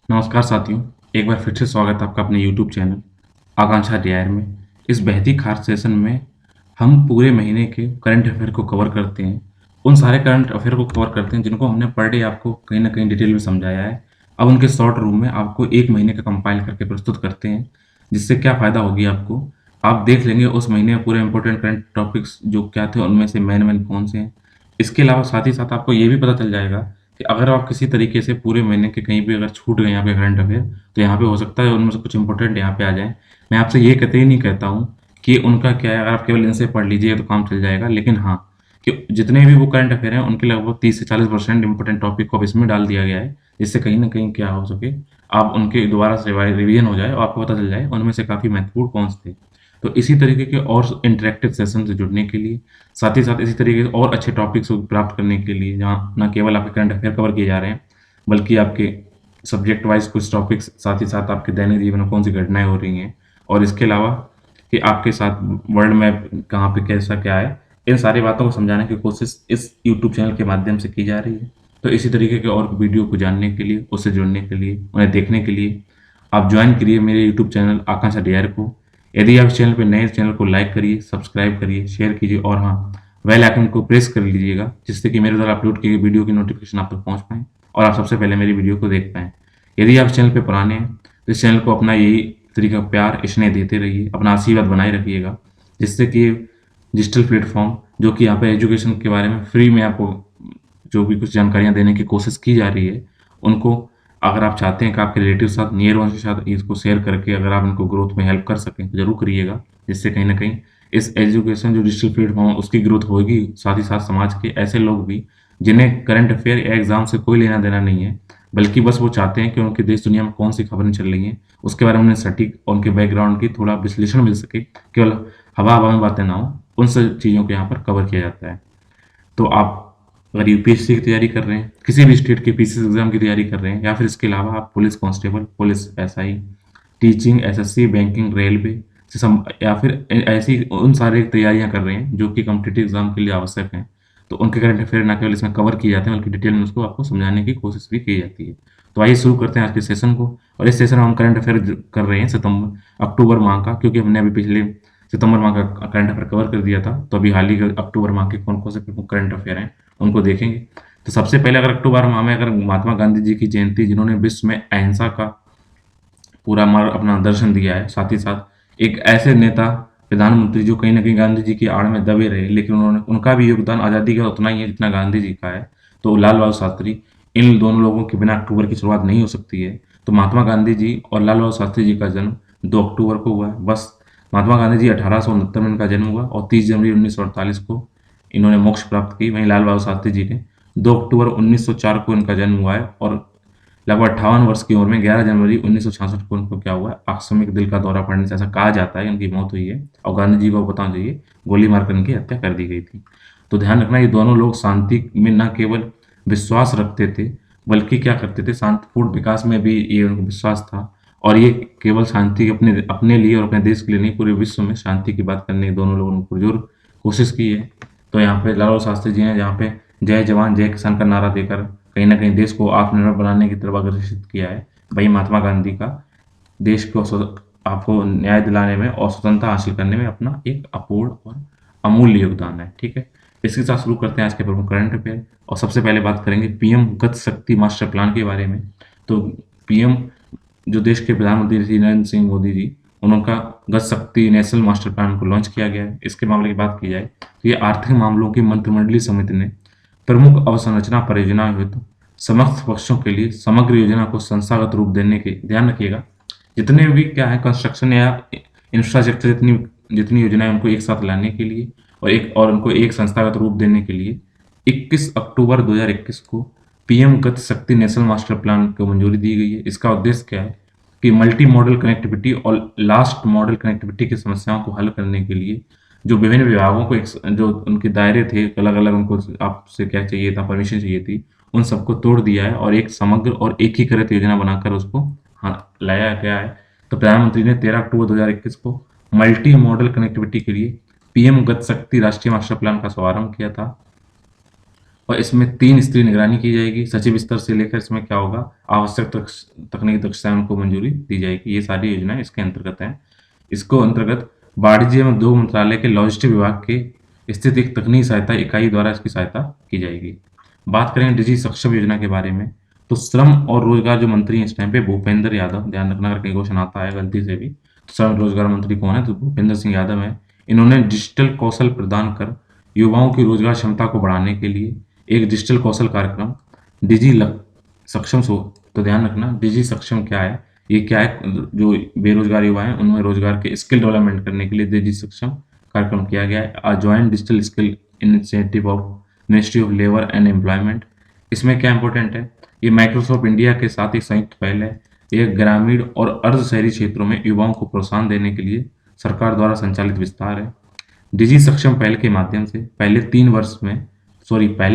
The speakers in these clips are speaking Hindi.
नमस्कार साथियों, एक बार फिर से स्वागत है आपका अपने यूट्यूब चैनल आकांक्षा डीआईआर में। इस बेहद ही खास सेशन में हम पूरे महीने के करंट अफेयर को कवर करते हैं। उन सारे करंट अफेयर को कवर करते हैं जिनको हमने पर डे आपको कहीं न कहीं डिटेल में समझाया है। अब उनके शॉर्ट रूप में आपको 1 महीने का कंपाइल करके प्रस्तुत करते हैं, जिससे क्या फ़ायदा होगी आपको। आप देख लेंगे उस महीने में पूरे इम्पोर्टेंट करंट टॉपिक्स जो क्या थे, उनमें से मेन-मेन कौन से हैं। इसके अलावा साथ ही साथ आपको ये भी पता चल जाएगा कि अगर आप किसी तरीके से पूरे महीने के कहीं भी अगर छूट गए यहाँ पे करंट अफेयर, तो यहाँ पे हो सकता है उनमें से कुछ इंपॉर्टेंट यहाँ पे आ जाएँ। मैं आपसे ये कतई नहीं कहता हूँ कि उनका क्या है, अगर आप केवल इनसे पढ़ लीजिए तो काम चल जाएगा। लेकिन हाँ, कि जितने भी वो करंट अफेयर हैं उनके लगभग 30 से 40% इंपॉर्टेंट टॉपिक को अब इसमें डाल दिया गया है, जिससे कहीं न कहीं क्या हो सके, आप उनके दोबारा से रिवीजन हो जाए और आपको पता चल जाए उनमें से काफ़ी महत्वपूर्ण कौन से थे। तो इसी तरीके के और इंटरैक्टिव सेशन से जुड़ने के लिए, साथ ही साथ इसी तरीके से और अच्छे टॉपिक्स को प्राप्त करने के लिए, जहाँ ना केवल आपके करंट अफेयर कवर किए जा रहे हैं, बल्कि आपके सब्जेक्ट वाइज़ कुछ टॉपिक्स, साथ ही साथ आपके दैनिक जीवन में कौन-सी घटनाएँ हो रही हैं, और इसके अलावा कि आपके साथ वर्ल्ड में कहाँ पे कैसा क्या है, इन सारी बातों को समझाने की कोशिश इस यूट्यूब चैनल के माध्यम से की जा रही है। तो इसी तरीके के और वीडियो को जानने के लिए, उससे जुड़ने के लिए, उन्हें देखने के लिए आप जॉइन करिए मेरे यूट्यूब चैनल आकांक्षा डीआईआर को। यदि आप इस चैनल पे नए हैं, चैनल को लाइक करिए, सब्सक्राइब करिए, शेयर कीजिए और हाँ, बेल आइकन को प्रेस कर लीजिएगा, जिससे कि मेरे द्वारा अपलोड किए गए वीडियो की नोटिफिकेशन आप तक पहुँच पाएँ और आप सबसे पहले मेरी वीडियो को देख पाएँ। यदि आप इस चैनल पे पुराने हैं, तो इस चैनल को अपना यही तरीका प्यार, स्नेह देते रहिए, अपना आशीर्वाद बनाए रखिएगा, जिससे कि डिजिटल प्लेटफ़ॉर्म जो कि यहाँ पे एजुकेशन के बारे में फ्री में आपको जो भी कुछ जानकारियाँ देने की कोशिश की जा रही है, उनको अगर आप चाहते हैं कि आपके रिलेटिव के साथ, नियर वन्स के साथ इसको शेयर करके अगर आप इनको ग्रोथ में हेल्प कर सकें, तो ज़रूर करिएगा। जिससे कहीं न कहीं इस एजुकेशन जो डिजिटल प्लेटफ़ॉर्म है, उसकी ग्रोथ होगी, साथ ही साथ समाज के ऐसे लोग भी जिन्हें करंट अफेयर या एग्ज़ाम से कोई लेना-देना नहीं है, बल्कि बस वो चाहते हैं कि उनके देश दुनिया में कौन-सी खबरें चल रही हैं, उसके बारे में उन्हें सटीक और उनके बैकग्राउंड की थोड़ा विश्लेषण मिल सके, केवल हवा-हवा में बातें ना हों, उन सब चीज़ों को यहाँ पर कवर किया जाता है। तो आप अगर यूपीएससी की तैयारी कर रहे हैं, किसी भी स्टेट के पीसीएस एग्ज़ाम की तैयारी कर रहे हैं, या फिर इसके अलावा आप police constable, police SI, teaching, SSC, banking, railway से या फिर ऐसी उन सारी तैयारियां कर रहे हैं जो कि कॉम्पिटिटिव एग्जाम के लिए आवश्यक हैं, तो उनके करंट अफेयर ना केवल इसमें कवर किए जाते हैं, बल्कि डिटेल में उसको आपको समझाने की कोशिश भी की जाती है। तो आइए शुरू करते हैं आज के सेशन को। और इस सेशन में हम करंट अफेयर कर रहे हैं सितंबर अक्टूबर माह का, क्योंकि हमने अभी पिछले सितंबर माह का करंट अफेयर कवर कर दिया था, तो अभी हाल ही के अक्टूबर माह के कौन कौन से करंट अफेयर हैं उनको देखेंगे। तो सबसे पहले अगर अक्टूबर माह में अगर महात्मा गांधी जी की जयंती, जिन्होंने विश्व में अहिंसा का पूरा मार्ग अपना दर्शन दिया है, साथ ही साथ एक ऐसे नेता प्रधानमंत्री जो कहीं न कहीं गांधी जी की आड़ में दबे रहे, लेकिन उन्होंने उनका भी योगदान आज़ादी का उतना ही है जितना गांधी जी का है। तो लाल बहादुर शास्त्री, इन दोनों लोगों के बिना अक्टूबर की शुरुआत नहीं हो सकती है। तो महात्मा गांधी जी और लाल बहादुर शास्त्री जी का जन्म 2 अक्टूबर को हुआ है। बस महात्मा गांधी जी 1869 में इनका जन्म हुआ और 30 जनवरी 1948 को इन्होंने मोक्ष प्राप्त की। वहीं लाल बहादुर शास्त्री जी ने 2 अक्टूबर 1904 को इनका जन्म हुआ है और लगभग 58 वर्ष की उम्र में 11 जनवरी 1966 को उनको क्या हुआ है, आकस्मिक दिल का दौरा पड़ने से, ऐसा कहा जाता है, उनकी मौत हुई है। और गांधी जी को बताना चाहिए गोली मारकर उनकी हत्या कर दी गई थी। तो ध्यान रखना, ये दोनों लोग शांति में न केवल विश्वास रखते थे, बल्कि क्या करते थे, शांतिपूर्ण विकास में भी ये उनको विश्वास था। और ये केवल शांति अपने अपने लिए और अपने देश के लिए नहीं, पूरे विश्व में शांति की बात करने की दोनों लोगों ने पुरजोर कोशिश की है। तो यहाँ पे लाल बहादुर शास्त्री जी हैं, जहाँ पे जय जवान जय किसान का नारा देकर कहीं न कहीं देश को आत्मनिर्भर बनाने की तरफ अग्रसर किया है। वहीं महात्मा गांधी का देश को आपको न्याय दिलाने में और स्वतंत्रता हासिल करने में अपना एक अपूर्ण और अमूल्य योगदान है। ठीक है? इसके साथ शुरू करते हैं आज के प्रमुख करंट अफेयर और सबसे पहले बात करेंगे पीएम गति शक्ति मास्टर प्लान के बारे में। तो पीएम जो देश के प्रधानमंत्री श्री नरेंद्र सिंह मोदी जी, उनका गति शक्ति नेशनल मास्टर प्लान को लॉन्च किया गया है। इसके मामले की बात की जाए तो ये आर्थिक मामलों की मंत्रिमंडलीय समिति ने प्रमुख अवसंरचना परियोजना हेतु समस्त पक्षों के लिए समग्र योजना को संस्थागत रूप देने के, ध्यान रखिएगा, जितने भी क्या है कंस्ट्रक्शन या इंफ्रास्ट्रक्चर, जितनी जितनी योजनाएं उनको एक साथ लाने के लिए और उनको एक संस्थागत रूप देने के लिए 21 अक्टूबर 2021 को पीएम गति शक्ति नेशनल मास्टर प्लान को मंजूरी दी गई है। इसका उद्देश्य क्या है कि मल्टी मॉडल कनेक्टिविटी और लास्ट मॉडल कनेक्टिविटी की समस्याओं को हल करने के लिए जो विभिन्न विभागों को जो उनके दायरे थे, अलग अलग उनको आपसे क्या चाहिए था, परमिशन चाहिए थी, उन सबको तोड़ दिया है और एक समग्र और एकीकृत योजना बनाकर उसको लाया गया है। तो प्रधानमंत्री ने 13 अक्टूबर 2021 को मल्टी मॉडल कनेक्टिविटी के लिए पीएम गति शक्ति राष्ट्रीय मास्टर प्लान का शुभारंभ किया था। और इसमें 3 स्तरीय निगरानी की जाएगी। सचिव स्तर से लेकर इसमें क्या होगा, आवश्यक तकनीकी दक्षताएं उनको मंजूरी दी जाएगी। ये सारी योजनाएं इसके अंतर्गत हैं। इसको अंतर्गत वाणिज्य एवं उद्योग मंत्रालय के लॉजिस्टिक विभाग के स्थित एक तकनीकी सहायता इकाई द्वारा इसकी सहायता की जाएगी। बात करें डिजी सक्षम योजना के बारे में, तो श्रम और रोजगार जो मंत्री हैं इस टाइम पे भूपेंद्र यादव, ध्यान रखना अगर कहीं क्वेश्चन आता है गलती से भी, तो श्रम रोजगार मंत्री कौन है, तो भूपेंद्र सिंह यादव है। इन्होंने डिजिटल कौशल प्रदान कर युवाओं की रोजगार क्षमता को बढ़ाने के लिए एक डिजिटल कौशल कार्यक्रम डिजी सक्षम सो, तो ध्यान रखना डिजी सक्षम क्या है, ये क्या है, जो बेरोजगार युवा हैं उनमें रोजगार के स्किल डेवलपमेंट करने के लिए डिजी सक्षम कार्यक्रम किया गया है। Joint digital skill initiative of ministry of labour and employment. इसमें क्या इंपॉर्टेंट है, ये माइक्रोसॉफ्ट इंडिया के साथ एक संयुक्त पहल है। ये ग्रामीण और अर्ध शहरी क्षेत्रों में युवाओं को प्रोत्साहन देने के लिए सरकार द्वारा संचालित विस्तार है। डिजी सक्षम पहल के माध्यम से पहले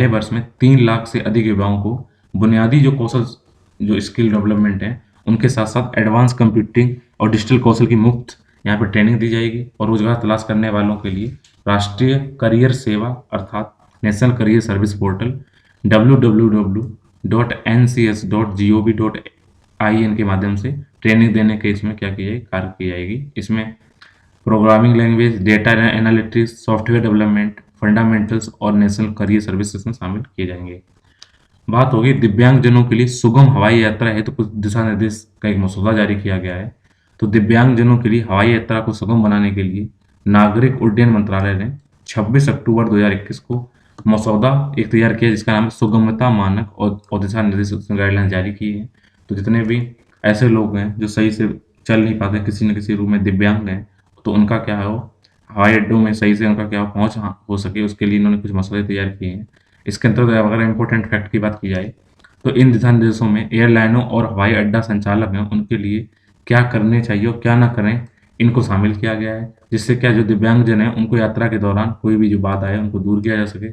वर्ष में 3 लाख से अधिक युवाओं को बुनियादी जो कौशल, जो स्किल डेवलपमेंट है, उनके साथ साथ एडवांस कंप्यूटिंग और डिजिटल कौशल की मुफ्त यहाँ पर ट्रेनिंग दी जाएगी। और रोजगार तलाश करने वालों के लिए राष्ट्रीय करियर सेवा अर्थात national career service portal www.ncs.gov.in के माध्यम से ट्रेनिंग देने के इसमें क्या की जाएगी, कार्य की जाएगी। इसमें programming language, data analytics, software development, fundamentals और नेशनल करियर सर्विसेज में शामिल किए जाएंगे। बात होगी दिव्यांगजनों के लिए सुगम हवाई यात्रा है, तो कुछ दिशा निर्देश का एक मसौदा जारी किया गया है। तो दिव्यांगजनों के लिए हवाई यात्रा को सुगम बनाने के लिए नागरिक उड्डयन मंत्रालय ने 26 अक्टूबर 2021 को मसौदा एक तैयार किया जिसका नाम है सुगमता मानक और दिशा निर्देश गाइडलाइन जारी की है। तो जितने भी ऐसे लोग हैं जो सही से चल नहीं पाते, किसी न किसी रूप में दिव्यांग हैं, तो उनका क्या है, वो हवाई अड्डों में सही से उनका क्या पहुंच हो सके, उसके लिए इन्होंने कुछ मसौदे तैयार किए हैं। इसके अंतर्गत अगर इम्पोर्टेंट फैक्ट की बात की जाए तो इन दिशा निर्देशों में एयरलाइनों और हवाई अड्डा संचालक हैं उनके लिए क्या करने चाहिए और क्या ना करें, इनको शामिल किया गया है, जिससे क्या जो दिव्यांगजन है उनको यात्रा के दौरान कोई भी जो बात आए उनको दूर किया जा सके।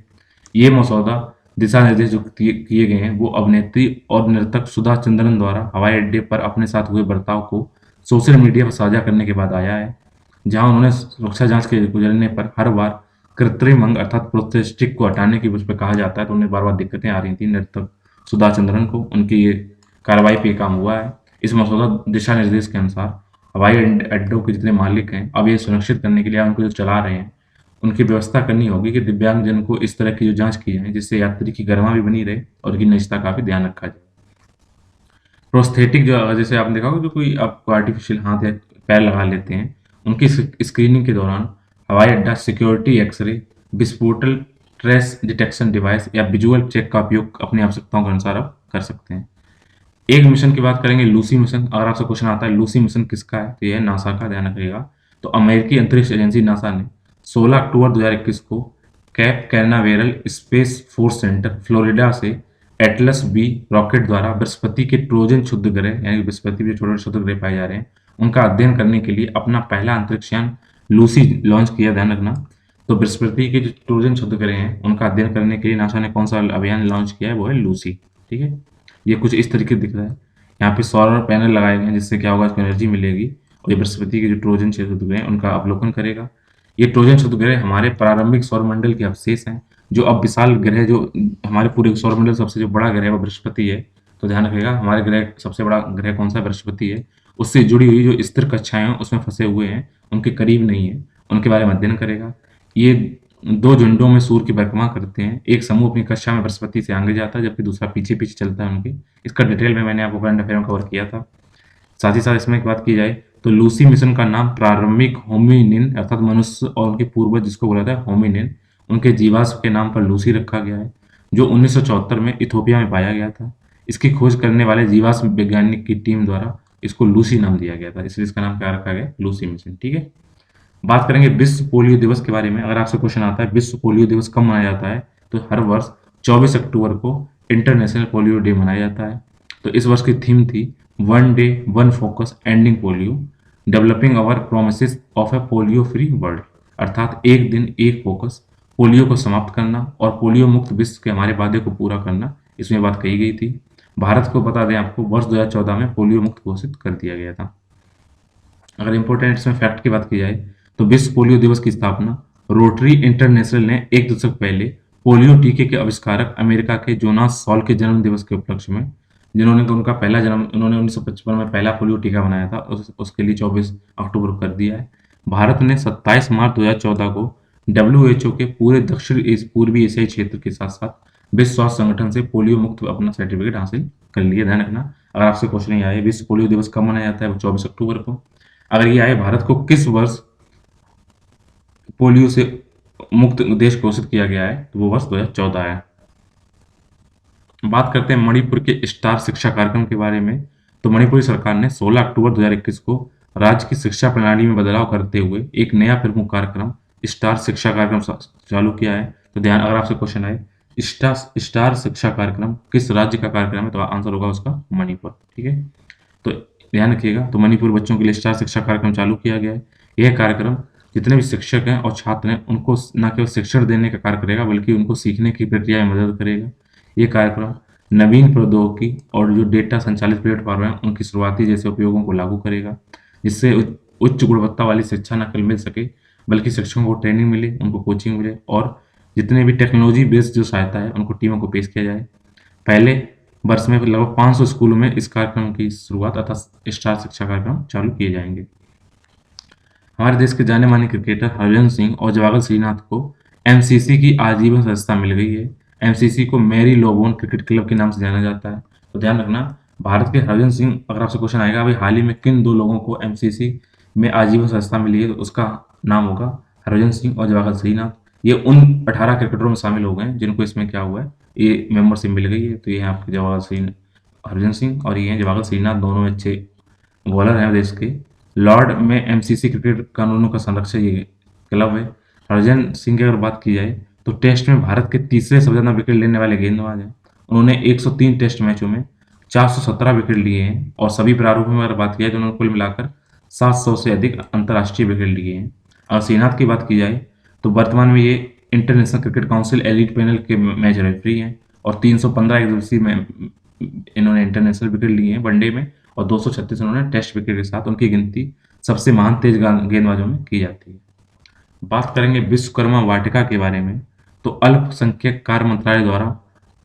ये मसौदा दिशा निर्देश जो किए गए हैं वो अभिनेत्री और नर्तक सुधा चंद्रन द्वारा हवाई अड्डे पर अपने साथ हुए बर्ताव को सोशल मीडिया पर साझा करने के बाद आया है, जहां उन्होंने सुरक्षा जांच के गुजरने पर हर बार कृत्रिम अंग अर्थात प्रोस्थेटिक को हटाने की उस पर कहा जाता है, तो उन्हें बार बार दिक्कतें आ रही थी नर्तक सुधा चंद्रन को, उनकी ये कार्रवाई पे काम हुआ है। इस मसौदा दिशा निर्देश के अनुसार हवाई अड्डों के जितने मालिक हैं अब ये सुनिश्चित करने के लिए उनको जो चला रहे हैं उनकी व्यवस्था करनी होगी कि दिव्यांगजन को इस तरह की जो जांच की जाए जिससे यात्री की गरिमा भी बनी रहे और उनकी निजता का भी ध्यान रखा जाए। प्रोस्थेटिक जो जैसे आपने देखा होगा, जो कोई आपको आर्टिफिशियल हाथ या पैर लगा लेते हैं, उनकी स्क्रीनिंग के दौरान हवाई अड्डा सिक्योरिटी एक्सरे, विस्फोटल ट्रेस डिटेक्शन डिवाइस या विजुअल चेक का उपयोग अपनी आवश्यकताओं के अनुसार आप कर सकते हैं। एक मिशन की बात करेंगे, लूसी मिशन। अगर आपसे क्वेश्चन आता है लूसी मिशन किसका है, तो यह है नासा का, ध्यान रखिएगा। तो अमेरिकी अंतरिक्ष एजेंसी नासा ने 16 अक्टूबर 2021 को cap Canaveral space force centre Florida से एटलस बी रॉकेट द्वारा बृहस्पति के ट्रोजन क्षुद्र ग्रह, यानी बृहस्पति में छोटे क्षुद्र ग्रह पाए जा रहे हैं, उनका अध्ययन करने के लिए अपना पहला अंतरिक्ष यान लूसी लॉन्च किया, ध्यान रखना। तो बृहस्पति के जो ट्रोजन क्षुद्र ग्रह हैं उनका अध्ययन करने के लिए नासा ने कौन सा अभियान लॉन्च किया है, वो है लूसी। ठीक है, ये कुछ इस तरीके दिख रहा है। यहाँ पे सौर पैनल लगाए गए हैं जिससे क्या होगा, इसको एनर्जी मिलेगी और ये बृहस्पति के जो ट्रोजन क्षुद्र ग्रह हैं उनका अवलोकन करेगा। ये ट्रोजन क्षुद्र ग्रह हमारे प्रारंभिक सौरमंडल के अवशेष हैं। जो अब विशाल ग्रह, जो हमारे पूरे सौरमंडल सबसे जो बड़ा ग्रह है वो बृहस्पति है। तो ध्यान रखिएगा, हमारे ग्रह सबसे बड़ा ग्रह कौन सा, बृहस्पति है। उससे जुड़ी हुई जो स्थिर कक्षाएं हैं उसमें फंसे हुए हैं, उनके करीब नहीं है, उनके बारे में अध्ययन करेगा। ये 2 झुंडों में सूर्य की परिक्रमा करते हैं। एक समूह अपनी कक्षा में बृहस्पति से आगे जाता है जबकि दूसरा पीछे पीछे चलता है उनके। इसका डिटेल में मैंने आपको करंट अफेयर में कवर किया था। साथ ही साथ इसमें एक बात की जाए तो लूसी मिशन का नाम प्रारंभिक होमिनिन अर्थात मनुष्य और उनके पूर्वज जिसको बोला था होमिनिन, उनके जीवाश्म के नाम पर लूसी रखा गया है, जो 1974 में इथोपिया में पाया गया था। इसकी खोज करने वाले जीवाश्म वैज्ञानिक की टीम द्वारा इसको लूसी नाम दिया गया था, इसलिए इसका नाम क्या रखा गया, लूसी मिशन। ठीक है, बात करेंगे विश्व पोलियो दिवस के बारे में। अगर आपसे क्वेश्चन आता है विश्व पोलियो दिवस कब मनाया जाता है, तो हर वर्ष 24 अक्टूबर को इंटरनेशनल पोलियो डे मनाया जाता है। तो इस वर्ष की थीम थी one day one focus ending polio developing our promises of A polio free world, अर्थात एक दिन एक फोकस, पोलियो को समाप्त करना और पोलियो मुक्त विश्व के हमारे वादे को पूरा करना, इसमें बात कही गई थी। भारत को बता दें आपको, वर्ष 2014 में पोलियो मुक्त घोषित कर दिया गया था। अगर इंपॉर्टेंट इसमें फैक्ट की बात की जाए तो विश्व पोलियो दिवस की स्थापना रोटरी इंटरनेशनल ने 1 दशक पहले पोलियो टीके के आविष्कारक अमेरिका के जोनास सॉल के जन्म दिवस के उपलक्ष्य में, जिन्होंने उनका पहला जन्म उन्होंने 1955 में पहला पोलियो टीका बनाया था, उसके लिए 24 अक्टूबर को कर दिया है। भारत ने 27 मार्च 2014 को डब्ल्यूएचओ के पूरे पूर्वी एशियाई क्षेत्र के साथ साथ विश्व स्वास्थ्य संगठन से पोलियो मुक्त अपना सर्टिफिकेट हासिल कर लिया। ध्यान रखना, अगर आपसे क्वेश्चन ये आए विश्व पोलियो दिवस कब मनाया जाता है, वो 24 अक्टूबर को। अगर ये आए भारत को किस वर्ष पोलियो से मुक्त देश घोषित किया गया है, तो वो वर्ष 2014 है। बात करते हैं मणिपुर के स्टार शिक्षा कार्यक्रम के बारे में। तो मणिपुरी सरकार ने 16 अक्टूबर 2021 को राज्य की शिक्षा प्रणाली में बदलाव करते हुए एक नया प्रमुख कार्यक्रम स्टार शिक्षा कार्यक्रम चालू किया है। तो ध्यान, अगर आपसे क्वेश्चन आए स्टार शिक्षा कार्यक्रम किस राज्य का कार्यक्रम है, तो आंसर होगा उसका मणिपुर। ठीक है, तो ध्यान रखिएगा। तो मणिपुर बच्चों के लिए स्टार शिक्षा कार्यक्रम चालू किया गया है। यह कार्यक्रम जितने भी शिक्षक हैं और छात्र हैं उनको न केवल शिक्षण देने का कार्य करेगा, बल्कि उनको सीखने की प्रक्रिया में मदद करेगा। ये कार्यक्रम नवीन प्रौद्योगिकी और जो डेटा संचालित प्लेटफॉर्म है उनकी शुरुआती जैसे उपयोगों को लागू करेगा, जिससे उच्च गुणवत्ता वाली शिक्षा न केवल मिल सके, बल्कि शिक्षकों को ट्रेनिंग मिले, उनको कोचिंग मिले, और जितने भी टेक्नोलॉजी बेस्ड जो सहायता है उनको टीमों को पेश किया जाए। पहले वर्ष में लगभग 500 स्कूलों में इस कार्यक्रम की शुरुआत अर्थात स्टार शिक्षा कार्यक्रम चालू किए जाएंगे। हमारे देश के जाने माने क्रिकेटर हरभजन सिंह और जवागल श्रीनाथ को एमसीसी की आजीवन सदस्यता मिल गई है। एमसीसी को मैरी लोबोन क्रिकेट क्लब के नाम से जाना जाता है। तो ध्यान रखना, भारत के हरभजन सिंह, अगर आपसे क्वेश्चन आएगा भाई हाल ही में किन दो लोगों को एमसीसी में आजीवन सदस्यता मिली है, तो उसका नाम होगा हरभजन सिंह और जवाहर श्रीनाथ। ये उन 18 क्रिकेटरों में शामिल हो गए हैं जिनको इसमें क्या हुआ है, ये मेंबरशिप मिल गई है। तो ये आपके हरभजन सिंह और ये हैं जवाहर श्रीनाथ, दोनों अच्छे बॉलर हैं देश के। लॉर्ड में एमसीसी क्रिकेट कानूनों का संरक्षक ये क्लब है। हरभजन सिंह की अगर बात की जाए तो टेस्ट में भारत के तीसरे सबसे ज्यादा विकेट लेने वाले गेंदबाज हैं। उन्होंने 103 टेस्ट मैचों में 417 विकेट लिए हैं, और सभी प्रारूपों में अगर बात की जाए तो उन्होंने कुल मिलाकर 700 से अधिक अंतर्राष्ट्रीय विकेट लिए हैं। और श्रीनाथ की बात की जाए तो वर्तमान में ये international cricket council elite panel के मैच रेफरी हैं, और 315 एक दिवसीय में इन्होंने इंटरनेशनल विकेट लिए हैं वनडे में, और 236 उन्होंने टेस्ट विकेट के साथ। उनकी गिनती सबसे महान तेज गेंदबाजों में की जाती है। बात करेंगे विश्वकर्मा वाटिका के बारे में। तो अल्पसंख्यक कार्य मंत्रालय द्वारा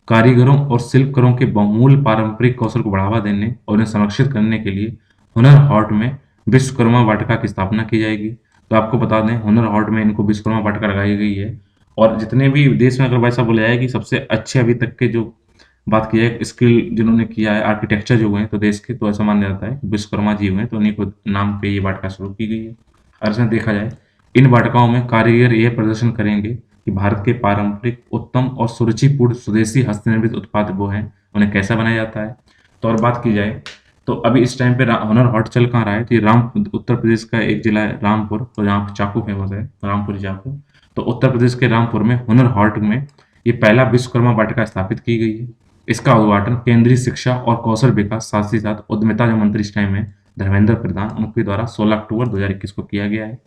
कारीगरों और शिल्पकारों के बहुमूल्य पारंपरिक कौशल को बढ़ावा देने और उन्हें संरक्षित करने के लिए हुनर हाट में विश्वकर्मा वाटिका की स्थापना की जाएगी। तो आपको बता दें, हुनर हाट में इनको विश्वकर्मा वाटिका लगाई गई है। और जितने भी देश में अगर वैसा बोला जाए कि सबसे अच्छे अभी तक के जो बात की जाए स्किल जिन्होंने किया है, आर्किटेक्चर जो हुए हैं तो देश के, तो ऐसा माना जाता है विश्वकर्मा जी हुए हैं, तो उन्हीं को नाम पे ये वाटिका शुरू की गई है। और इसमें देखा जाए इन वाटिकाओं में कारीगर यह प्रदर्शन करेंगे कि भारत के पारंपरिक उत्तम और सुरुचिपूर्ण स्वदेशी हस्तनिर्मित उत्पाद वो हैं, उन्हें कैसा बनाया जाता है। तो और बात की जाए तो अभी इस टाइम पे हुनर हाट चल कहाँ रहा है, तो ये उत्तर प्रदेश का एक जिला है रामपुर, तो जहाँ पे चाकू फेमस है, रामपुरी चाकू। तो उत्तर प्रदेश के रामपुर में हुनर हाट में ये पहला विश्वकर्मा वाटिका स्थापित की गई है। इसका उद्घाटन केंद्रीय शिक्षा और कौशल विकास साथ ही साथ उद्यमिता जो मंत्री इस टाइम है धर्मेंद्र प्रधान, उनके द्वारा 16 अक्टूबर 2021 को किया गया है।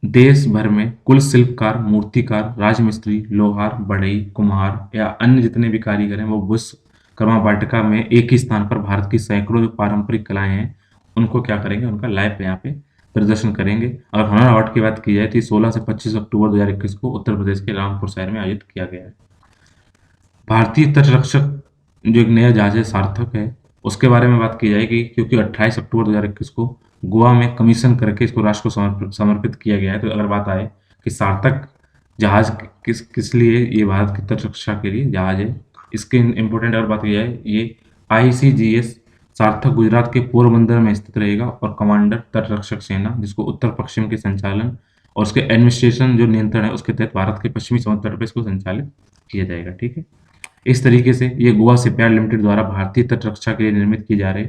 देश भर में कुल शिल्पकार, मूर्तिकार, राजमिस्त्री, लोहार, बढ़ई, कुम्हार या अन्य जितने भी कारीगर हैं वो विश्वकर्मा वाटिका में एक ही स्थान पर भारत की सैकड़ों जो पारंपरिक कलाएं हैं उनको क्या करेंगे, उनका लाइव यहाँ पे प्रदर्शन करेंगे। अगर हुनर हाट की बात की जाए तो 16 से 25 अक्टूबर 2021 को उत्तर प्रदेश के रामपुर शहर में आयोजित किया गया है। भारतीय तटरक्षक जो एक नया जहाज है सार्थक है, उसके बारे में बात की जाएगी, क्योंकि 28 अक्टूबर 2021 को गोवा में कमीशन करके इसको राष्ट्र को समर्पित किया गया है। तो अगर बात आए कि सार्थक जहाज किस लिए, ये भारत की तटरक्षा के लिए जहाज है। इसके इम्पोर्टेंट अगर बात की जाए, ये ICGS सार्थक गुजरात के पोरबंदर में स्थित रहेगा, और कमांडर तटरक्षक सेना जिसको उत्तर पश्चिम के संचालन और उसके एडमिनिस्ट्रेशन जो नियंत्रण है उसके तहत भारत के पश्चिमी समुद्र तट पर इसको संचालित किया जाएगा। ठीक है, इस तरीके से ये गोवा शिपयार्ड लिमिटेड द्वारा भारतीय तटरक्षा के लिए निर्मित किए जा रहे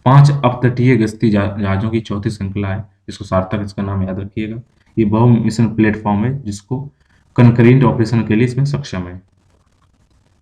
5 अपतटीय गश्ती जहाजों की चौथी श्रृंखला है, जिसको सार्थक इसका नाम याद रखिएगा। ये बहु मिशन प्लेटफॉर्म है जिसको कंकरेंट ऑपरेशन के लिए इसमें सक्षम है।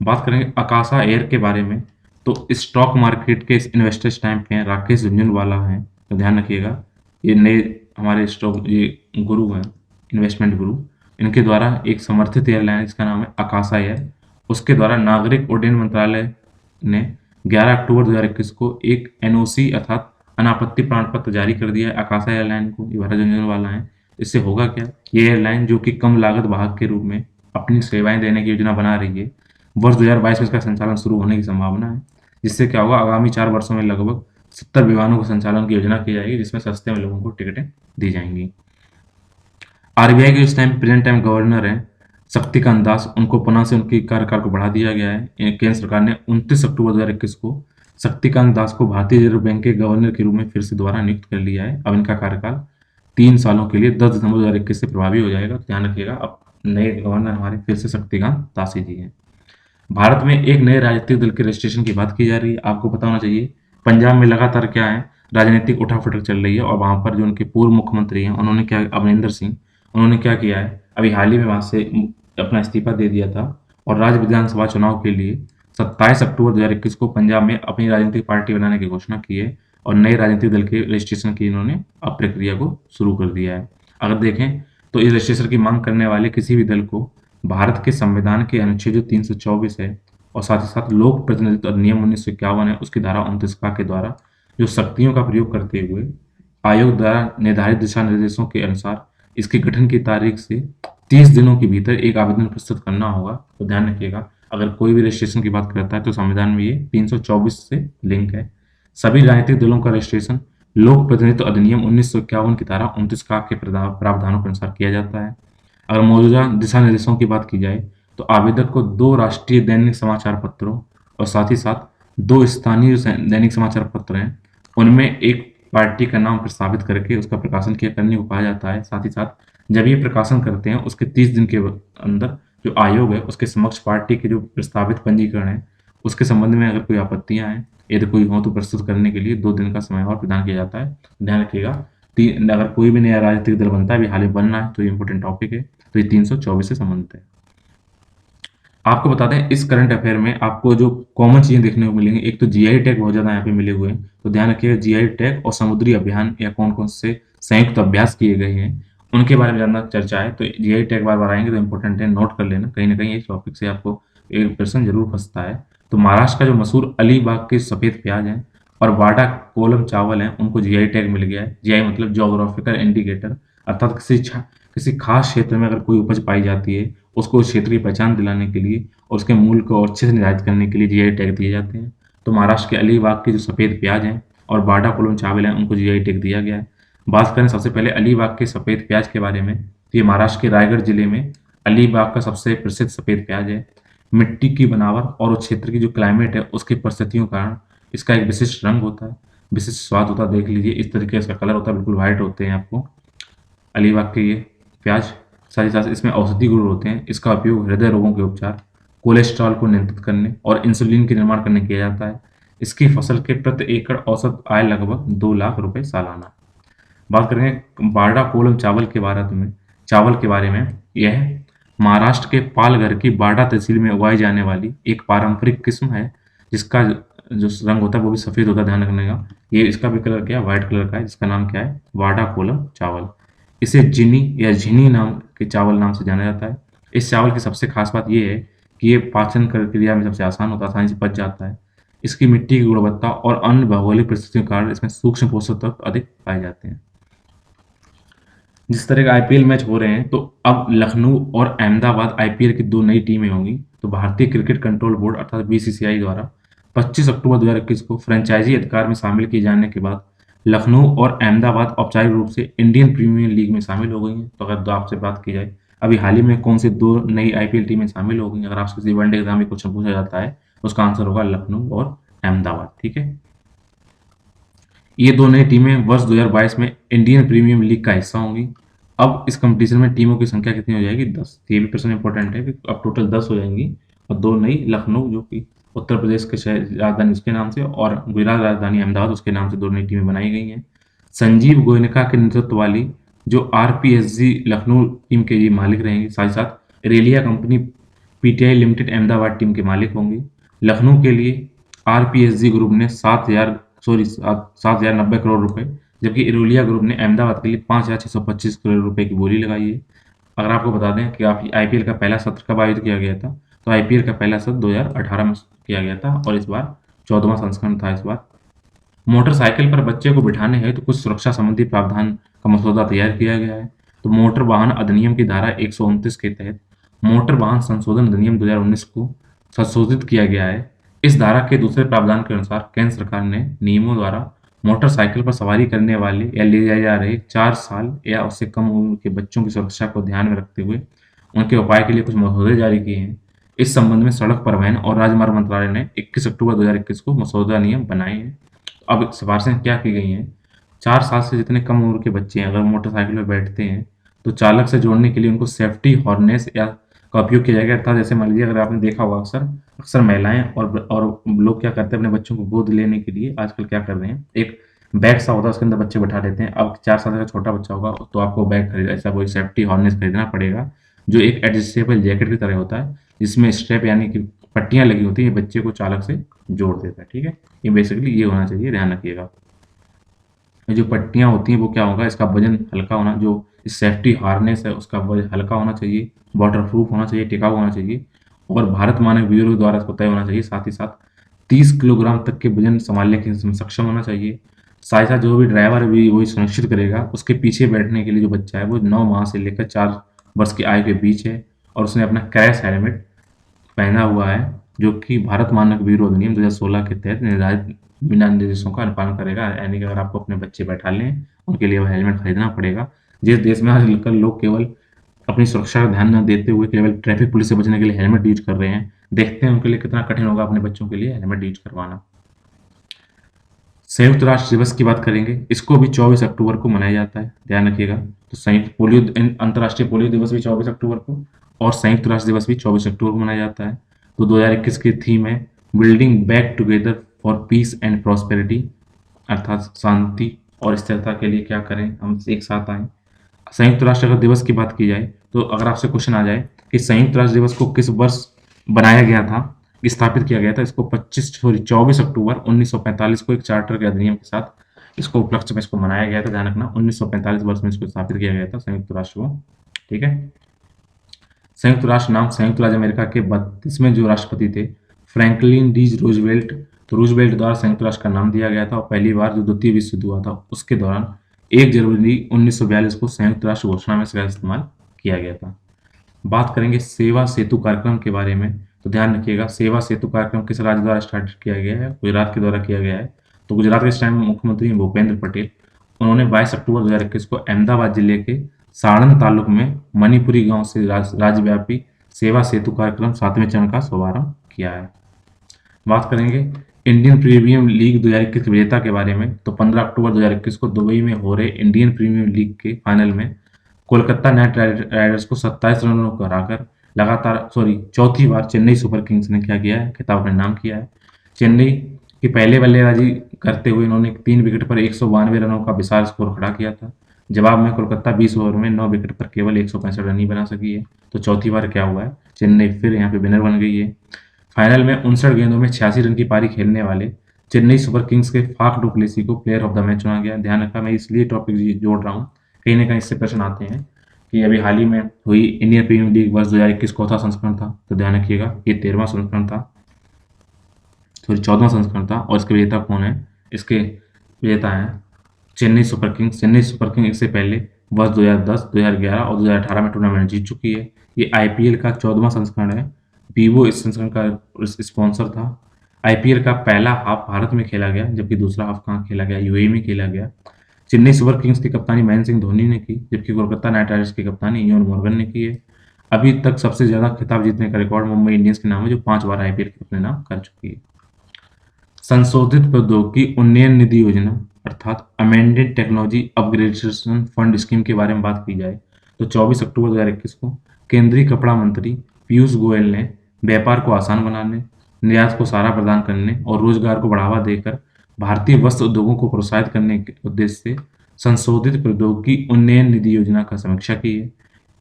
बात करेंगे आकाशा एयर के बारे में। तो स्टॉक मार्केट के इन्वेस्टर्स टाइम पे हैं राकेश झुंझुनवाला हैं, तो ध्यान रखिएगा। ये नए हमारे स्टॉक ये गुरु हैं, इन्वेस्टमेंट गुरु। इनके द्वारा एक समर्थित एयरलाइन जिसका नाम है आकाशा एयर, उसके द्वारा नागरिक उड्डयन मंत्रालय ने 11 अक्टूबर 2021 को एक NOC अर्थात अनापत्ति प्रमाण पत्र जारी कर दिया है आकाशा एयरलाइन को। ये भारत झुंझुनवाला है। इससे होगा क्या, ये एयरलाइन जो कि कम लागत वाहक के रूप में अपनी सेवाएं देने की योजना बना रही है। वर्ष 2022 में इसका संचालन शुरू होने की संभावना है, जिससे क्या होगा, आगामी 4 वर्षों में लगभग 70 विमानों के संचालन की योजना की जाएगी, जिसमें सस्ते में लोगों को टिकटें दी जाएंगी। आरबीआई के इस टाइम प्रेजेंट टाइम गवर्नर हैं शक्तिकांत दास, उनको पुनः से उनकी कार्यकाल को बढ़ा दिया गया है। केंद्र सरकार ने 29 अक्टूबर 2021 को शक्तिकांत दास को भारतीय रिजर्व बैंक के गवर्नर के रूप में फिर से दोबारा नियुक्त कर लिया है। अब इनका कार्यकाल 3 सालों के लिए 10 दिसंबर 2021 से प्रभावी हो जाएगा। ध्यान रखिएगा, अब नए गवर्नर हमारे फिर से शक्तिकांत दास जी हैं। भारत में एक नए राजनीतिक दल के रजिस्ट्रेशन की बात की जा रही है। आपको पता होना चाहिए, पंजाब में लगातार क्या है, राजनीतिक उठाफटक चल रही है, और वहां पर जो उनके पूर्व मुख्यमंत्री हैं, उन्होंने क्या, अमरिंदर सिंह, उन्होंने क्या किया है, अभी हाल ही में वहां से अपना इस्तीफा दे दिया था, और राज्य विधानसभा चुनाव के लिए 27 अक्टूबर 2021 को पंजाब में अपनी राजनीतिक पार्टी बनाने की घोषणा की है, और नए राजनीतिक दल के रजिस्ट्रेशन की इन्होंने अब प्रक्रिया को शुरू कर दिया है। अगर देखें तो इस रजिस्ट्रेशन की मांग करने वाले किसी भी दल को भारत के संविधान के अनुच्छेद जो 324 है, और साथ ही साथ लोक प्रतिनिधित्व अधिनियम 1951 है, उसकी धारा 29 का के द्वारा जो शक्तियों का प्रयोग करते हुए आयोग द्वारा निर्धारित दिशा निर्देशों के अनुसार इसके गठन की तारीख से 30 दिनों के भीतर एक आवेदन प्रस्तुत करना होगा। तो ध्यान रखिएगा, अगर कोई भी रजिस्ट्रेशन की बात करता है तो संविधान में ये 324 से लिंक है। सभी राजनीतिक दलों का रजिस्ट्रेशन लोक प्रतिनिधित्व अधिनियम 1951 की धारा 29 का के प्रावधानों के अनुसार किया जाता है। अगर मौजूदा दिशा निर्देशों की बात की जाए तो आवेदक को 2 राष्ट्रीय दैनिक समाचार पत्रों और साथ ही साथ 2 स्थानीय दैनिक समाचार पत्र हैं, उनमें एक पार्टी का नाम प्रस्तावित करके उसका प्रकाशन किया करने को कहा जाता है। साथ ही साथ जब ये प्रकाशन करते हैं उसके 30 दिन के अंदर जो आयोग है उसके समक्ष पार्टी के जो प्रस्तावित पंजीकरण है उसके संबंध में अगर कोई आपत्तियां हैं, यदि कोई हो, तो प्रस्तुत करने के लिए 2 दिन का समय और प्रदान किया जाता है। ध्यान रखिएगा, अगर कोई भी नया राजनीतिक दल बनता है, अभी हाल ही बनना है, तो ये इंपॉर्टेंट टॉपिक है। तो ये 324 से संबंधित है। आपको बता दें, इस करंट अफेयर में आपको जो कॉमन चीजें देखने को मिलेंगी, एक तो जीआई टैग बहुत ज्यादा यहाँ पे मिले हुए हैं, तो ध्यान रखिएगा जीआई टैग और समुद्री अभियान या कौन कौन से संयुक्त अभ्यास किए गए हैं उनके बारे में जानना चर्चा है। तो जीआई टैग बार बार आएंगे तो इंपॉर्टेंट है, नोट कर लेना, कहीं ना कहीं इस टॉपिक से आपको एक प्रश्न जरूर फंसता है। तो महाराष्ट्र का जो मशहूर अलीबाग के सफेद प्याज है और वाडा कोलम चावल है, उनको जीआई टैग मिल गया है। जीआई मतलब जोग्राफिकल इंडिकेटर, अर्थात किसी खास क्षेत्र में अगर कोई उपज पाई जाती है उसको उस क्षेत्र की पहचान दिलाने के लिए और उसके मूल्य को अच्छे से निर्धारित करने के लिए जीआई टैग दिए जाते हैं। तो महाराष्ट्र के अलीबाग के जो सफेद प्याज हैं और बाडा कोलम चावल हैं, उनको जीआई टैग दिया गया है। बात करें सबसे पहले अलीबाग के सफेद प्याज के बारे में, तो ये महाराष्ट्र के रायगढ़ जिले में अलीबाग का सबसे प्रसिद्ध सफेद प्याज है। मिट्टी की बनावट और उस क्षेत्र की जो क्लाइमेट है उसकी परिस्थितियों के कारण इसका एक विशिष्ट रंग होता है, विशिष्ट स्वाद होता है। देख लीजिए, इस तरीके से इसका कलर होता है, बिल्कुल व्हाइट होते हैं आपको अलीबाग के ये प्याज। साथ ही साथ इसमें औषधि गुण होते हैं। इसका उपयोग हृदय रोगों के उपचार, कोलेस्ट्रॉल को नियंत्रित करने और इंसुलिन के निर्माण करने किया जाता है। इसकी फसल के प्रति एकड़ औसत आय लगभग 2 लाख रुपए सालाना। बात करेंगे बारडा कोलम चावल के बारे में, यह महाराष्ट्र के पालघर की बारडा तहसील में उगाई जाने वाली एक पारंपरिक किस्म है, जिसका जो रंग होता है वो भी सफेद होता है। ध्यान रखने का, ये इसका भी कलर क्या है, व्हाइट कलर का है, जिसका नाम क्या है, वाडा कोलम चावल। इसे जिनी या झिनी नाम के चावल नाम से जाना जाता है। इस चावल की सबसे खास बात यह है कि ये पाचन प्रक्रिया में सबसे आसान होता है, आसानी से पच जाता है। इसकी मिट्टी की गुणवत्ता और अन्य भौगोलिक परिस्थितियों के कारण इसमें सूक्ष्म पोषक तत्व अधिक पाए जाते हैं। जिस तरह का आईपीएल मैच हो रहे हैं, तो अब लखनऊ और अहमदाबाद आईपीएल की 2 नई टीमें होंगी। तो भारतीय क्रिकेट कंट्रोल बोर्ड अर्थात बीसीसीआई द्वारा 25 अक्टूबर 2021 को फ्रेंचाइजी अधिकार में शामिल किए जाने के बाद लखनऊ और अहमदाबाद औपचारिक रूप से इंडियन प्रीमियर लीग में शामिल हो गई हैं। तो अगर आपसे बात की जाए अभी हाल ही में कौन से 2 नई आईपीएल टीमें शामिल हो गई, अगर आपसे किसी वनडे एग्जाम में क्वेश्चन पूछा जाता है तो उसका आंसर होगा लखनऊ और अहमदाबाद। ठीक है, ये 2 नई टीमें वर्ष 2022 में इंडियन प्रीमियर लीग का हिस्सा होंगी। अब इस कंपटीशन में टीमों की संख्या कितनी हो जाएगी, 10। ये भी प्रश्न इंपॉर्टेंट है कि अब टोटल 10 हो जाएंगी, और 2 नई लखनऊ जो कि उत्तर प्रदेश के शहर राजधानी उसके नाम से, और गुजरात राजधानी अहमदाबाद उसके नाम से 2 नई टीमें बनाई गई हैं। संजीव गोयनका के नेतृत्व वाली जो आरपीएसजी लखनऊ टीम के ये मालिक रहेंगे। साथ ही साथ रेलिया company PTI limited Ahmedabad team के मालिक होंगे। लखनऊ के लिए आरपीएसजी ग्रुप ने 7,090 करोड़ रुपए, जबकि इरोलिया ग्रुप ने अहमदाबाद के लिए 5,625 करोड़ रुपए की बोली लगाई है। अगर आपको बता दें कि आप आईपीएल का पहला सत्र कब आयोजित किया गया था, तो आईपीएल का पहला सत्र 2018 में किया गया था, और इस बार 14वां संस्करण था। इस बार मोटरसाइकिल पर बच्चे को बिठाने है तो कुछ सुरक्षा संबंधी प्रावधान का मसौदा तैयार किया गया है। तो मोटर वाहन अधिनियम की धारा 129 के तहत मोटर वाहन संशोधन अधिनियम 2019 को संशोधित किया गया है। इस धारा के दूसरे प्रावधान के अनुसार केंद्र सरकार ने नियमों द्वारा मोटरसाइकिल पर सवारी करने वाले या ले जाए जा रहे 4 साल या उससे कम उम्र के बच्चों की सुरक्षा को ध्यान में रखते हुए उनके उपाय के लिए कुछ मसौदे जारी किए हैं। इस संबंध में सड़क परिवहन और राजमार्ग मंत्रालय ने 21 अक्टूबर 2021 को मसौदा नियम बनाए हैं। अब सिफारिशें क्या की गई हैं? 4 साल से जितने कम उम्र के बच्चे हैं, अगर मोटरसाइकिल में बैठते हैं, तो चालक से जोड़ने के लिए उनको सेफ्टी हार्नेस या का उपयोग किया जाएगा। अर्थात जैसे मान लीजिए, अगर आपने देखा होगा अक्सर अक्सर महिलाएं और लोग क्या करते हैं, अपने बच्चों को गोद लेने के लिए आजकल क्या कर रहे हैं, एक बैग सा होता है, उसके अंदर बच्चे बैठा लेते हैं। अब 4 साल का छोटा बच्चा होगा तो आपको बैग खरीद ऐसा कोई सेफ्टी हार्नेस खरीदना पड़ेगा, जो एक एडजस्टेबल जैकेट की तरह होता है, जिसमें स्ट्रैप यानी कि पट्टियां लगी होती हैं, ये बच्चे को चालक से जोड़ देता है। ठीक है, ये बेसिकली ये होना चाहिए, ध्यान रखिएगा। ये जो पट्टियाँ होती हैं वो क्या होगा, इसका वजन हल्का होना, जो सेफ्टी हार्नेस है उसका वजन हल्का होना चाहिए, वाटरप्रूफ होना चाहिए, टिकाऊ होना चाहिए और भारत मानक ब्यूरो द्वारा इसको तय होना चाहिए। साथ ही साथ 30 किलोग्राम तक के वजन संभालने के सक्षम होना चाहिए। साथ ही साथ जो भी ड्राइवर भी वही सुनिश्चित करेगा उसके पीछे बैठने के लिए जो बच्चा है वो 9 माह से लेकर 4 वर्ष की आयु के बीच है और उसने अपना क्रैश हेलमेट पहना हुआ है, जो कि भारत मानक ब्यूरो अधिनियम 2016 के तहत निर्धारित बिना निर्देशों का अनुपालन करेगा। यानी कि अगर आपको अपने बच्चे बैठा लें, उनके लिए हेलमेट खरीदना पड़ेगा। जिस देश में आजकल लोग केवल अपनी सुरक्षा का ध्यान न देते हुए केवल ट्रैफिक पुलिस से बचने के लिए हेलमेट यूज कर रहे हैं, देखते हैं उनके लिए कितना कठिन होगा अपने बच्चों के लिए हेलमेट यूज करवाना। संयुक्त राष्ट्र दिवस की बात करेंगे, इसको भी 24 अक्टूबर को मनाया जाता है, ध्यान रखिएगा। तो संयुक्त पोलियो अंतर्राष्ट्रीय पोलियो दिवस भी 24 अक्टूबर को और संयुक्त राष्ट्र दिवस भी 24 अक्टूबर को मनाया जाता है। तो 2021 की थीम है building back together for piece and prosperity, अर्थात शांति और स्थिरता के लिए क्या करें, हम एक साथ आए। संयुक्त राष्ट्र अगर दिवस की बात की जाए तो अगर आपसे क्वेश्चन आ जाए कि संयुक्त राष्ट्र दिवस को किस वर्ष बनाया गया था, स्थापित किया गया था, इसको 24 अक्टूबर 1945 को एक चार्टर के अधिनियम के साथ इसको उपलक्ष्य में इसको मनाया गया था। ध्यान रखना, 1945 वर्ष में इसको स्थापित किया गया था संयुक्त राष्ट्र को। ठीक है, संयुक्त राष्ट्र नाम संयुक्त राज्य अमेरिका के 32वें जो राष्ट्रपति थे फ्रैंकलिन डी रूजवेल्ट, तो रूजवेल्ट द्वारा संयुक्त राष्ट्र का नाम दिया गया था और पहली बार जो द्वितीय विश्व युद्ध हुआ था उसके दौरान 1 जनवरी 1942 को संयुक्त राष्ट्र घोषणा में इसका इस्तेमाल किया गया था। बात करेंगे सेवा सेतु कार्यक्रम के बारे में, तो ध्यान रखिएगा सेवा सेतु कार्यक्रम किस राज्य द्वारा स्टार्ट किया गया है, गुजरात के द्वारा किया गया है। तो गुजरात के इस टाइम मुख्यमंत्री भूपेंद्र पटेल, उन्होंने 22 अक्टूबर 2021 को अहमदाबाद जिले के साड़न तालुक में मणिपुरी गांव से राज्यव्यापी सेवा सेतु कार्यक्रम 7वें चरण का शुभारंभ किया है। बात करेंगे इंडियन प्रीमियर लीग 2021 के विजेता के बारे में, तो 15 अक्टूबर 2021 को दुबई में हो रहे इंडियन प्रीमियर लीग के फाइनल में कोलकाता नाइट राइडर्स को 27 रनों को हराकर लगातार चौथी बार चेन्नई सुपर किंग्स ने क्या किया है, खिताब अपने नाम किया है। चेन्नई की पहले बल्लेबाजी करते हुए इन्होंने 3 विकेट पर 192 रनों का विशाल स्कोर खड़ा किया था। जवाब में कोलकाता 20 ओवर में 9 विकेट पर केवल 165 रन ही बना सकी है। तो चौथी बार क्या हुआ है, चेन्नई फिर यहाँ पे विनर बन गई है। फाइनल में 59 गेंदों में 86 रन की पारी खेलने वाले चेन्नई सुपर किंग्स के फाफ डु प्लेसी को प्लेयर ऑफ द मैच चुना गया। ध्यान रखा, मैं इसलिए टॉपिक जोड़ रहा हूँ, कहीं ना कहीं इससे प्रश्न आते हैं कि अभी हाल ही में हुई इंडियन प्रीमियर लीग वर्ष 2021 चौथा संस्करण था, तो ध्यान रखिएगा ये 13वां संस्करण था, 14वां संस्करण था। और इसके विजेता कौन है, इसके विजेता हैं Chennai super Kings. Chennai super Kings इससे पहले वर्ष 2010, 2011 और 2018 में टूर्नामेंट जीत चुकी है। ये आईपीएल का 14वां संस्करण है। वीवो इस संस्करण का स्पॉन्सर था। आईपीएल का पहला हाफ भारत में खेला गया, जबकि दूसरा हाफ कहाँ खेला गया, यूएई में खेला गया। चेन्नई सुपर किंग्स की कप्तानी महेंद्र सिंह धोनी ने की, जबकि कोलकाता नाइट राइडर्स की कप्तानी इयोन मोर्गन ने की है। अभी तक सबसे ज्यादा खिताब जीतने का रिकॉर्ड मुंबई इंडियंस के नाम है, जो 5 बार आईपीएल के अपने नाम कर चुकी है। संशोधित प्रौद्योगिकी उन्नयन निधि योजना अर्थात amended technology upgradation fund scheme के बारे में बात की जाए तो 24 अक्टूबर 2021 को केंद्रीय कपड़ा मंत्री पीयूष गोयल ने व्यापार को आसान बनाने, निर्यात को सहारा प्रदान करने और रोजगार को बढ़ावा देकर भारतीय वस्त्र उद्योगों को प्रोत्साहित करने के उद्देश्य से संशोधित प्रौद्योगिकी उन्नयन निधि योजना का समीक्षा की है।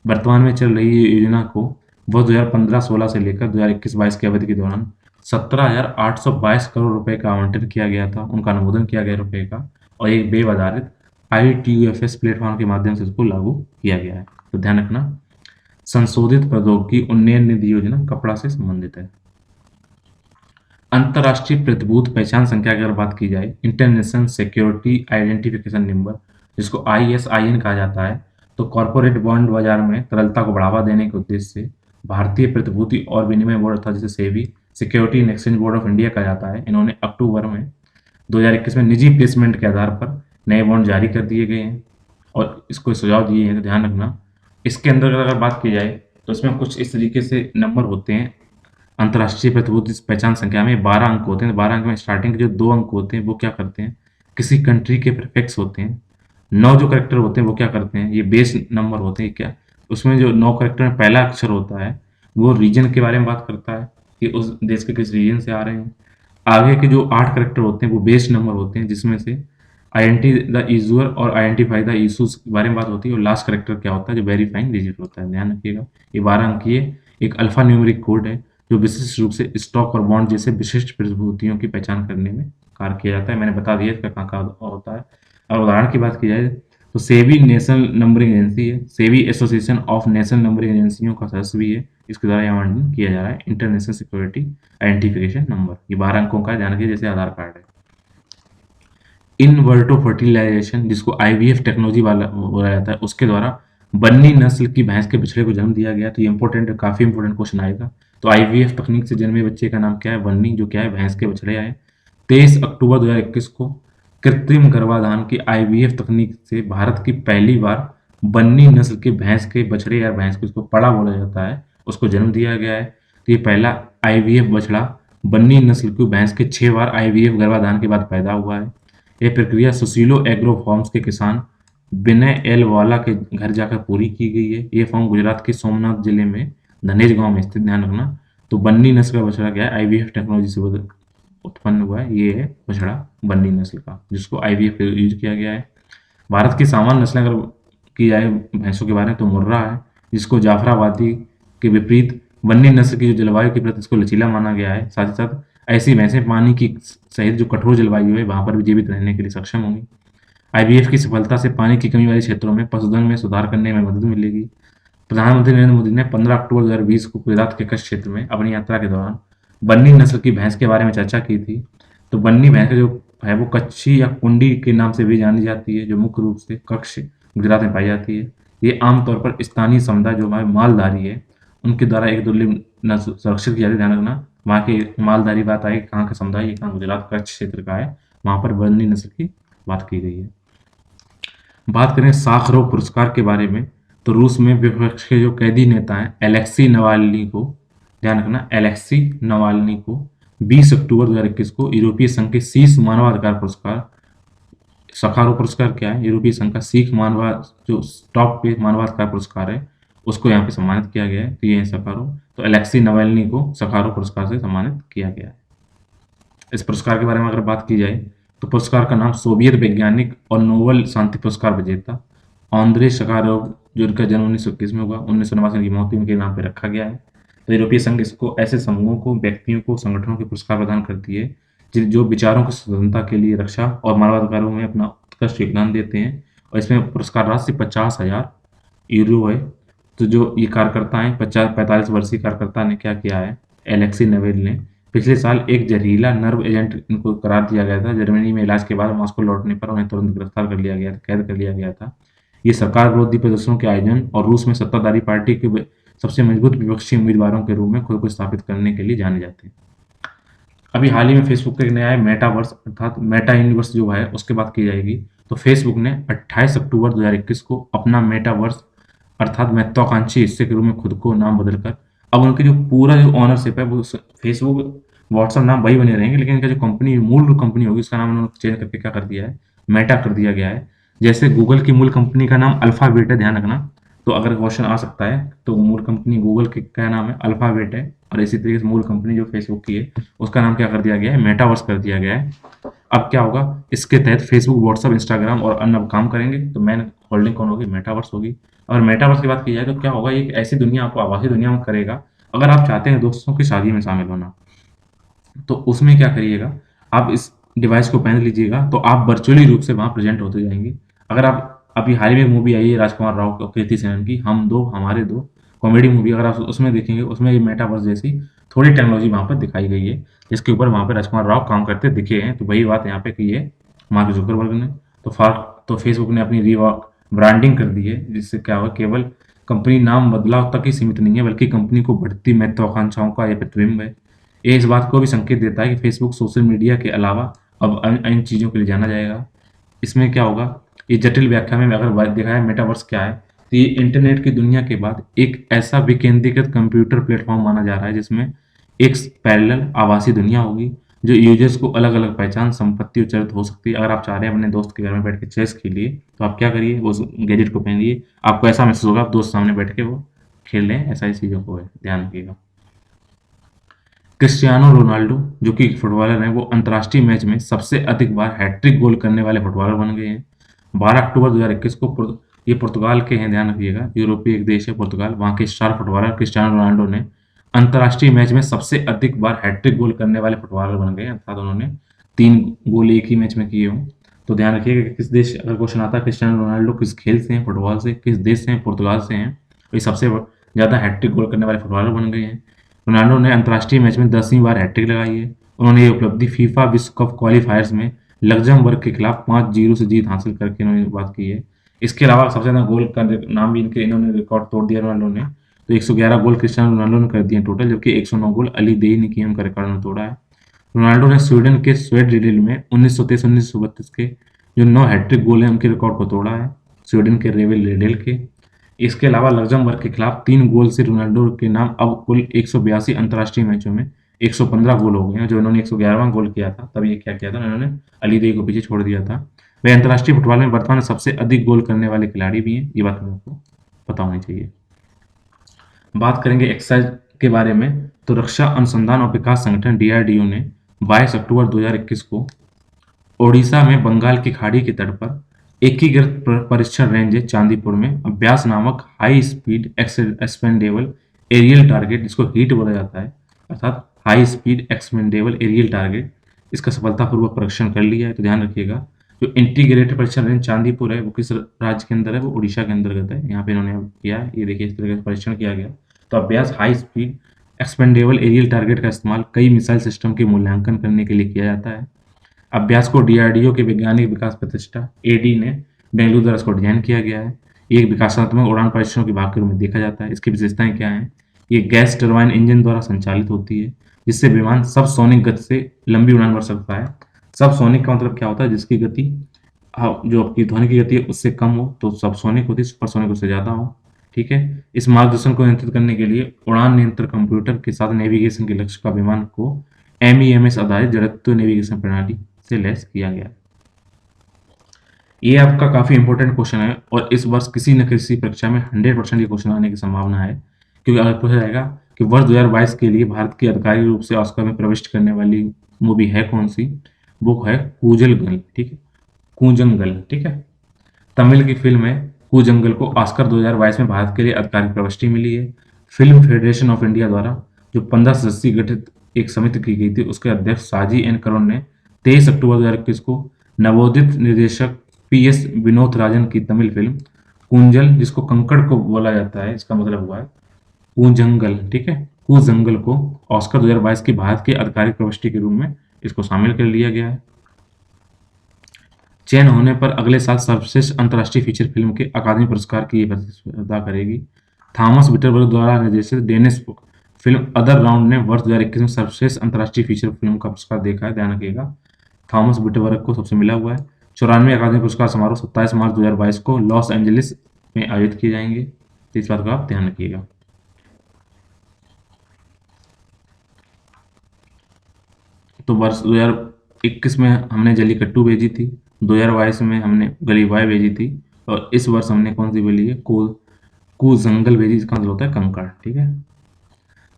वर्तमान में चल रही योजना को वर्ष 2015-16 से लेकर 2021-22 की अवधि के दौरान 17,822 करोड़ रुपए का आवंटन किया गया था, उनका अनुमोदन किया गया रुपए का, और एक वेब आधारित ITUFS प्लेटफॉर्म के माध्यम से इसको लागू किया गया है। तो ध्यान रखना, संशोधित प्रौद्योगिकी उन्नयन निधि योजना कपड़ा से संबंधित है। अंतर्राष्ट्रीय प्रतिभूत पहचान संख्या की अगर बात की जाए, इंटरनेशनल सिक्योरिटी आइडेंटिफिकेशन नंबर, जिसको ISIN कहा जाता है, तो कॉर्पोरेट बॉन्ड बाजार में तरलता को बढ़ावा देने के उद्देश्य से भारतीय प्रतिभूति और विनिमय बोर्ड अर्थात जिसे SEBI, security and exchange board of India कहा जाता है, इन्होंने अक्टूबर में 2021 में निजी प्लेसमेंट के आधार पर नए बॉन्ड जारी कर दिए गए हैं और इसको सुझाव दिए हैं, तो ध्यान रखना। इसके अंदर अगर बात की जाए तो इसमें कुछ इस तरीके से नंबर होते हैं। अंतर्राष्ट्रीय प्रतिभूति पहचान संख्या में 12 अंक होते हैं। 12 अंक में स्टार्टिंग के जो 2 अंक होते हैं वो क्या करते हैं, किसी कंट्री के प्रीफिक्स होते हैं। 9 जो करेक्टर होते हैं वो क्या करते हैं, ये बेस नंबर होते हैं। क्या उसमें जो 9 करेक्टर में पहला अक्षर होता है वो रीजन के बारे में बात करता है कि उस देश के किस रीजन से आ रहे हैं। आगे के जो 8 करेक्टर होते हैं वो बेस नंबर होते हैं, जिसमें से आइडेंटी द इशूअर और आइडेंटिफाई द इशूज के बारे में बात होती है। और लास्ट करेक्टर क्या होता है, जो वेरीफाइंग डिजिट होता है। ध्यान रखिएगा, ये 12 अंकीय एक अल्फा न्यूमेरिक कोड है जो विशिष्ट रूप से स्टॉक और बॉन्ड जैसे विशिष्ट प्रतिभूतियों की पहचान करने में कार्य किया जाता है। मैंने बता दिया इसका कहाँ होता है। और उदाहरण की बात की जाए तो सेबी नेशनल नंबरिंग एजेंसी है, SEBI association of national numbering एजेंसियों का सदस्य भी है। इसके द्वारा यह वर्णन किया जा रहा है इंटरनेशनल सिक्योरिटी आइडेंटिफिकेशन नंबर। ये 12 अंकों का, ध्यान रखिए, जैसे आधार कार्ड है। इन वर्टो फर्टिलाइजेशन, जिसको आईवीएफ टेक्नोलॉजी वाला बोला जाता है, उसके द्वारा बन्नी नस्ल की भैंस के बछड़े को जन्म दिया गया। तो ये इंपॉर्टेंट है, काफी इंपॉर्टेंट क्वेश्चन आएगा। तो आईवीएफ तकनीक से जन्मे बच्चे का नाम क्या है, बन्नी, जो क्या है, भैंस के बछड़े आए। 23 अक्टूबर 2021 को कृत्रिम गर्भाधान की आईवीएफ तकनीक से भारत की पहली बार बन्नी नस्ल के भैंस के बछड़े या भैंस को, इसको पड़ा बोला जाता है, उसको जन्म दिया गया है। तो ये पहला आईवीएफ बछड़ा बन्नी नस्ल की भैंस के 6 बार आईवीएफ गर्भाधान के बाद पैदा हुआ है। यह प्रक्रिया सुशीलो एग्रो फार्म्स के किसान विनय एल वाला के घर जाकर पूरी की गई है। ये फार्म गुजरात के सोमनाथ जिले में धनेज गांव में स्थित, ध्यान रखना। तो बन्नी नस्ल का बछड़ा क्या है, आईवीएफ टेक्नोलॉजी से उत्पन्न हुआ है। ये है बछड़ा बन्नी नस्ल का, जिसको आईवीएफ यूज किया गया है। भारत की सामान्य नस्लें अगर की जाए भैंसों के बारे में तो मुर्रा है, जिसको जाफराबादी के विपरीत बन्नी नस्ल की जो जलवायु के प्रति इसको लचीला माना गया है। साथ ही साथ ऐसी भैंसें पानी की सहित जो कठोर जलवायु है वहां पर भी जीवित रहने के लिए सक्षम होंगी। आईवीएफ की सफलता से पानी की कमी वाले क्षेत्रों में पशुधन में सुधार करने में मदद मिलेगी। प्रधानमंत्री नरेंद्र मोदी ने 15 अक्टूबर 2020 को गुजरात के कच्छ क्षेत्र में अपनी यात्रा के दौरान बन्नी नस्ल की भैंस के बारे में चर्चा की थी। तो बन्नी भैंस जो है वो कच्छी या कुंडी के नाम से भी जानी जाती है, जो मुख्य रूप से कच्छ गुजरात में पाई जाती है। ये आमतौर पर स्थानीय समुदाय जो हमारे मालधारी है उनके द्वारा एक दुर्लभ नस्ल सुरक्षित किया जाता है। ध्यान रखना, वहाँ की मालधारी बात आई, कहाँ का समुदाय, ये कहाँ गुजरात कच्छ क्षेत्र का है, वहाँ पर बन्नी नस्ल की बात की गई है। बात करें साखरोव पुरस्कार के बारे में तो रूस में विपक्ष के जो कैदी नेता हैं एलेक्सी नवाल्नी को, ध्यान रखना, एलेक्सी नवाल्नी को 20 अक्टूबर 2021 को यूरोपीय संघ के शीर्ष मानवाधिकार पुरस्कार, सखारोव पुरस्कार क्या है, यूरोपीय संघ का शीर्ष जो टॉप पे मानवाधिकार पुरस्कार है, उसको यहाँ पे सम्मानित किया गया है। तो ये है सखारोव। तो एलेक्सी नवाल्नी को सखारोव पुरस्कार से सम्मानित किया गया है। इस पुरस्कार के बारे में अगर बात की जाए तो पुरस्कार का नाम सोवियत वैज्ञानिक और नोबेल शांति पुरस्कार विजेता आंद्रे सखारोव, जिनका जन्म 1921 में हुआ, 1989 की मौत उनके नाम पर रखा गया है। तो यूरोपीय संघ इसको ऐसे समूहों को, व्यक्तियों को, संगठनों के पुरस्कार प्रदान करती है जो विचारों की स्वतंत्रता के लिए, रक्षा और मानवाधिकारों में अपना उत्कृष्ट योगदान देते हैं। और इसमें पुरस्कार राशि 50,000 यूरो है। तो जो ये कार्यकर्ता है 45 वर्षीय कार्यकर्ता ने क्या किया है, एलेक्सी नवेल ने पिछले साल एक जहरीला नर्व एजेंट इनको करार दिया गया था। जर्मनी में इलाज के बाद मॉस्को लौटने पर उन्हें तुरंत गिरफ्तार कर लिया गया था, कैद कर लिया गया था। ये सरकार विरोधी प्रदर्शनों के आयोजन और रूस में सत्ताधारी पार्टी के सबसे मजबूत विपक्षी उम्मीदवारों के रूप में खुद को स्थापित करने के लिए जाने जाते हैं। अभी हाल ही में फेसबुक का एक नया मेटावर्स अर्थात मेटा यूनिवर्स जो है उसकी बात की जाएगी। तो फेसबुक ने 28 अक्टूबर 2021 को अपना मेटावर्स अर्थात महत्वाकांक्षी हिस्से के रूप में खुद को नाम बदलकर अब उनकी जो पूरा जो ऑनरशिप है वो फेसबुक व्हाट्सएप नाम वही बने रहेंगे, लेकिन इनका जो कंपनी मूल कंपनी होगी उसका नाम उन्होंने चेंज करके क्या कर दिया है, मेटा कर दिया गया है। जैसे गूगल की मूल कंपनी का नाम अल्फाबेट है, ध्यान रखना। तो अगर क्वेश्चन आ सकता है तो मूल कंपनी गूगल की क्या नाम है, अल्फाबेट है। और इसी तरीके से मूल कंपनी जो फेसबुक की है उसका नाम क्या कर दिया गया है, मेटावर्स कर दिया गया है। अब क्या होगा, इसके तहत फेसबुक, व्हाट्सएप, इंस्टाग्राम और अन्य काम करेंगे। तो मेन होल्डिंग कौन होगी, मेटावर्स होगी। अगर मेटावर्स की बात की जाए तो क्या होगा, एक ऐसी दुनिया आपको आभासी दुनिया में करेगा। अगर आप चाहते हैं दोस्तों की शादी में शामिल होना तो उसमें क्या करिएगा, आप इस डिवाइस को पहन लीजिएगा तो आप वर्चुअली रूप से वहां प्रेजेंट होते जाएंगे। अगर आप अभी हाल ही में मूवी आई है राजकुमार राव और कृति सेनन की, हम दो हमारे दो, कॉमेडी मूवी, अगर आप उसमें देखेंगे उसमें ये मेटावर्स जैसी थोड़ी टेक्नोलॉजी वहां पर दिखाई गई है, जिसके ऊपर वहां पर राजकुमार राव काम करते दिखे हैं। तो वही बात यहाँ पे की है मार्क जुकरबर्ग ने। तो फेसबुक ने अपनी ब्रांडिंग कर दी है, जिससे क्या होगा, केवल कंपनी नाम बदलाव तक ही सीमित नहीं है, बल्कि कंपनी को बढ़ती महत्वाकांक्षाओं का यह प्रतिबिंब है। ये इस बात को भी संकेत देता है कि फेसबुक सोशल मीडिया के अलावा अब अन्य चीज़ों के लिए जाना जाएगा। इसमें क्या होगा, ये जटिल व्याख्या में अगर देखा है मेटावर्स क्या है, तो ये इंटरनेट की दुनिया के बाद एक ऐसा विकेंद्रीकृत कंप्यूटर प्लेटफॉर्म माना जा रहा है जिसमें एक पैरेलल आभासी दुनिया होगी जो यूजर्स को अलग अलग पहचान, संपत्ति और चरित्र हो सकती है। अगर आप चाह रहे हैं अपने दोस्त के घर में बैठ के चेस खेलिए, तो आप क्या करिए, वो गैजेट को पहनिए, आपको ऐसा महसूस होगा आप दोस्त सामने बैठ के वो खेल रहे हैं। ऐसा ही चीज़ों को है, ध्यान रखिएगा। क्रिस्टियानो रोनाल्डो जो कि फुटबॉलर हैं, वो अंतर्राष्ट्रीय मैच में सबसे अधिक बार हैट्रिक गोल करने वाले फुटबॉलर बन गए हैं। 12 अक्टूबर 2021 को ये पुर्तगाल के हैं, ध्यान रखिएगा, यूरोपीय एक देश है पुर्तगाल, वहाँ के स्टार फुटबॉलर क्रिस्टियानो रोनाल्डो ने अंतर्राष्ट्रीय मैच में सबसे अधिक बार हैट्रिक गोल करने वाले फुटबॉलर बन गए, अर्थात उन्होंने 3 गोल एक ही मैच में किए हों। तो ध्यान रखिएगा कि किस देश, अगर क्वेश्चन आता है क्रिस्टियानो रोनाल्डो किस खेल से हैं, फुटबॉल से, किस देश से हैं, पुर्तगाल से हैं, तो ये सबसे ज़्यादा हैट्रिक गोल करने वाले फुटबॉलर बन गए हैं। रोनाल्डो ने अंतर्राष्ट्रीय मैच में 10वीं बार हैट्रिक लगाई है। उन्होंने ये उपलब्धि फीफा विश्व कप क्वालिफायर्स में लग्जमबर्ग के खिलाफ 5-0 से जीत हासिल करके इन्होंने बात की है। इसके अलावा सबसे ज़्यादा गोल का नाम भी इन्होंने रिकॉर्ड तोड़ दिया रोनाल्डो ने, तो 111 गोल क्रिस्टियानो रोनाल्डो ने कर दिए टोटल, जबकि 109 गोल अली देई ने किए, उनका रिकॉर्ड उन्होंने तोड़ा है। रोनाल्डो ने स्वीडन के स्वेडरिडेल में 1923-1932 के जो 9 हैट्रिक गोल हैं उनके रिकॉर्ड को तोड़ा है, स्वीडन के रेवेल रिडेल के। इसके अलावा लग्जमबर्ग के खिलाफ 3 गोल से रोनाल्डो के नाम अब कुल 182 अंतर्राष्ट्रीय मैचों में 115 गोल हो गए हैं। जो इन्होंने 111वां गोल किया था, तब ये क्या किया था, उन्होंने अली देई को पीछे छोड़ दिया था। वे अंतर्राष्ट्रीय फुटबॉल में वर्तमान में सबसे अधिक गोल करने वाले खिलाड़ी भी हैं, ये बात आपको पता होनी चाहिए। बात करेंगे एक्सरसाइज के बारे में, तो रक्षा अनुसंधान और विकास संगठन DRDO ने 22 अक्टूबर 2021 को ओडिशा में बंगाल की खाड़ी के तट पर एकीकृत परीक्षण रेंज चांदीपुर में अभ्यास नामक high speed expendable aerial target, जिसको हीट बोला जाता है, अर्थात high speed expendable aerial target, इसका सफलतापूर्वक परीक्षण कर लिया है। तो ध्यान रखिएगा, जो इंटीग्रेटेड परीक्षण रेंज चांदीपुर है वो किस राज्य के अंदर है, वो उड़ीसा के अंतर्गत है। यहाँ पे इन्होंने किया है, ये देखिए इस तरह का परीक्षण किया गया। तो Abhyas high speed expendable aerial target का इस्तेमाल कई मिसाइल सिस्टम के मूल्यांकन करने के लिए किया जाता है। अभ्यास को DRDO के वैज्ञानिक विकास प्रतिष्ठा AD ने बेंगलुरु द्वारा इसको डिजाइन किया गया है। ये एक विकासात्मक उड़ान परीक्षणों के भाग के रूप में देखा जाता है। इसकी विशेषताएं क्या हैं, ये गैस टरबाइन इंजन द्वारा संचालित होती है, जिससे विमान सब सोनिक गति से लंबी उड़ान भर सकता है। सब सोनिक का मतलब क्या होता है, जिसकी गति जो आपकी ध्वनि की गति है उससे कम हो तो सब सोनिक होती है, सुपरसोनिक उससे ज़्यादा हो। ठीक है, इस मार्गदर्शन को नियंत्रित करने के लिए उड़ान नियंत्रण कंप्यूटर के साथ नेविगेशन के लक्ष्य का विमान को MEMS आधारित जड़त्व नेविगेशन प्रणाली से लैस किया गया। ये आपका काफी इंपॉर्टेंट क्वेश्चन है और इस वर्ष किसी न किसी परीक्षा में 100% ये क्वेश्चन आने की संभावना है, क्योंकि अगर पूछा जाएगा कि वर्ष 2022 के लिए भारत की आधिकारिक रूप से ऑस्कर में प्रविष्ट करने वाली मूवी है कौन सी, वो है कूजलगल। ठीक है, कूजंगल। ठीक है, तमिल की फिल्म है कूजंगल को ऑस्कर 2022 में भारत के लिए आधिकारिक प्रविष्टि मिली है। फिल्म फेडरेशन ऑफ इंडिया द्वारा जो 15 सदस्यीय गठित एक समिति की गई थी, उसके अध्यक्ष साजी एन करुण ने 23 अक्टूबर 2021 को नवोदित निर्देशक PS विनोद राजन की तमिल फिल्म कूंजल, जिसको कंकड़ को बोला जाता है, इसका मतलब हुआ है कूजंगल। ठीक है, कूजंगल को ऑस्कर 2022 की भारत की आधिकारिक प्रविष्टि के रूप में इसको शामिल कर लिया गया है। चयन होने पर अगले साल सर्वश्रेष्ठ अंतर्राष्ट्रीय फीचर फिल्म के अकादमी पुरस्कार की प्रतिस्पर्धा करेगी। थॉमस विटरबर्ग द्वारा निर्देशित डेनिश फिल्म अदर राउंड ने वर्ष 2021 में सर्वश्रेष्ठ अंतर्राष्ट्रीय फीचर फिल्म का पुरस्कार देखा है, ध्यान रखिएगा। थॉमस विटरबर्ग को सबसे मिला हुआ है। 94वें अकादमी पुरस्कार समारोह 27 मार्च 2022 को लॉस एंजलिस में आयोजित किए जाएंगे, तो इस बात का आप ध्यान रखिएगा। तो वर्ष 2021 में हमने जलीकट्टू भेजी थी, 2022 में हमने गलीबाई भेजी थी, और इस वर्ष हमने कौन सी भेजी है, कूजंगल भेजी, इसका मतलब होता है कंकड़। ठीक है,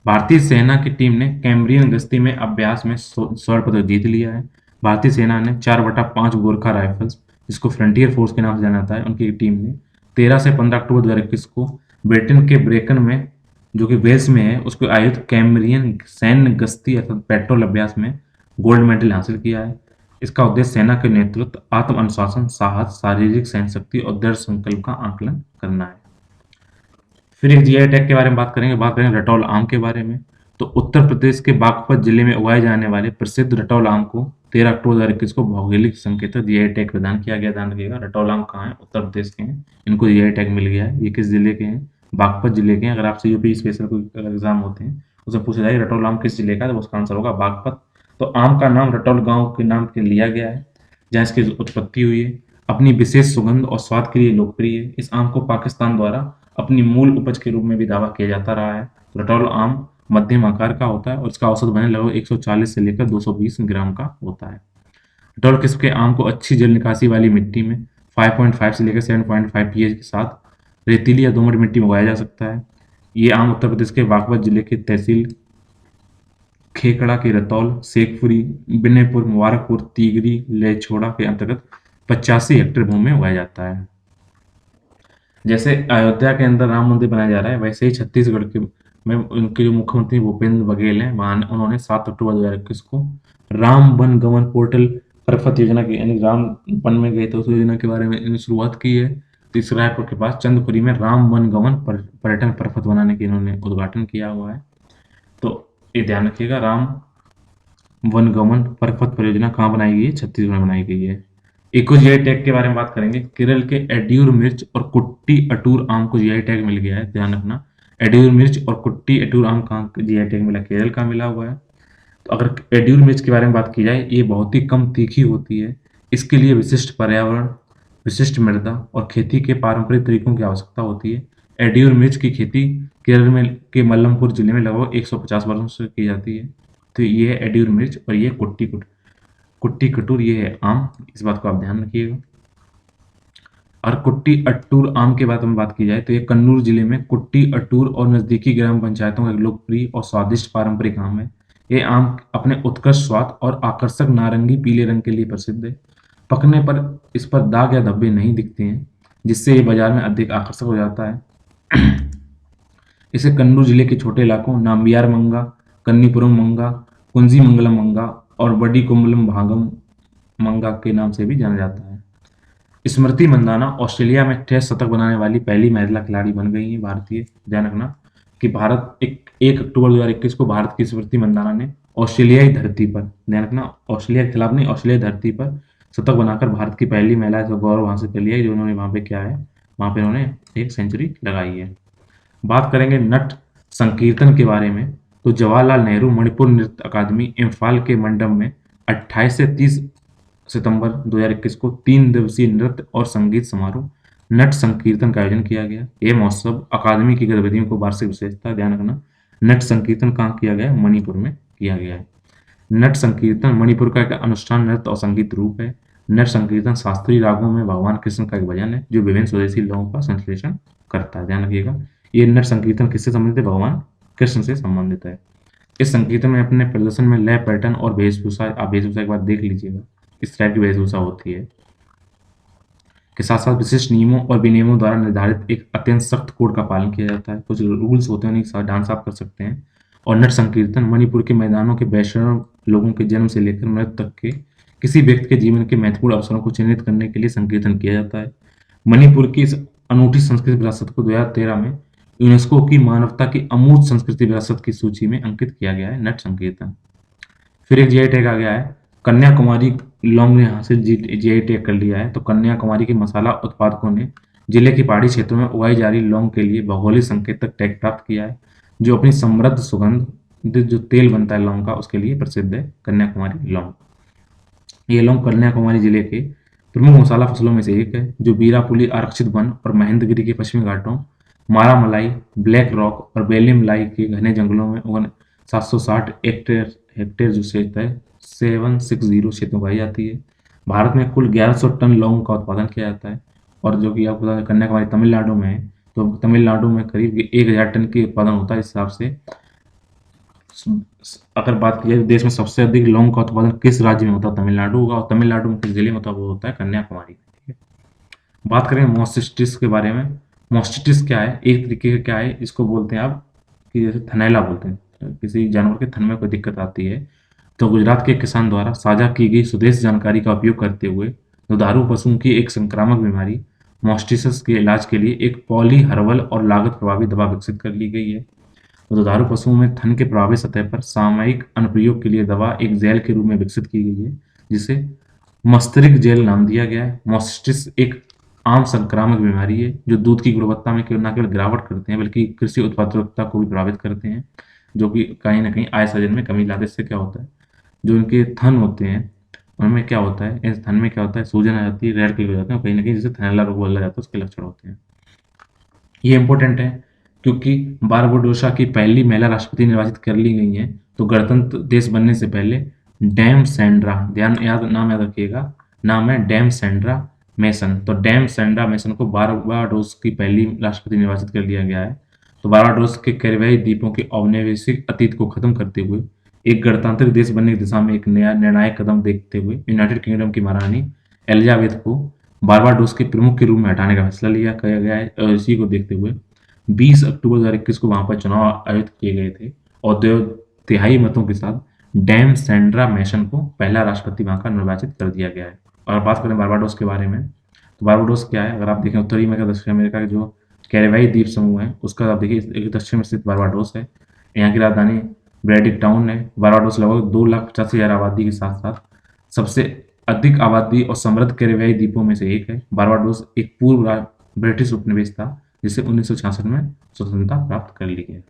भारतीय सेना की टीम ने कैम्ब्रियन गश्ती में अभ्यास में स्वर्ण पदक जीत लिया है। भारतीय सेना ने 4/5 गोरखा राइफल्स, जिसको फ्रंटियर फोर्स के नाम से जाना जाता है, उनकी टीम ने 13 से 15 अक्टूबर 2021 को ब्रिटेन के ब्रेकन में, जो कि वेल्स में है, उसको आयोजित कैम्ब्रियन सैन्य गश्ती अर्थात पेट्रोल अभ्यास में गोल्ड मेडल हासिल किया है। इसका उद्देश्य सेना के नेतृत्व, आत्म अनुशासन, साहस, शारीरिक सहन शक्ति और दृढ़ संकल्प का आकलन करना है। फिर एक GI टैग के बारे में बात करेंगे रटौल आम के बारे में। तो उत्तर प्रदेश के बागपत जिले में उगाए जाने वाले प्रसिद्ध रटौल आम को 13 अक्टूबर 2021 को भौगोलिक संकेतक GI टैग प्रदान किया गया। ध्यान रखिएगा, रटौल आम कहाँ है, उत्तर प्रदेश के हैं, इनको GI टैग मिल गया है। ये किस जिले के हैं, बागपत जिले के हैं। अगर आपसे यूपी स्पेशल कोई एग्जाम होते हैं उसमें पूछा जाए रटौल आम किस जिले का, तो उसका आंसर होगा बागपत। तो आम का नाम रटौल गांव के नाम के लिया गया है जहाँ इसकी उत्पत्ति हुई है। अपनी विशेष सुगंध और स्वाद के लिए लोकप्रिय है। इस आम को पाकिस्तान द्वारा अपनी मूल उपज के रूप में भी दावा किया जाता रहा है। रटौल आम मध्यम आकार का होता है और इसका औसत वजन लगभग 140 से लेकर 220 ग्राम का होता है। रटौल किस्म के आम को अच्छी जल निकासी वाली मिट्टी में 5.5 से लेकर 7.5 पीएच के साथ रेतीली या दोमट मिट्टी में उगाया जा सकता है। ये आम उत्तर प्रदेश के बागपत जिले के तहसील खेकड़ा के रतौल, शेखपुरी, बिनेपुर, मुबारकपुर, तीगरी, लेछोड़ा के अंतर्गत 85 हेक्टेयर भूमि में उगाया जाता है। जैसे अयोध्या के अंदर राम मंदिर बनाया जा रहा है, वैसे ही छत्तीसगढ़ के में उनके जो मुख्यमंत्री भूपेंद्र बघेल हैं, वहां उन्होंने 7 अक्टूबर 2021 को राम वन गमन पोर्टल परफत योजना की, यानी राम वन में गए तो उस योजना के बारे में इन्होंने शुरुआत की है। तो इस रायपुर के पास चंदपुरी में राम वन गमन पर्यटन परफत बनाने की इन्होंने उद्घाटन किया हुआ है। तो ये ध्यान रखिएगा, राम वनगमन परपथ परियोजना कहाँ बनाई गई है? छत्तीसगढ़ में बनाई गई है। इको जीआई टैग के बारे में बात करेंगे। केरल के एड्यूर मिर्च और कुट्टी अटूर आम को जीआई टैग मिल गया है, ध्यान रखना। एड्यूर मिर्च और कुट्टी अटूर आम कहाँ जीआई टैग मिला? केरल का मिला हुआ है। तो अगर एड्यूर मिर्च के बारे में बात की जाए, ये बहुत ही कम तीखी होती है। इसके लिए विशिष्ट पर्यावरण, विशिष्ट मृदा और खेती के पारंपरिक तरीकों की आवश्यकता होती है। एड्यूर मिर्च की खेती केरल में के मलमपुर जिले में लगभग 150 वर्षों से की जाती है। तो ये है एड्यूर मिर्च और ये कुट्टी कटूर, ये है आम। इस बात को आप ध्यान रखिएगा। और कुट्टी अट्टूर आम के बारे में बात की जाए तो ये कन्नूर जिले में कुट्टी अट्टूर और नजदीकी ग्राम पंचायतों का एक लोकप्रिय और स्वादिष्ट पारंपरिक आम है। ये आम अपने उत्कृष्ट स्वाद और आकर्षक नारंगी पीले रंग के लिए प्रसिद्ध है। पकने पर इस पर दाग या धब्बे नहीं दिखते हैं, जिससे ये बाजार में अधिक आकर्षक हो जाता है। इसे कन्नूर जिले के छोटे इलाकों नाम्बियार मंगा, कन्नीपुरम मंगा, कुंजी मंगलम मंगा और बड़ी कुंबलम भागम मंगा के नाम से भी जाना जाता है। स्मृति मंदाना ऑस्ट्रेलिया में टेस्ट शतक बनाने वाली पहली महिला खिलाड़ी बन गई है, भारतीय। ध्यान रखना कि भारत 1 अक्टूबर 2021 को भारत की स्मृति मंदाना ने ऑस्ट्रेलियाई धरती पर, ध्यान रखना ऑस्ट्रेलिया के खिलाफ नहीं, ऑस्ट्रेलियाई धरती पर शतक बनाकर भारत की पहली महिला का गौरव हासिल कर लिया है। जो उन्होंने वहां पे क्या है, वहां पे उन्होंने एक सेंचुरी लगाई है। बात करेंगे नट संकीर्तन के बारे में, तो जवाहरलाल नेहरू मणिपुर नृत्य अकादमी इम्फाल के मंडप में 28 से 30 सितंबर 2021 को 3 दिवसीय नृत्य और संगीत समारोह नट संकीर्तन का आयोजन किया गया। यह महोत्सव अकादमी की गतिविधियों को वार्षिक विशेषता, ध्यान रखना। नट संकीर्तन कहाँ किया गया है? मणिपुर में किया गया है। नट संकीर्तन मणिपुर का एक अनुष्ठान नृत्य और संगीत रूप है। नट संकीर्तन शास्त्रीय रागों में भगवान कृष्ण का एक भजन है जो विभिन्न स्वदेशी लोगों का संश्लेषण करता है। ध्यान रखिएगा, ये नट संकीर्तन किससे संबंधित है? भगवान कृष्ण से संबंधित है। इस संकीर्तन में अपने प्रदर्शन में लय, पैटर्न और वेशभूषा, आप वेशभूषा एक बार देख लीजिएगा, इस टाइप की वेशभूषा होती है, के साथ साथ विशिष्ट नियमों और विनियमों द्वारा निर्धारित एक अत्यंत सख्त कोड का पालन किया जाता है। कुछ रूल्स होते हैं, उन्हीं के साथ डांस आप कर सकते हैं। और नट संकीर्तन मणिपुर के मैदानों के वैष्णव लोगों के जन्म से लेकर मृत्यु तक के किसी व्यक्ति के जीवन के महत्वपूर्ण अवसरों को चिन्हित करने के लिए संकीर्तन किया जाता है। मणिपुर की इस अनूठी सांस्कृतिक विरासत को 2013 में यूनेस्को की मानवता की अमूर्त संस्कृति विरासत की सूची में अंकित किया गया है नट संकीर्तन। फिर एक जीआई टैग आ गया है, कन्याकुमारी लौंग ने हासिल जीआई टैग कर लिया है। तो कन्याकुमारी के मसाला उत्पादकों ने जिले की पहाड़ी क्षेत्रों में उगाई जा रही लौंग के लिए भौगोलिक संकेतक टैग प्राप्त किया है, जो अपनी समृद्ध सुगंध, जो तेल बनता है लौंग का, उसके लिए प्रसिद्ध है कन्याकुमारी लौंग। ये लौंग कन्याकुमारी जिले के प्रमुख मसाला फसलों में से एक है, जो बीरापुली आरक्षित वन और महेंद्रगिरी के पश्चिमी घाटों, मारामलाई, ब्लैक रॉक और बेलिमलाई के घने जंगलों में 760 हेक्टेयर जो क्षेत्र है 760 क्षेत्र उगाई जाती है। भारत में कुल 1100 टन लौंग का उत्पादन किया जाता है। और जो कि आपको कन्याकुमारी तमिलनाडु में है, तो तमिलनाडु में करीब 1000 टन की उत्पादन होता है। इस हिसाब से अगर बात की जाए देश में सबसे अधिक लौंग का उत्पादन किस राज्य में होता है? तमिलनाडु होगा। और तमिलनाडु में किस जिले में होता है? वो होता है कन्याकुमारी। बात करें मोस्टिटिस के बारे में। मोस्टिटिस क्या है? एक तरीके का क्या है, इसको बोलते हैं आप कि जैसे थनैला बोलते हैं, किसी जानवर के थन में कोई दिक्कत आती है तो गुजरात के किसान द्वारा साझा की गई स्वदेश जानकारी का उपयोग करते हुए दुधारू पशुओं की एक संक्रामक बीमारी मोस्टिटिस के इलाज के लिए एक पॉली हर्बल और लागत प्रभावी दवा विकसित कर ली गई है। तो दुधारू पशुओं में थन के प्रभावित सतह पर सामयिक अनुप्रयोग के लिए दवा एक जेल के रूप में विकसित की गई है, जिसे मस्तरिक जेल नाम दिया गया है। मोस्टिटिस एक आम संक्रामक बीमारी है जो दूध की गुणवत्ता में केवल न केवल गिरावट करते हैं बल्कि कृषि उत्पादकता को भी प्रभावित करते हैं, जो कि कहीं न कहीं आय सृजन में कमी लाते हैं। इससे क्या होता है, जो इनके थन होते हैं, उनमें क्या होता है, इस थन में क्या होता है, सूजन आ जाती है, रेड कलर हो जाते हैं और कहीं न कहीं जिसे थैलेला रोग बोला जाता है, उसके लक्षण होते हैं। ये इम्पोर्टेंट है क्योंकि बारबाडोसा की पहली महिला राष्ट्रपति निर्वाचित कर ली गई हैं, तो गणतंत्र देश बनने से पहले डैम सैंड्रा, नाम याद रखिएगा, नाम है डैम सैंड्रा मेसन। तो डैम सैंड्रा मेसन को बारबाडोस की पहली राष्ट्रपति निर्वाचित कर लिया गया है। तो बारबाडोस के कैरिबियाई द्वीपों के औपनिवेशिक अतीत को खत्म करते हुए एक गणतांत्रिक देश बनने की दिशा में एक नया निर्णायक कदम देखते हुए यूनाइटेड किंगडम की महारानी एलिजाबेथ को बारबाडोस के प्रमुख के रूप में हटाने का फैसला लिया गया है। और इसी को देखते हुए 20 अक्टूबर 2021 को वहां पर चुनाव आयोजित किए गए थे और 2/3 मतों के साथ डैम सैंड्रा मेसन को पहला राष्ट्रपति वहां का निर्वाचित कर दिया गया है। और बात करें बारबाडोस के बारे में, तो बारबाडोस क्या है, अगर आप देखें उत्तरी अमेरिका दक्षिण अमेरिका के जो कैरिबियाई द्वीप समूह है उसका आप देखिए एक दक्षिण में स्थित बारबाडोस है। यहाँ की राजधानी ब्रैडिक टाउन है। बारबाडोस लगभग 2,85,000 आबादी के साथ साथ सबसे अधिक आबादी और समृद्ध कैरिबियाई द्वीपों में से एक है। बारबाडोस एक पूर्व ब्रिटिश उपनिवेश था जिसे 1966 में स्वतंत्रता प्राप्त कर ली है।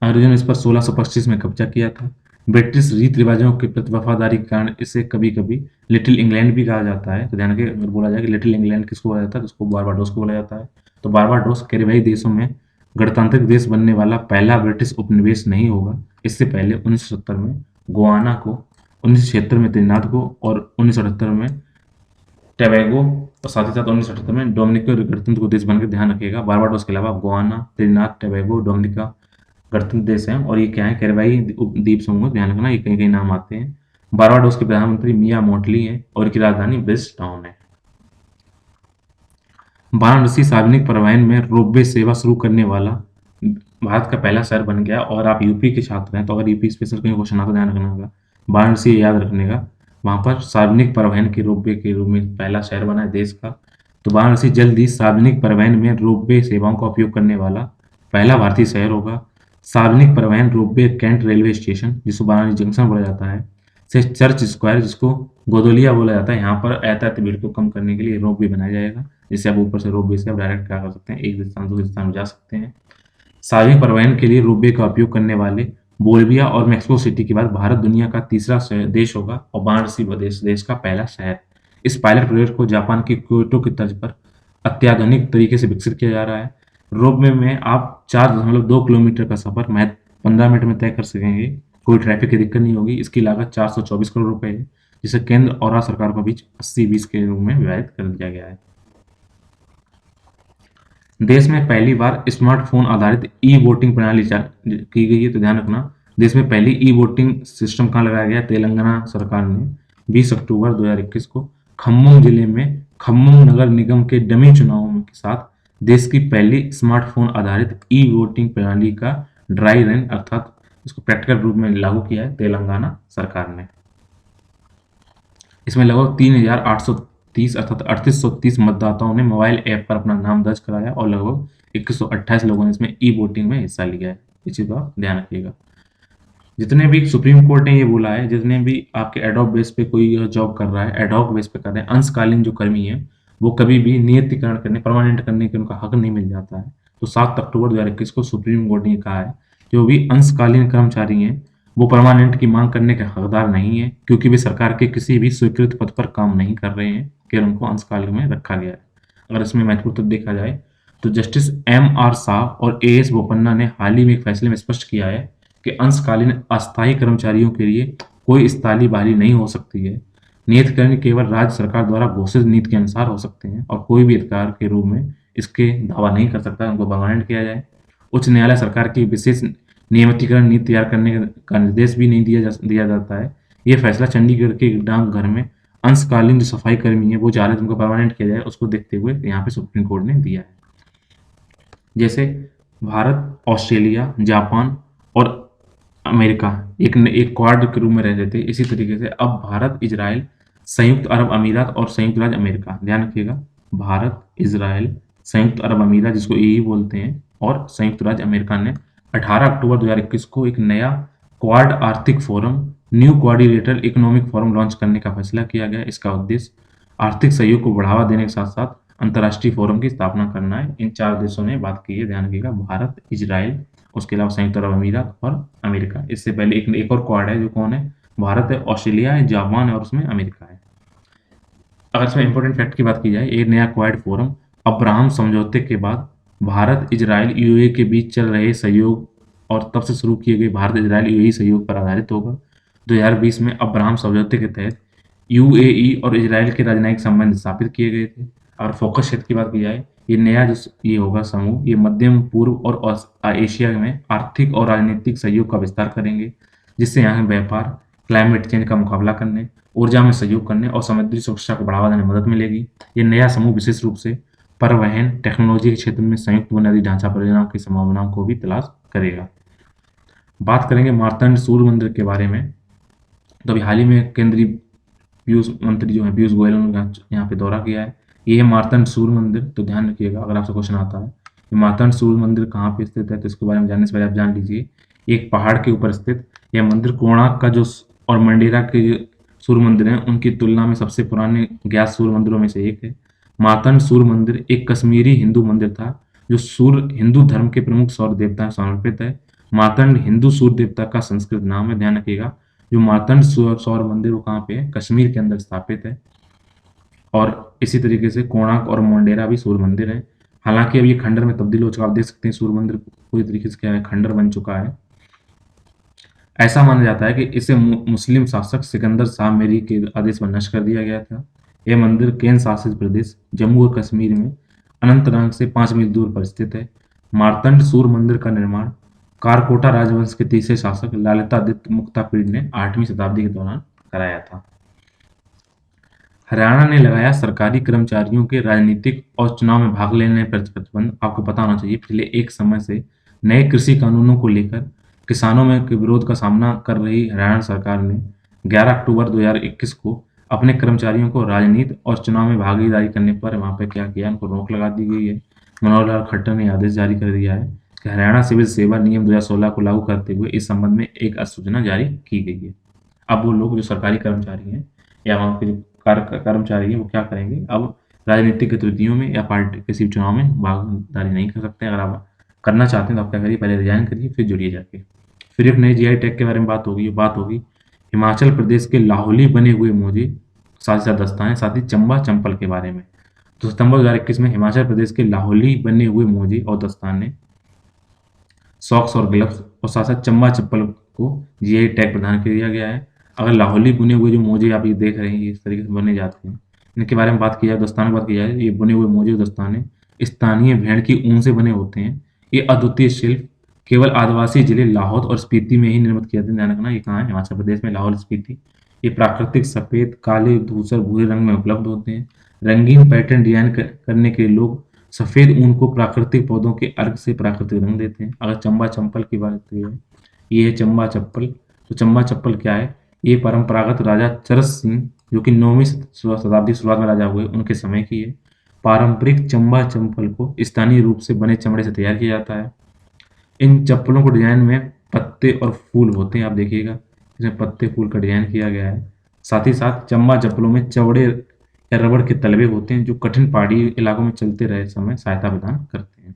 अंग्रेजों ने इस पर 1625 में कब्जा किया था। ब्रिटिश रीति रिवाजों के प्रति वफादारी के कारण इसे कभी कभी लिटिल इंग्लैंड भी कहा जाता है। तो ध्यान रखिए, अगर बोला जाए कि लिटिल इंग्लैंड किसको बोला जाता है, तो उसको बारबाडोस को बोला जाता है। तो बारबाडोस कैरिबियाई देशों में गणतांत्रिक देश बनने वाला पहला ब्रिटिश उपनिवेश नहीं होगा। इससे पहले 1970 में गोवाना को, 1976 में त्रिनाद को और 1978 में टोबैगो और साथ ही साथ 1978 में डोमिनिका गणतंत्र को देश बनकर, ध्यान रखिएगा, बारबाडोस के अलावा गोवाना, त्रिनाद, टोबैगो, डोमिनिका गणतंत्र देश हैं। और ये क्या है, कैरिबियाई द्वीप समूह, ध्यान रखना, ये कहीं कहीं नाम आते हैं। बारबाडोस के प्रधानमंत्री मिया मोटली है और इनकी राजधानी ब्रिजटाउन है। वाराणसी सार्वजनिक परिवहन में रोपवे सेवा शुरू करने वाला भारत का पहला शहर बन गया। और आप यूपी के छात्र हैं तो अगर यूपी स्पेशल कहीं क्वेश्चन आता, ध्यान रखना होगा, वाराणसी याद रखने का, वहां पर सार्वजनिक परिवहन के रोपवे के रूप में पहला शहर बना है देश का। तो वाराणसी जल्द ही सार्वजनिक परिवहन में रोपवे सेवाओं का उपयोग करने वाला पहला भारतीय शहर होगा। सार्वजनिक परिवहन रोपवे कैंट रेलवे स्टेशन, जिसको वाराणसी जंक्शन बोला जाता है, से चर्च स्क्वायर, जिसको गोदोलिया बोला जाता है, यहाँ पर यातायात भीड़ को कम करने के लिए रोपवे बनाया जाएगा, जिससे आप ऊपर से रोपवे से आप डायरेक्ट क्या कर सकते हैं, एक स्थान से दूसरे स्थान में जा सकते हैं। सार्वजनिक परिवहन के लिए रोपवे का उपयोग करने वाले बोलिविया और मेक्सिको सिटी के बाद भारत दुनिया का तीसरा देश होगा और वाराणसी देश का पहला शहर। इस पायलट प्रोजेक्ट को जापान की क्योटो की तर्ज पर अत्याधुनिक तरीके से विकसित किया जा रहा है। रोपवे में आप 4.2 किलोमीटर का सफर महज 15 मिनट में तय कर सकेंगे, कोई ट्रैफिक की दिक्कत नहीं होगी। इसकी लागत 424 करोड़ रुपए है, जिसे केंद्र और राज्य सरकार के बीच 80-20 के रूप में विभाजित कर दिया गया है। देश में पहली बार स्मार्टफोन आधारित ई वोटिंग प्रणाली की गई है। तो ध्यान रखना, देश में पहली ई वोटिंग सिस्टम कहाँ लगाया गया, तेलंगाना सरकार ने 20 अक्टूबर 2021 को खम्मम जिले में खम्मम नगर निगम के डमी चुनावों के साथ देश की पहली स्मार्टफोन आधारित ई वोटिंग प्रणाली का ड्राई रन अर्थात इसको प्रैक्टिकल रूप में लागू किया है तेलंगाना सरकार ने। इसमें लगभग 3,830 अर्थात 3830 मतदाताओं ने मोबाइल ऐप पर अपना नाम दर्ज कराया और लगभग 2128 लोगों ने इसमें ई वोटिंग में हिस्सा लिया है। इस चीज का ध्यान रखिएगा। जितने भी सुप्रीम कोर्ट ने ये बोला है, जितने भी आपके एडॉक बेस पे कोई जॉब कर रहा है, एडॉक बेस पे कर रहे हैं, अंशकालीन जो कर्मी है, वो कभी भी नियतिकरण करने, परमानेंट करने के उनका हक नहीं मिल जाता है। तो 7 अक्टूबर 2021 को सुप्रीम कोर्ट ने कहा है जो भी अंशकालीन कर्मचारी हैं वो परमानेंट की मांग करने के हकदार नहीं है, क्योंकि वे सरकार के किसी भी स्वीकृत पद पर काम नहीं कर रहे हैं कि उनको अंशकालीन में रखा गया है। अगर इसमें महत्वपूर्ण देखा जाए तो जस्टिस M.R. शाह और A.S. बोपन्ना ने हाल ही में एक फैसले में स्पष्ट किया है कि अंशकालीन अस्थायी कर्मचारियों के लिए कोई स्थायी बहाली नहीं हो सकती है। नियतकरण केवल राज्य सरकार द्वारा घोषित नीति के अनुसार हो सकते हैं और कोई भी अधिकार के रूप में इसके दावा नहीं कर सकता उनको परमानेंट किया जाए। उच्च न्यायालय सरकार की विशेष नियमितीकरण नीति तैयार करने का निर्देश भी नहीं दिया जाता है। यह फैसला चंडीगढ़ के डाकघर में अंशकालीन जो सफाई कर्मी है वो चाह रहे थे उनको परमानेंट किया जाए, उसको देखते हुए यहाँ पे सुप्रीम कोर्ट ने दिया है। जैसे भारत, ऑस्ट्रेलिया, जापान और अमेरिका एक क्वाड के रूप में रहते थे, इसी तरीके से अब भारत, इजराइल, संयुक्त अरब अमीरात और संयुक्त राज्य अमेरिका, ध्यान रखिएगा, भारत, इजराइल, संयुक्त अरब अमीरात जिसको ईयू बोलते हैं और संयुक्त राज्य अमेरिका ने 18 अक्टूबर 2021 को एक नया क्वाड आर्थिक forum, new quadrilateral economic forum launch करने का फैसला किया गया। इसका उद्देश्य आर्थिक सहयोग को बढ़ावा देने के साथ साथ अंतर्राष्ट्रीय फोरम की स्थापना करना है। इन 4 देशों ने बात की है, ध्यान रखिएगा, भारत, इज़राइल, उसके अलावा संयुक्त अरब अमीरात और अमेरिका। इससे पहले एक और क्वाड है, जो कौन है? भारत है, ऑस्ट्रेलिया है, जापान है और उसमें अमेरिका है। अगर इसमें इंपॉर्टेंट फैक्ट की बात की जाए, ये नया क्वाड फोरम अब्राहम समझौते के बाद भारत, इजराइल, यूएई के बीच चल रहे सहयोग और तब से शुरू किए गए भारत इजराइल यूएई सहयोग पर आधारित होगा। 2020 में अब्राहम समझौते के तहत यूएई और इजराइल के राजनयिक संबंध स्थापित किए गए थे। और फोकस क्षेत्र की बात की जाए, ये नया जो ये होगा समूह, ये मध्यम पूर्व और एशिया में आर्थिक और राजनीतिक सहयोग का विस्तार करेंगे, जिससे यहाँ व्यापार, क्लाइमेट चेंज का मुकाबला करने, ऊर्जा में सहयोग करने और समुद्री सुरक्षा को बढ़ावा देने में मदद मिलेगी। ये नया समूह विशेष रूप से परिवहन, टेक्नोलॉजी के क्षेत्र में संयुक्त बुनियादी ढांचा परियोजनाओं की संभावनाओं को भी तलाश करेगा। बात करेंगे मार्तंड सूर्य मंदिर के बारे में। तो अभी हाल ही में केंद्रीय पीयूष मंत्री जो है पीयूष गोयल, उन्होंने यहाँ पे दौरा किया है। ये है मार्तंड सूर्य मंदिर। तो ध्यान रखिएगा, अगर आपसे क्वेश्चन आता है कि मार्तंड सूर्य मंदिर कहाँ पे स्थित है, तो इसके बारे में जानने से पहले आप जान लीजिए, एक पहाड़ के ऊपर स्थित यह मंदिर कोणार्क का जो और मंडेरा के जो सूर्य मंदिर हैं, उनकी तुलना में सबसे पुराने ज्ञात सूर्य मंदिरों में से एक है। मार्तंड सूर्य मंदिर एक कश्मीरी हिंदू मंदिर था, जो सूर्य हिंदू धर्म के प्रमुख सौर देवता समर्पित है। मार्तंड हिंदू सूर्य देवता का संस्कृत नाम है, ध्यान रखिएगा। जो मार्तंड सौर मंदिर वो कहाँ पे है? कश्मीर के अंदर स्थापित है। और इसी तरीके से कोणार्क और मोंडेरा भी सूर्य मंदिर है। हालांकि अब ये खंडर में तब्दील हो चुका, आप देख सकते हैं सूर्य मंदिर पूरी तरीके से क्या है, खंडर बन चुका है। ऐसा माना जाता है कि इसे मुस्लिम शासक सिकंदर शाह मेरी के आदेश पर नष्ट कर दिया गया था। यह मंदिर केंद्र शासित प्रदेश जम्मू और कश्मीर में अनंतनाग से 5 मील दूर पर स्थित है। मार्तंड सूर्य मंदिर का निर्माण कारकोटा राजवंश के तीसरे शासक ललितादित्य मुक्तापीड़ ने 8वीं शताब्दी के दौरान कराया था। हरियाणा ने लगाया सरकारी कर्मचारियों के राजनीतिक और चुनाव में भाग लेने पर प्रतिबंध। आपको पता होना चाहिए, पिछले एक समय से नए कृषि कानूनों को लेकर किसानों में के विरोध का सामना कर रही हरियाणा सरकार ने 11 अक्टूबर 2021 को अपने कर्मचारियों को राजनीति और चुनाव में भागीदारी करने पर वहां पर क्या किया, उनको रोक लगा दी गई है। मनोहर लाल खट्टर ने आदेश जारी कर दिया है कि हरियाणा सिविल सेवा नियम 2016 को लागू करते हुए इस संबंध में एक अधिसूचना जारी की गई है। अब वो लोग जो सरकारी कर्मचारी हैं या वहाँ के जो कर्मचारी हैं, वो क्या करेंगे, अब राजनीतिक गतिविधियों में या पार्टी किसी भी चुनाव में भागीदारी नहीं कर सकते। अगर आप करना चाहते हैं तो आप क्या करिए, पहले रिजाइन करिए, फिर जुड़िए जाके। फिर एक नई जीआई टैग के बारे में बात होगी हिमाचल प्रदेश के लाहौली बने हुए मोजे, साथ ही साथ दस्ताने, साथ ही चंबा चंपल के बारे में। तो सितंबर 2021 में हिमाचल प्रदेश के लाहौली बने हुए मोजे और दस्ताने, सॉक्स और ग्लव्स और साथ साथ चंबा चप्पल को जीआई टैग प्रदान किया गया है। अगर लाहौली बुने हुए जो मोजे आप ये देख रहे हैं, ये इस तरीके से बने जाते हैं, इनके बारे में बात की जाए, दस्ताने की बात की जाए, ये बुने हुए मोजे और दस्ताने स्थानीय भेड़ की ऊन से बने होते हैं। ये अद्वितीय शिल्प केवल आदिवासी जिले लाहौल और स्पीति में ही निर्मित किया जाता है। ध्यान रखना, ये कहाँ है? हिमाचल प्रदेश में, लाहौल, स्पीति। ये प्राकृतिक सफेद, काले, धूसर, भूरे रंग में उपलब्ध होते हैं। रंगीन पैटर्न डिजाइन करने के लिए लोग सफेद ऊन को प्राकृतिक पौधों के अर्क से प्राकृतिक रंग देते हैं। अगर चंबा चंपल की बात की जाए, ये है चंबा चप्पल। तो चंबा चप्पल क्या है? ये परंपरागत राजा चरस सिंह, जो कि 9वीं शताब्दी शुरुआत में राजा हुए, उनके समय की है। पारंपरिक चंबा चंपल को स्थानीय रूप से बने चमड़े से तैयार किया जाता है। इन चप्पलों को डिजाइन में पत्ते और फूल होते हैं, आप देखिएगा इसमें पत्ते फूल का डिजाइन किया गया है। साथ ही साथ चंबा चप्पलों में चौड़े या रबड़ के तलवे होते हैं, जो कठिन पहाड़ी इलाकों में चलते रहे समय सहायता प्रदान करते हैं।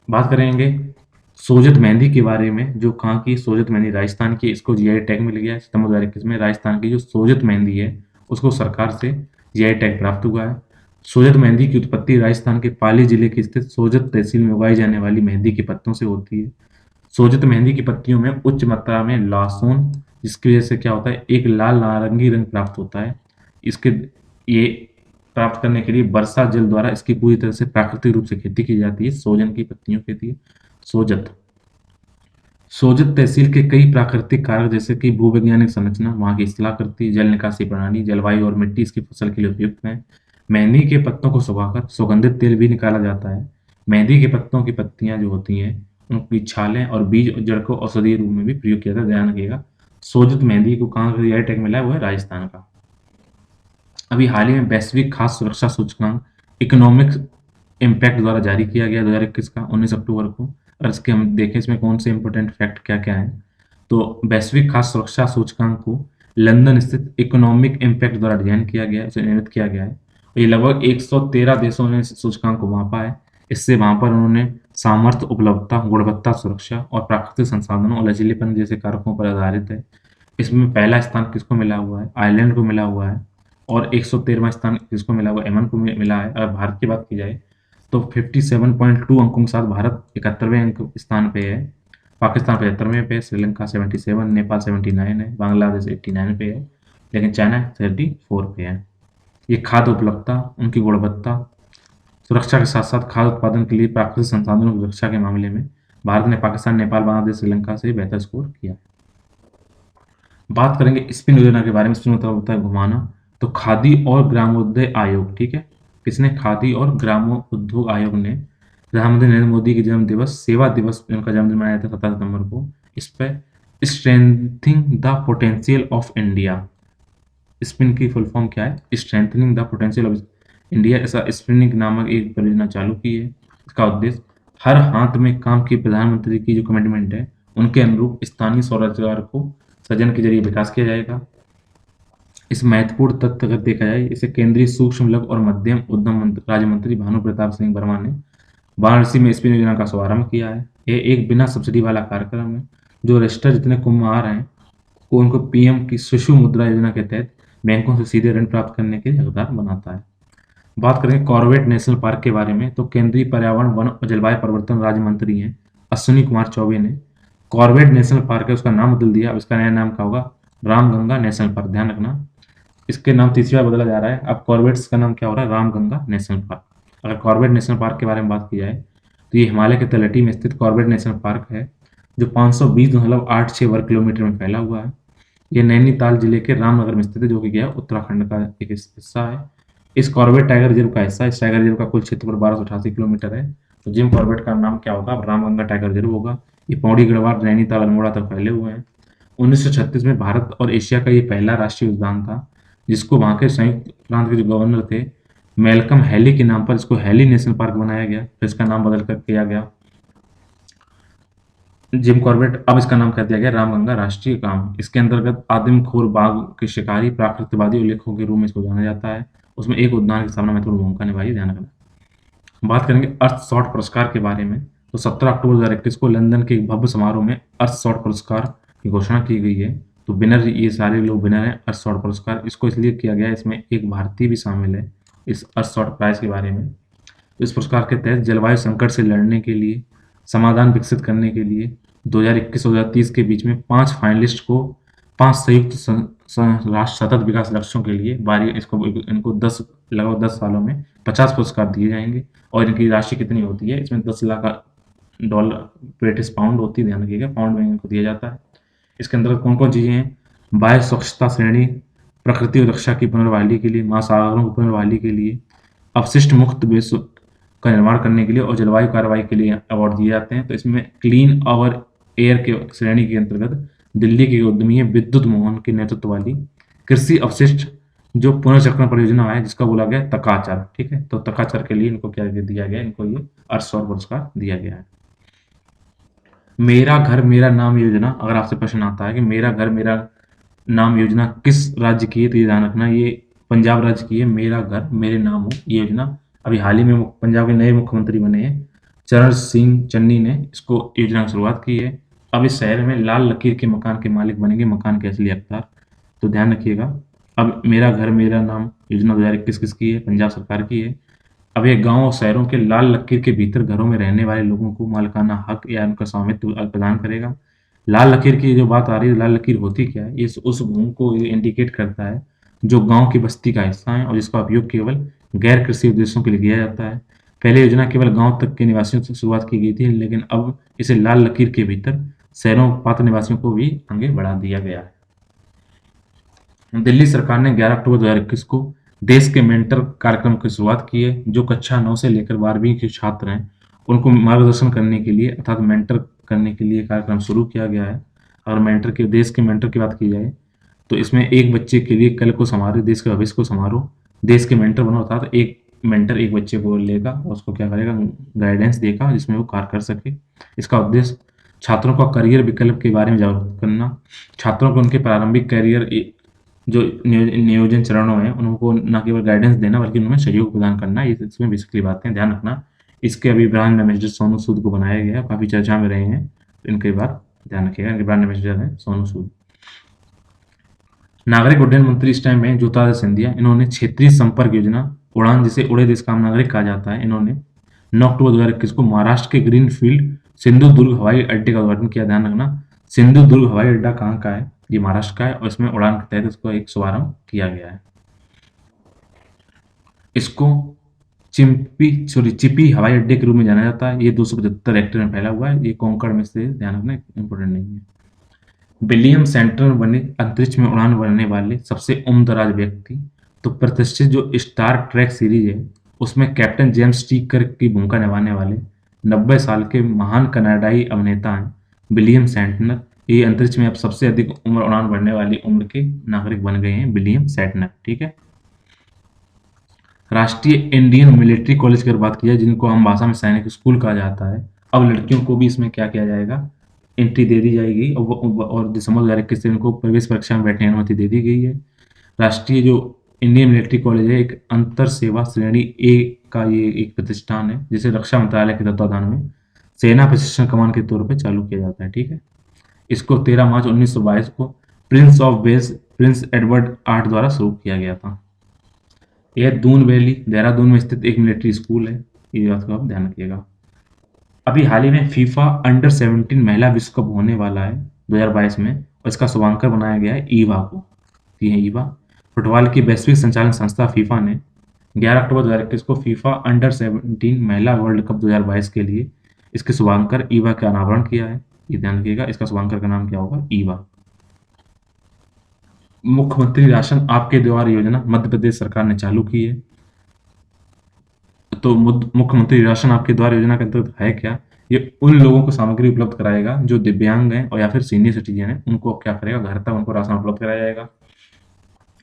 बात करेंगे सोजत मेहंदी के बारे में, जो कहाँ की? सोजत मेहंदी राजस्थान की। इसको जीआई टैग मिल गया है सितंबर 2021 में। राजस्थान की जो सोजत मेहंदी है, उसको सरकार से जीआई टैग प्राप्त हुआ है। सोजत मेहंदी की उत्पत्ति राजस्थान के पाली जिले के स्थित सोजत तहसील में उगाई जाने वाली मेहंदी के पत्तों से होती है। सोजत मेहंदी की पत्तियों में उच्च मात्रा में लासोन, जिसकी वजह से क्या होता है, एक लाल नारंगी रंग प्राप्त होता है। इसके ये प्राप्त करने के लिए वर्षा जल द्वारा इसकी पूरी तरह से प्राकृतिक रूप से खेती की जाती है। सोजन की पत्तियों की खेती सोजत। सोजत तहसील के कई प्राकृतिक कारक जैसे कि भूवैज्ञानिक संरचना वहां की इस्तेमाल करती है, जल निकासी प्रणाली, जलवायु और मिट्टी इसकी फसल के लिए उपयुक्त है। मेहंदी के पत्तों को सुखाकर सुगंधित तेल भी निकाला जाता है। मेहंदी के पत्तों की पत्तियां जो होती हैं, उनकी छालें और बीज और जड़ को औषधीय रूप में भी प्रयोग किया जाता है। ध्यान रखिएगा, सोजत मेहंदी को कहाँ का जीआई टैग मिला है? वो है राजस्थान का। अभी हाल ही में वैश्विक खाद्य सुरक्षा सूचकांक इकोनॉमिक इम्पैक्ट द्वारा जारी किया गया 2021 का 19 अक्टूबर को। और इसके हम देखें इसमें कौन से इंपॉर्टेंट फैक्ट क्या क्या है, तो वैश्विक खाद्य सुरक्षा सूचकांक को लंदन स्थित इकोनॉमिक इम्पैक्ट द्वारा डिजाइन किया गया है, उसे निर्मित किया गया है। और ये लगभग 113 देशों ने इस सूचकांक को मापा है। इससे वहां पर उन्होंने सामर्थ्य, उपलब्धता, गुणवत्ता, सुरक्षा और प्राकृतिक संसाधनों और लचीलेपन जैसे कारकों पर आधारित है। इसमें पहला स्थान किसको मिला हुआ है? आयरलैंड को मिला हुआ है। और 113वां स्थान किसको मिला हुआ है? यमन को मिला है। अगर भारत की बात की जाए तो 57.2 अंकों के साथ भारत 71वें अंक स्थान पे है, पाकिस्तान 75वें पे है, श्रीलंका 77, नेपाल 79 है, बांग्लादेश 89 पे है, लेकिन चाइना 34 पे है। ये खाद्य उपलब्धता, उनकी गुणवत्ता, सुरक्षा के साथ साथ खाद्य उत्पादन के लिए प्राकृतिक संसाधनों की सुरक्षा के मामले में भारत ने पाकिस्तान, नेपाल, बांग्लादेश, श्रीलंका से बेहतर स्कोर किया। बात करेंगे स्पिन योजना के बारे में। स्पिन मतलब होता है घुमाना। तो खादी और ग्रामोदय आयोग, ठीक है, किसने? खादी और ग्रामोद्योग आयोग ने प्रधानमंत्री नरेंद्र मोदी के जन्म दिवस, सेवा दिवस, उनका जन्मदिन मनाया था 17 सितंबर को, इस पर strengthening the potential of India, spin की फुल फॉर्म क्या है? Strengthening the potential of India, ऐसा स्पिनिंग नामक एक परियोजना चालू की है। इसका उद्देश्य हर हाथ में काम की प्रधानमंत्री की जो कमिटमेंट है उनके अनुरूप स्थानीय स्वरोजगार को सृजन के जरिए विकास किया जाएगा। इस महत्वपूर्ण तथ्य अगर देखा जाए, इसे केंद्रीय सूक्ष्म लघु और मध्यम उद्यम राज्य मंत्री भानु प्रताप सिंह वर्मा ने वाराणसी में स्पिन योजना का शुभारंभ किया है। ये एक बिना सब्सिडी वाला कार्यक्रम है जो रजिस्टर जितने कुम्हार हैं को उनको पीएम की शिशु मुद्रा योजना के तहत बैंकों से सीधे ऋण प्राप्त करने के हकदार बनाता है। बात करेंगे कॉर्बेट नेशनल पार्क के बारे में। तो केंद्रीय पर्यावरण, वन और जलवायु परिवर्तन राज्य मंत्री हैं अश्विनी कुमार चौबे ने कॉर्बेट नेशनल पार्क है उसका नाम बदल दिया। अब इसका नया नाम क्या होगा? Ramganga national park. ध्यान रखना, इसके नाम तीसरी बार बदला जा रहा है। अब कॉर्बेट्स का नाम क्या हो रहा है? Ramganga national park. अगर कॉर्बेट नेशनल पार्क के बारे में बात की जाए तो ये हिमालय के तलहटी में स्थित कॉर्बेट नेशनल पार्क है जो 520.86 वर्ग किलोमीटर में फैला हुआ है। ये नैनीताल जिले के रामनगर में स्थित है, जो कि क्या उत्तराखंड का एक हिस्सा है। इस कॉर्बेट टाइगर रिजर्व का हिस्सा है। इस टाइगर रिजर्व का कुल क्षेत्रफल 1288 किलोमीटर है। तो जिम कॉर्बेट का नाम क्या होगा? रामगंगा टाइगर रिजर्व होगा। ये पौड़ी, गढ़वाल, नैनीताल, अल्मोड़ा तक फैले हुए हैं। 1936 में भारत और एशिया का ये पहला राष्ट्रीय उद्यान था, जिसको वहाँ के संयुक्त प्रांत के जो गवर्नर थे मेलकम हैली के नाम पर इसको हैली नेशनल पार्क बनाया गया। फिर इसका नाम बदल कर किया गया जिम कॉर्बेट। अब इसका नाम कर दिया गया रामगंगा राष्ट्रीय उद्यान। इसके अंतर्गत आदिमखोर बाघ के शिकारी, प्राकृतिकवादी उल्लेखों के रूप में इसको जाना जाता है। उसमें एक उद्यान की स्थापना महत्वपूर्ण भूमिका निभाई है, ध्यान रखना। बात करेंगे अर्थ शॉट पुरस्कार के बारे में। तो 17 अक्टूबर 2021 को लंदन के एक भव्य समारोह में अर्थ शॉट पुरस्कार की घोषणा की गई है। तो विनर, ये सारे लोग विनर हैं अर्थ शॉट पुरस्कार। इसको इसलिए किया गया है, इसमें एक भारतीय भी शामिल है इस अर्थ शॉट प्राइज के बारे में। इस पुरस्कार के तहत जलवायु संकट से लड़ने के लिए, समाधान विकसित करने के लिए 2021-2030 के बीच में 5 फाइनलिस्ट को 5 संयुक्त राष्ट्र सतत विकास लक्ष्यों के लिए बारी इसको इनको 10 लगभग 10 सालों में 50 पुरस्कार दिए जाएंगे। और इनकी राशि कितनी होती है? इसमें 10 लाख डॉलर, ब्रिटिश पाउंड होती है, ध्यान रखिएगा, पाउंड में इनको दिया जाता है। इसके अंदर कौन कौन चीज़ें हैं? बाह्य स्वच्छता श्रेणी, प्रकृति और रक्षा की पुनर्बहाली के लिए, महासागरों की पुनर्बहाली के लिए, अपशिष्ट मुक्त विश्व का निर्माण करने के लिए और जलवायु कार्रवाई के लिए अवार्ड दिए जाते हैं। तो इसमें क्लीन आवर एयर के श्रेणी के अंतर्गत दिल्ली के उद्यमी विद्युत मोहन के नेतृत्व वाली कृषि अपशिष्ट जो पुनर्चक्रण परियोजना है, जिसका बोला गया तकाचर, ठीक है। तो तकाचर के लिए इनको क्या दिया गया? इनको ये अर्थ शॉट पुरस्कार दिया गया है। मेरा घर मेरा नाम योजना, अगर आपसे प्रश्न आता है कि मेरा घर मेरा नाम योजना किस राज्य की है, तो ये ध्यान रखना ये पंजाब राज्य की है। मेरा घर मेरे नाम हो ये योजना अभी हाल ही में पंजाब के नए मुख्यमंत्री बने हैं चरण सिंह चन्नी ने इसको योजना की शुरुआत की है। अब इस शहर में लाल लकीर के मकान के मालिक बनेंगे मकान के असली हकदार। तो ध्यान रखिएगा, अब मेरा घर मेरा नाम योजना 2021 किसकी है? पंजाब सरकार की है। अब ये गांव और शहरों के लाल लकीर के भीतर घरों में रहने वाले लोगों को मालिकाना हक या उनका स्वामित्व प्रदान करेगा। लाल लकीर की जो बात आ रही है, लाल लकीर होती क्या है? ये उस भूमि को इंडिकेट करता है जो गांव की बस्ती का हिस्सा है और जिसका उपयोग केवल गैर कृषि उद्देश्यों के लिए किया जाता है। पहले योजना केवल गांव तक के निवासियों से शुरुआत की गई थी, लेकिन अब इसे लाल लकीर के भीतर शहरों पात्र निवासियों को भी आगे बढ़ा दिया गया है। दिल्ली सरकार ने 11 अक्टूबर 2021 को देश के मेंटर कार्यक्रम की शुरुआत की है। जो कक्षा 9 से लेकर 12वीं के छात्र हैं उनको मार्गदर्शन करने के लिए अर्थात मेंटर करने के लिए कार्यक्रम शुरू किया गया है। और मेंटर के देश के मेंटर की बात की जाए तो इसमें एक बच्चे के लिए कल को संवारो, देश के भविष्य को संवारो, देश के मेंटर बनो, अर्थात एक मेंटर एक बच्चे को लेगा और उसको क्या करेगा? गाइडेंस देगा जिसमें वो कार्य कर सके। इसका उद्देश्य छात्रों का करियर विकल्प के बारे में जागरूक करना, छात्रों को उनके प्रारंभिक करियर जो नियोजन चरणों में उनको न केवल गाइडेंस देना बल्कि उनमें सहयोग प्रदान करना, ये इसमें बेसिकली बातें ध्यान रखना। इसके अभी ब्रांड एम्बेसडर सोनू सूद को बनाया गया है, काफ़ी चर्चा में रहे हैं, तो इनके बार ध्यान रखिएगा। इनके ब्रांड एम्बेसडर हैं सोनू सूद। नागरिक उड्डयन मंत्री इस टाइम में ज्योतिरादित्य सिंधिया, इन्होंने क्षेत्रीय संपर्क योजना उड़ान, जिसे उड़े देश का आम नागरिक कहा जाता है, इन्होंने 9 अक्टूबर 2021 को महाराष्ट्र के ग्रीन फील्ड सिंधुदुर्ग हवाई अड्डे का उद्घाटन किया। ध्यान रखना, सिंधुदुर्ग हवाई अड्डा कहाँ का है? ये महाराष्ट्र का है, और इसमें उड़ान के तहत इसको एक शुभारंभ किया गया है। इसको चिपी हवाई अड्डे के रूप में जाना जाता है। ये 275 हेक्टेयर में फैला हुआ है। ये कोंकण में से, ध्यान रखना, इंपॉर्टेंट नहीं है। विलियम सेंटर बने अंतरिक्ष में उड़ान भरने वाले सबसे उम्रदराज व्यक्ति। तो प्रतिष्ठित जो स्टार ट्रैक सीरीज है उसमें कैप्टन जेम्स टीकर की भूमिका निभाने वाले 90 साल के महान कनाडाई अभिनेता हैं विलियम सेंटनर। ये अंतरिक्ष में अब सबसे अधिक उम्र उड़ान भरने वाली उम्र के नागरिक बन गए हैं, विलियम सेंटनर। ठीक है। राष्ट्रीय इंडियन मिलिट्री कॉलेज की अगर बात की जाए, जिनको हम भाषा में सैनिक स्कूल कहा जाता है, अब लड़कियों को भी इसमें क्या किया जाएगा? एंट्री दे दी जाएगी, और दिसंबर 2021 से इनको प्रवेश परीक्षा में बैठने की अनुमति दे दी गई है। राष्ट्रीय जो इंडियन मिलिट्री कॉलेज है, एक अंतर सेवा श्रेणी ए का ये एक प्रतिष्ठान है, जिसे रक्षा मंत्रालय के तत्वाधान में सेना प्रशिक्षण कमान के तौर पर चालू किया जाता है। ठीक है। इसको 13 मार्च 1922 को Prince of Wales Prince Edward 8 द्वारा शुरू किया गया था। यह दून वैली देहरादून में स्थित एक मिलिट्री स्कूल है, ये बात को आप ध्यान रखिएगा। अभी हाल ही में फीफा अंडर 17 महिला विश्व कप होने वाला है 2022 में, और इसका शुभांकर बनाया गया है ईवा को। ये है ईवा। फुटबॉल की वैश्विक संचालन संस्था फीफा ने 11 अक्टूबर 2021 को फीफा अंडर 17 महिला वर्ल्ड कप 2022 के लिए इसके शुभांकर ईवा का अनावरण किया है। ये ध्यान रखिएगा, इसका शुभांकर का नाम क्या होगा? ईवा। मुख्यमंत्री राशन आपके द्वार योजना मध्य प्रदेश सरकार ने चालू की है। तो मुख्यमंत्री राशन आपके द्वार योजना के अंतर्गत है क्या? ये उन लोगों को सामग्री उपलब्ध कराएगा जो दिव्यांग हैं और या फिर सीनियर सिटीजन हैं, उनको क्या करेगा? घर तक उनको राशन उपलब्ध कराया जाएगा।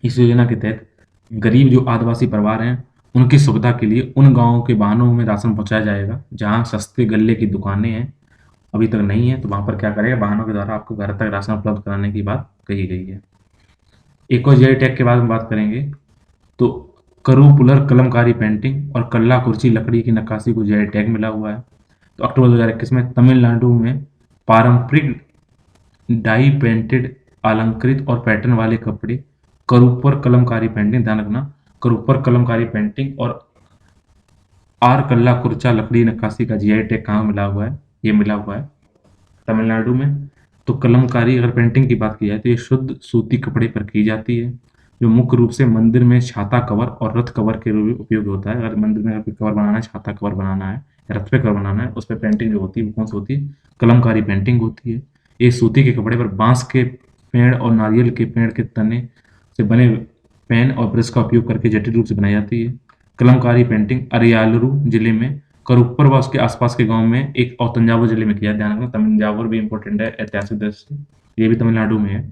इस योजना के तहत गरीब जो आदिवासी परिवार हैं उनकी सुविधा के लिए उन गांवों के वाहनों में राशन पहुंचाया जाएगा जहां सस्ते गल्ले की दुकानें हैं, अभी तक नहीं है, तो वहां पर क्या करेगा? वाहनों के द्वारा आपको घर तक राशन उपलब्ध कराने की बात कही गई है। एक और जीआई टैग के बारे में बात करेंगे, तो करूपुलर कलमकारी पेंटिंग और कल्ला कुर्ची लकड़ी की नक्काशी को जीआई टैग मिला हुआ है। तो अक्टूबर 2021 में तमिलनाडु में पारंपरिक डाई पेंटेड अलंकृत और पैटर्न वाले कपड़े करूपर कलमकारी पेंटिंग, ध्यान रखना, करूपर कलमकारी पेंटिंग और आर कल्ला कुर्चा लकड़ी नक्काशी का जीआई टैग कहाँ मिला हुआ है? ये मिला हुआ है तमिलनाडु में। तो कलमकारी अगर पेंटिंग की बात की जाए तो ये शुद्ध सूती कपड़े पर की जाती है, जो मुख्य रूप से मंदिर में छाता कवर और रथ कवर के रूप में उपयोग होता है। अगर मंदिर में कवर बनाना है, छाता कवर बनाना है, रथ पे कवर बनाना है, उस पर पेंटिंग जो होती है वो कौन सी होती है? कलमकारी पेंटिंग होती है। ये सूती के कपड़े पर बांस के पेड़ और नारियल के पेड़ के तने से बने पेन और ब्रश का उपयोग करके जटिल रूप से बनाई जाती है। कलमकारी पेंटिंग अरियालूर जिले में, करूपर व उसके आसपास के गांव में एक, और तंजावुर जिले में किया। ध्यान रखना, तंजावुर भी इंपॉर्टेंट है ऐतिहासिक दृष्टि से, ये भी तमिलनाडु में है।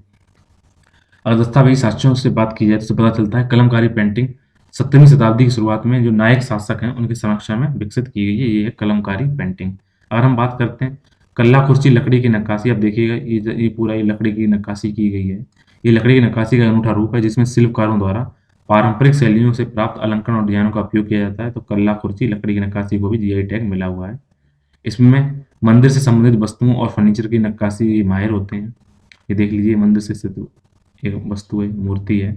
अगर दस्तावेजी साक्ष्यों से बात की जाए तो पता चलता है कलमकारी पेंटिंग 17वीं शताब्दी की शुरुआत में जो नायक शासक हैं उनके समक्षा में विकसित की गई है। ये है कलमकारी पेंटिंग। अगर हम बात करते हैं कल्ला कुर्सी लकड़ी की नक्काशी, अब देखिएगा ये पूरा ये लकड़ी की नक्काशी की गई है। ये लकड़ी की नक्काशी का अनूठा रूप है जिसमें शिल्पकारों द्वारा पारंपरिक शैलियों से प्राप्त अलंकरण और डिजाइनों का उपयोग किया जाता है। तो कल्ला कुर्सी लकड़ी की नक्काशी को भी जीआई टैग मिला हुआ है। इसमें मंदिर से संबंधित वस्तुओं और फर्नीचर की नक्काशी माहिर होते हैं। ये देख लीजिए, मंदिर से स्थित एक वस्तु है, मूर्ति है।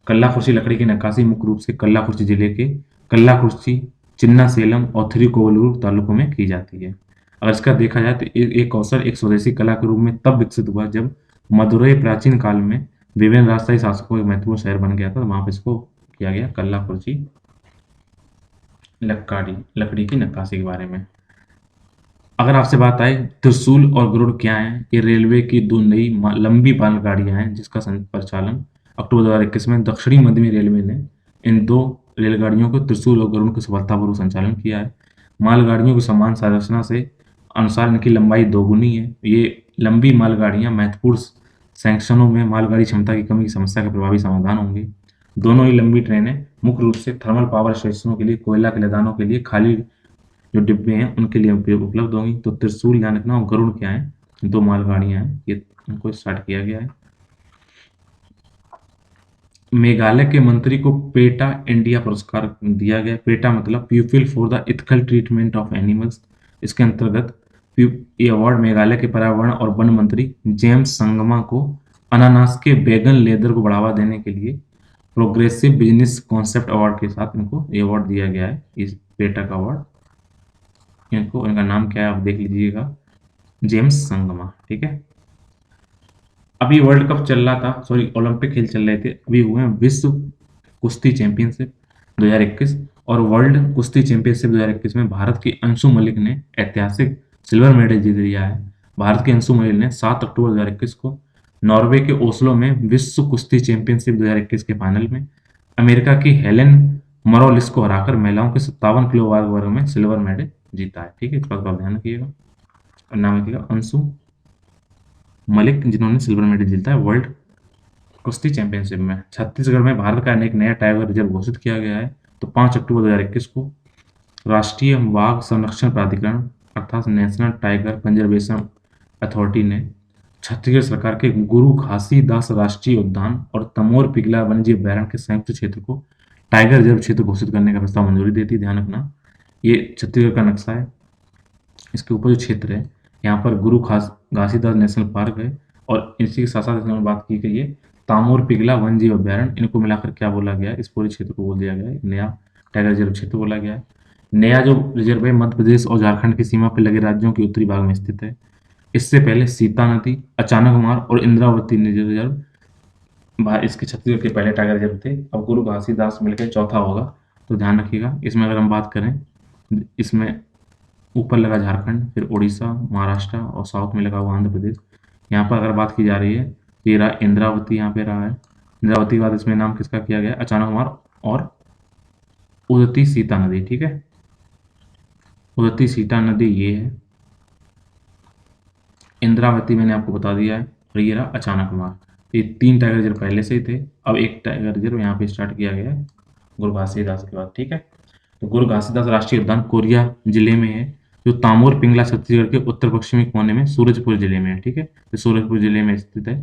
कल्ला कुर्सी लकड़ी की नक्काशी मुख्य रूप से कल्ला कुर्ची जिले के कल्ला कुर्ची, चिन्ना सेलम और थ्रीकोवलूर तालुकों में की जाती है। अगर इसका देखा जाए तो एक कौशल एक स्वदेशी कला के रूप में तब विकसित हुआ जब मदुरई प्राचीन काल में विभिन्न राजशाही शासकों का महत्वपूर्ण शहर बन गया था, तो वहां पर इसको किया गया कल्ला कुर्ची लकड़ी की नक्काशी के बारे में। अगर आपसे बात आए त्रिशूल और गरुड़ क्या है, ये रेलवे की दो नई लंबी मालगाड़ियां हैं जिसका परिचालन अक्टूबर 2021 में दक्षिणी मध्य रेलवे ने इन दो रेलगाड़ियों को त्रिशूल और गरुड़ के सफलतापूर्वक संचालन किया है। मालगाड़ियों की समान संरचना से अनुसार इनकी लंबाई दोगुनी है। ये लंबी मालगाड़ियां महत्वपूर्ण सेक्शनों में मालगाड़ी क्षमता की कमी की समस्या का प्रभावी समाधान होंगे। दोनों ही लंबी ट्रेनें मुख्य रूप से थर्मल पावर स्टेशनों के लिए, कोयला के लदानों के लिए, खाली जो डिब्बे हैं उनके लिए उपलब्ध होंगी। तो त्रिशूल ध्यान रखना और गरुड़ क्या है? दो मालगाड़ियां हैं, ये उनको स्टार्ट किया गया है। मेघालय के मंत्री को पेटा इंडिया पुरस्कार दिया गया। पेटा मतलब people for the ethical treatment of animals. इसके अंतर्गत ये अवार्ड मेघालय के पर्यावरण और वन मंत्री जेम्स संगमा को अनानास के वेगन लेदर को बढ़ावा देने के लिए प्रोग्रेसिव बिजनेस कॉन्सेप्ट अवार्ड के साथ इनको ये अवार्ड दिया गया है, इस पेटा का अवार्ड। इनको, इनका नाम क्या है आप देख लीजिएगा, जेम्स संगमा, ठीक है। अभी वर्ल्ड कप चल रहा था, सॉरी ओलंपिक खेल चल रहे थे, अभी हुए हैं विश्व कुश्ती चैंपियनशिप 2021 और वर्ल्ड कुश्ती चैंपियनशिप 2021 में भारत की अंशु मलिक ने ऐतिहासिक सिल्वर मेडल जीत लिया है। भारत की अंशु मलिक ने 7 अक्टूबर 2021 को नॉर्वे के ओस्लो में विश्व कुश्ती चैंपियनशिप 2021 के फाइनल में अमेरिका की हेलेन मरोलिस को हराकर महिलाओं के 57 किलो वर्ग में सिल्वर मेडल जीता है, ठीक है। इस बात का ध्यान रखिएगा। नाम रखिएगा अंशु मलिक, जिन्होंने सिल्वर मेडल जीता है वर्ल्ड कुश्ती चैंपियनशिप में। छत्तीसगढ़ में भारत का एक नया टाइगर रिजर्व घोषित किया गया है। तो 5 अक्टूबर 2021 को राष्ट्रीय बाघ संरक्षण प्राधिकरण अर्थात नेशनल टाइगर कंजर्वेशन अथॉरिटी ने छत्तीसगढ़ सरकार के गुरु घासीदास राष्ट्रीय उद्यान और तमोर पिगला वन्यजीव अभयारण्य के संयुक्त क्षेत्र को टाइगर रिजर्व क्षेत्र घोषित करने का प्रस्ताव मंजूरी देती। ध्यान रखना, ये छत्तीसगढ़ का नक्शा है, इसके ऊपर जो क्षेत्र है यहाँ पर गुरु घासीदास नेशनल पार्क है और इसी के साथ साथ इसमें बात की गई है तामोर पिगला वन जीव अभ्यारण्य, इनको मिलाकर क्या बोला गया है, इस पूरे क्षेत्र को बोल दिया गया है नया टाइगर रिजर्व क्षेत्र बोला गया है। नया जो रिजर्व है मध्य प्रदेश और झारखंड की सीमा पर लगे राज्यों के उत्तरी भाग में स्थित है। इससे पहले सीता नदी, अचानकमार और इंद्रावती रिजर्व इसके छत्तीसगढ़ के पहले टाइगर रिजर्व थे। अब गुरु घासीदास मिलकर चौथा होगा, तो ध्यान रखिएगा। इसमें अगर हम बात करें, इसमें ऊपर लगा झारखंड, फिर उड़ीसा, महाराष्ट्र और साउथ में लगा हुआ आंध्र प्रदेश। यहाँ पर अगर बात की जा रही है, ये रहा इंद्रावती, यहाँ पे रहा है इंद्रावती के बाद इसमें नाम किसका किया गया, अचानकमार और उदती सीता नदी, ठीक है। उदती सीता नदी ये है, इंद्रावती मैंने आपको बता दिया है, और ये रहा अचानकमार। ये 3 टाइगर रिजर्व पहले से ही थे, अब एक टाइगर रिजर्व यहाँ पे स्टार्ट किया गया है गुरु घासीदास के बाद, ठीक है। तो गुरु घासीदास राष्ट्रीय उद्यान कोरिया जिले में है, जो तामोर पिंगला छत्तीसगढ़ के उत्तर पश्चिमी कोने में सूरजपुर जिले में है, ठीक है। तो सूरजपुर जिले में स्थित है,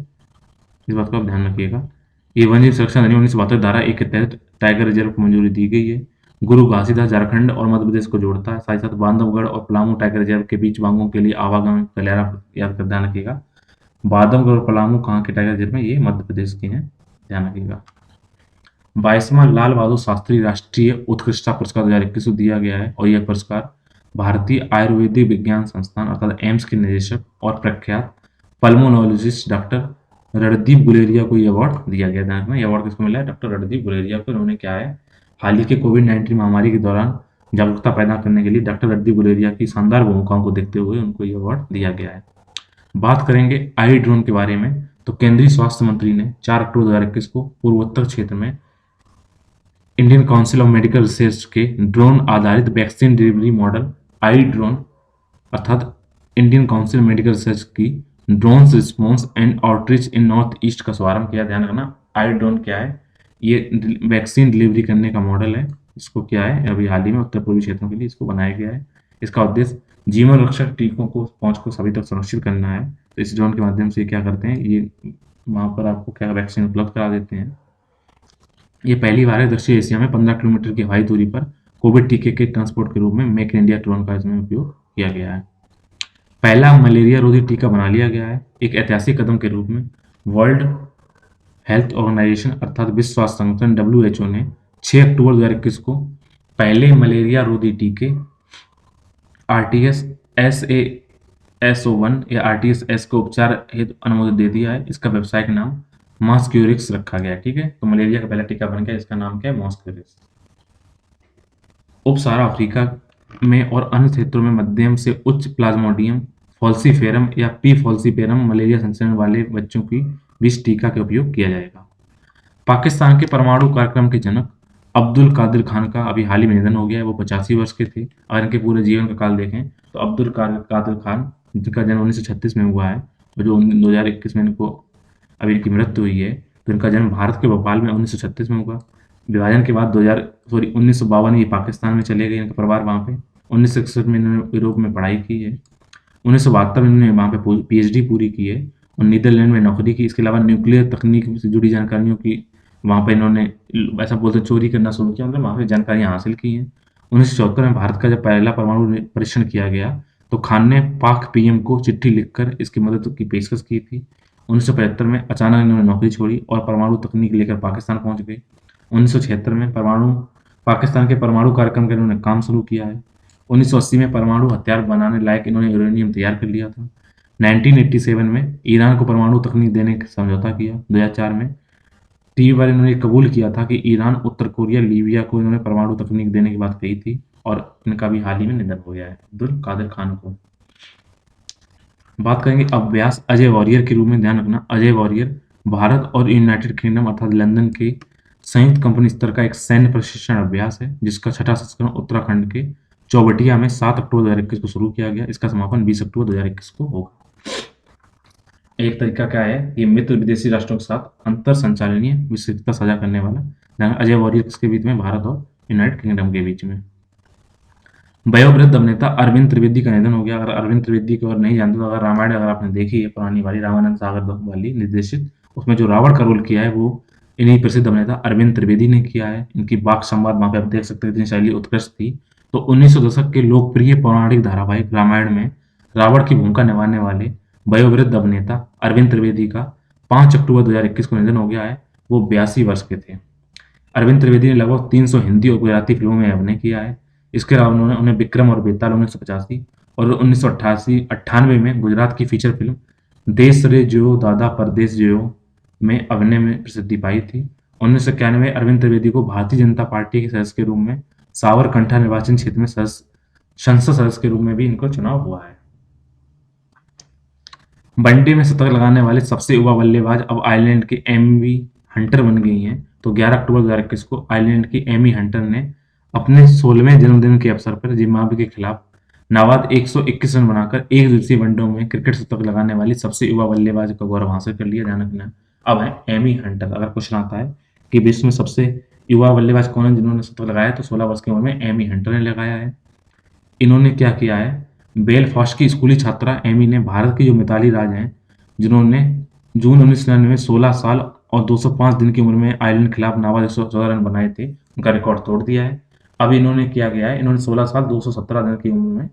इस बात का आप ध्यान रखिएगा। ये वन्यजीव संरक्षण अधिनियम 1972 धारा 1 के तहत टाइगर रिजर्व को मंजूरी दी गई है। गुरु घासीदास झारखंड और मध्य प्रदेश को जोड़ता है, साथ ही साथ बांधवगढ़ और पलामू टाइगर रिजर्व के बीच बाघों के लिए आवागमन गलियारा याद कर ध्यान रखिएगा। बांधवगढ़ और पलामू कहाँ के टाइगर रिजर्व में, ये मध्य प्रदेश के हैं, ध्यान रखिएगा। 22वां लाल बहादुर शास्त्री राष्ट्रीय उत्कृष्टता पुरस्कार 2021 को दिया गया है और यह पुरस्कार भारतीय आयुर्वेदिक विज्ञान संस्थान अर्थात एम्स के निदेशक और प्रख्यात पल्मोनोलॉजिस्ट डॉक्टर रणदीप गुलेरिया को यह अवार्ड दिया गया था। यह अवार्ड किसको मिला है, डॉक्टर रणदीप गुलेरिया को। उन्होंने क्या है, हाल ही के कोविड-19 महामारी के दौरान जागरूकता पैदा करने के लिए डॉक्टर रणदीप गुलेरिया की शानदार भूमिकाओं को देखते हुए उनको यह अवार्ड दिया गया है। बात करेंगे आई ड्रोन के बारे में, तो केंद्रीय स्वास्थ्य मंत्री ने 4 अक्टूबर 2021 को पूर्वोत्तर क्षेत्र में Indian Council of Medical Research के ड्रोन आधारित vaccine delivery model I drone अर्थात Indian Council of Medical Research की drone response and outreach in North East का शुभारंभ किया। ध्यान रखना, आई ड्रोन क्या है, ये वैक्सीन डिलीवरी करने का मॉडल है। इसको क्या है, अभी हाल ही में उत्तर पूर्वी क्षेत्रों के लिए इसको बनाया गया है। इसका उद्देश्य जीवन रक्षक टीकों को पहुंच को सभी तक सुनिश्चित करना है। तो इस ड्रोन के माध्यम से क्या करते हैं, ये वहाँ पर आपको क्या वैक्सीन उपलब्ध करा देते हैं। ये पहली बार है दक्षिण एशिया में 15 किलोमीटर की हवाई दूरी पर कोविड टीके के ट्रांसपोर्ट के रूप में मेक इन इंडिया ड्रोन का इसमें उपयोग किया गया है। पहला मलेरिया रोधी टीका बना लिया गया है। एक ऐतिहासिक कदम के रूप में वर्ल्ड हेल्थ ऑर्गेनाइजेशन अर्थात विश्व स्वास्थ्य संगठन WHO ने 6 अक्टूबर 2021 को पहले मलेरिया रोधी टीके RTS-SASO1 या RTS-S को उपचार हेतु अनुमोदित दे दिया है। इसका व्यवसायिक नाम मॉस्क्यूरिक्स रखा गया, ठीक है। तो मलेरिया का पहला टीका बन गया, इसका नाम क्या है, मॉस्क्यूरिक्स। उप सहारा अफ्रीका में और अन्य क्षेत्रों में मध्यम से उच्च प्लाज्मोडियम फॉल्सीफेरम या पी फॉल्सीफेरम मलेरिया संक्रमण वाले बच्चों की विष टीका का उपयोग किया जाएगा। पाकिस्तान के परमाणु कार्यक्रम के जनक अब्दुल कादिर खान का अभी हाल ही में निधन हो गया है। वो 85 वर्ष के थे। अगर इनके पूरे जीवन का काल देखें तो अब्दुल कादिर खान, जिनका जन्म 1936 में हुआ है और जो 2021 में इनको अभी इनकी मृत्यु हुई है, तो इनका जन्म भारत के भोपाल में 1936 में हुआ। विभाजन के बाद 1952 ये पाकिस्तान में चले गए, इनका परिवार वहाँ पे। 1961 में इन्होंने यूरोप में पढ़ाई की है। 1972 में इन्होंने वहाँ पे PhD पूरी की है और नीदरलैंड में नौकरी की। इसके अलावा न्यूक्लियर तकनीक से जुड़ी जानकारियों की वहाँ पे इन्होंने ऐसा बोलते चोरी करना शुरू किया, मतलब वहाँ पे जानकारियाँ हासिल की हैं। 1974 में भारत का जब पहला परमाणु परीक्षण किया गया तो खान ने पाक पीएम को चिट्ठी लिखकर इसकी मदद की पेशकश की थी। 1975 में अचानक इन्होंने नौकरी छोड़ी और परमाणु तकनीक लेकर पाकिस्तान पहुंच गए। 1976 में पाकिस्तान के परमाणु कार्यक्रम का इन्होंने काम शुरू किया है। 1980 में परमाणु हथियार बनाने लायक इन्होंने यूरेनियम तैयार कर लिया था। 1987 में ईरान को परमाणु तकनीक देने का समझौता किया। 2004 में 3 बार इन्होंने कबूल किया था कि ईरान, उत्तर कोरिया, लीबिया को इन्होंने परमाणु तकनीक देने की बात कही थी और इनका भी हाल ही में निधन हो गया है, अब्दुल कादिर खान को। बात करेंगे अभ्यास अजय वॉरियर के रूप में। ध्यान रखना, अजय वॉरियर भारत और यूनाइटेड किंगडम अर्थात लंदन के संयुक्त कंपनी स्तर का एक सैन्य प्रशिक्षण अभ्यास है जिसका छठा संस्करण उत्तराखंड के चौबटिया में 7 अक्टूबर 2021 को शुरू किया गया। इसका समापन 20 अक्टूबर 2021 को होगा। एक तरीका क्या है, ये मित्र विदेशी राष्ट्रों के साथ अंतर संचालनीय विस्तृतता साझा करने वाला। अजय वॉरियर किसके बीच में, भारत और यूनाइटेड किंगडम के बीच में। वयोवृद्ध अभिनेता अरविंद त्रिवेदी का निधन हो गया। अगर अरविंद त्रिवेदी को अगर नहीं जानते तो अगर रामायण अगर आपने देखी है पुरानी वाली रामानंद सागर वाली निर्देशित, उसमें जो रावण का रोल किया है वो इन्हीं प्रसिद्ध अभिनेता अरविंद त्रिवेदी ने किया है। इनकी वाक संवाद वहां पे आप देख सकते हैं कितनी शैली उत्कृष्ट थी। तो 1900 दशक के लोकप्रिय पौराणिक धारावाहिक रामायण में रावण की भूमिका निभाने वाले वयोवृद्ध अभिनेता अरविंद त्रिवेदी का 5 अक्टूबर 2021 को निधन हो गया है। वो 82 वर्ष के थे। अरविंद त्रिवेदी ने लगभग 300 हिंदी और गुजराती फिल्मों में अभिनय किया है। इसके अलावा उन्होंने उन्हें विक्रम और बेताल 1985 और 1998 में गुजरात की फीचर फिल्म देश रे जो दादा परदेस जो में अभिनय में प्रसिद्धि पाई थी। 1991 में अरविंद त्रिवेदी को भारतीय जनता पार्टी के सदस्य के रूप में साबरकांठा निर्वाचन क्षेत्र में संसद सदस्य के रूप में भी इनको चुनाव हुआ है। वनडे में शतक लगाने वाले सबसे युवा बल्लेबाज अब आयरलैंड की एमी हंटर बन गई हैं। तो 11 अक्टूबर 2021 को आयरलैंड की एमी हंटर ने अपने 16वें जन्मदिन के अवसर पर जिम्बाब्वे के खिलाफ नाबाद 121 रन बनाकर एक दिवसीय वनडे में क्रिकेट शतक लगाने वाली सबसे युवा बल्लेबाज का गौरव हासिल कर लिया। ध्यान रखना, अब है एमी हंटर। अगर क्वेश्चन आता है कि विश्व में सबसे युवा बल्लेबाज कौन है जिन्होंने शतक लगाया, तो 16 वर्ष की उम्र में एमी हंटर ने लगाया है। इन्होंने क्या किया है, बेलफास्ट की स्कूली छात्रा एमी ने भारत की जो मिताली राज हैं जिन्होंने जून 1999 में 16 साल और 205 दिन की उम्र में आयरलैंड के खिलाफ नाबाद 114 रन बनाए थे, उनका रिकॉर्ड तोड़ दिया है। अब इन्होंने किया गया है, इन्होंने 16 साल 217 दिन की उम्र में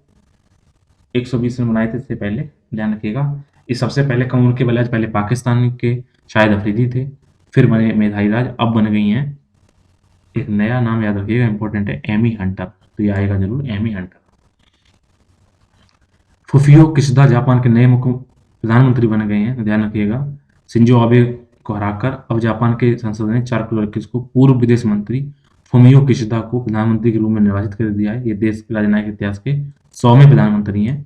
120 रन बनाए थे इससे पहले। ध्यान रखिएगा, इस सबसे पहले कम उम्र के बल्लेबाज पहले पाकिस्तान के शाहिद अफरीदी थे, फिर बने मेधावी राज, अब बन गई हैं एक नया नाम याद रखिएगा, इंपॉर्टेंट है, एमी हंटर। तो ये आएगा जरूर, एमी हंटर। फुफियो किशिदा जापान के नए मुख्य प्रधानमंत्री बन गए हैं। ध्यान रखिएगा, शिंजो आबे को हराकर अब जापान के संसद ने 4 अक्टूबर 21 को पूर्व विदेश मंत्री फुमियो किशिदा को प्रधानमंत्री के रूप में निर्वाचित कर दिया है। ये देश के राजनयिक इतिहास के 100वें प्रधानमंत्री हैं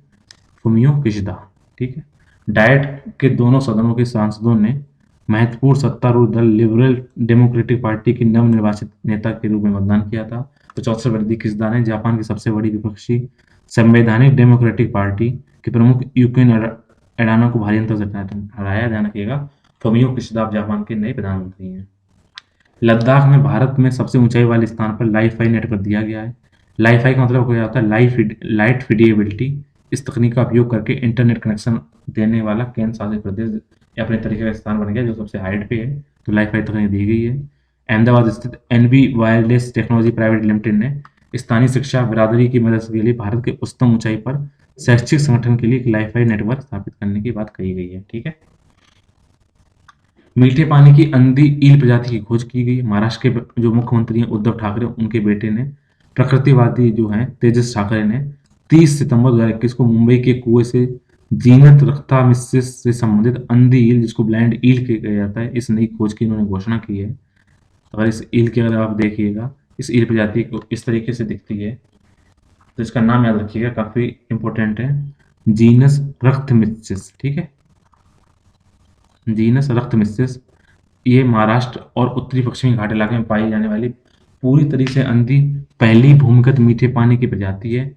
फुमियो किशिदा। ठीक है, डाइट के दोनों सदनों के सांसदों ने महत्वपूर्ण सत्तारूढ़ दल लिबरल डेमोक्रेटिक पार्टी के नवनिर्वाचित नेता के रूप में मतदान किया था। तो 64 वर्षीय किशिदा ने जापान की सबसे बड़ी विपक्षी संवैधानिक डेमोक्रेटिक पार्टी के प्रमुख यूकिन एडाना को भारी अंतर से हराया। ध्यान रखिएगा, फुमियो किशिदा जापान के नए प्रधानमंत्री हैं। लद्दाख में भारत में सबसे ऊंचाई वाले स्थान पर लाईफाई नेटवर्क दिया गया है। लाईफाई का मतलब क्या होता है, लाइट फीडेबिलिटी। इस तकनीक का उपयोग करके इंटरनेट कनेक्शन देने वाला केंद्र शासित प्रदेश अपने तरीके का स्थान बन गया जो सबसे हाइट पे है। तो लाईफाई तकनीक दी गई है। अहमदाबाद स्थित NB wireless technology private limited ने स्थानीय शिक्षा बिरादरी की मदद के लिए भारत के उच्चतम ऊंचाई पर शैक्षिक संगठन के लिए एक लाईफाई नेटवर्क स्थापित करने की बात कही गई है। ठीक है, मीठे पानी की अंधी ईल प्रजाति की खोज की गई। महाराष्ट्र के जो मुख्यमंत्री हैं उद्धव ठाकरे, उनके बेटे ने प्रकृतिवादी जो हैं तेजस ठाकरे ने 30 सितंबर 2021 को मुंबई के कुएं से जीनत रख्ता मिस्सिस से संबंधित अंधी ईल, जिसको ब्लाइंड ईल कहा जाता है, इस नई खोज की इन्होंने घोषणा की है। अगर इस ईल की अगर आप देखिएगा, इस ईल प्रजाति को इस तरीके से दिखती है, तो इसका नाम याद रखिएगा, काफी इंपॉर्टेंट है, जीनस रख्तमिस्सिस। ठीक है, जीनस रख्तमिस्सिस। ये महाराष्ट्र और उत्तरी पश्चिमी घाट इलाके में पाई जाने वाली पूरी तरीके से अंधी पहली भूमिगत मीठे पानी की प्रजाति है।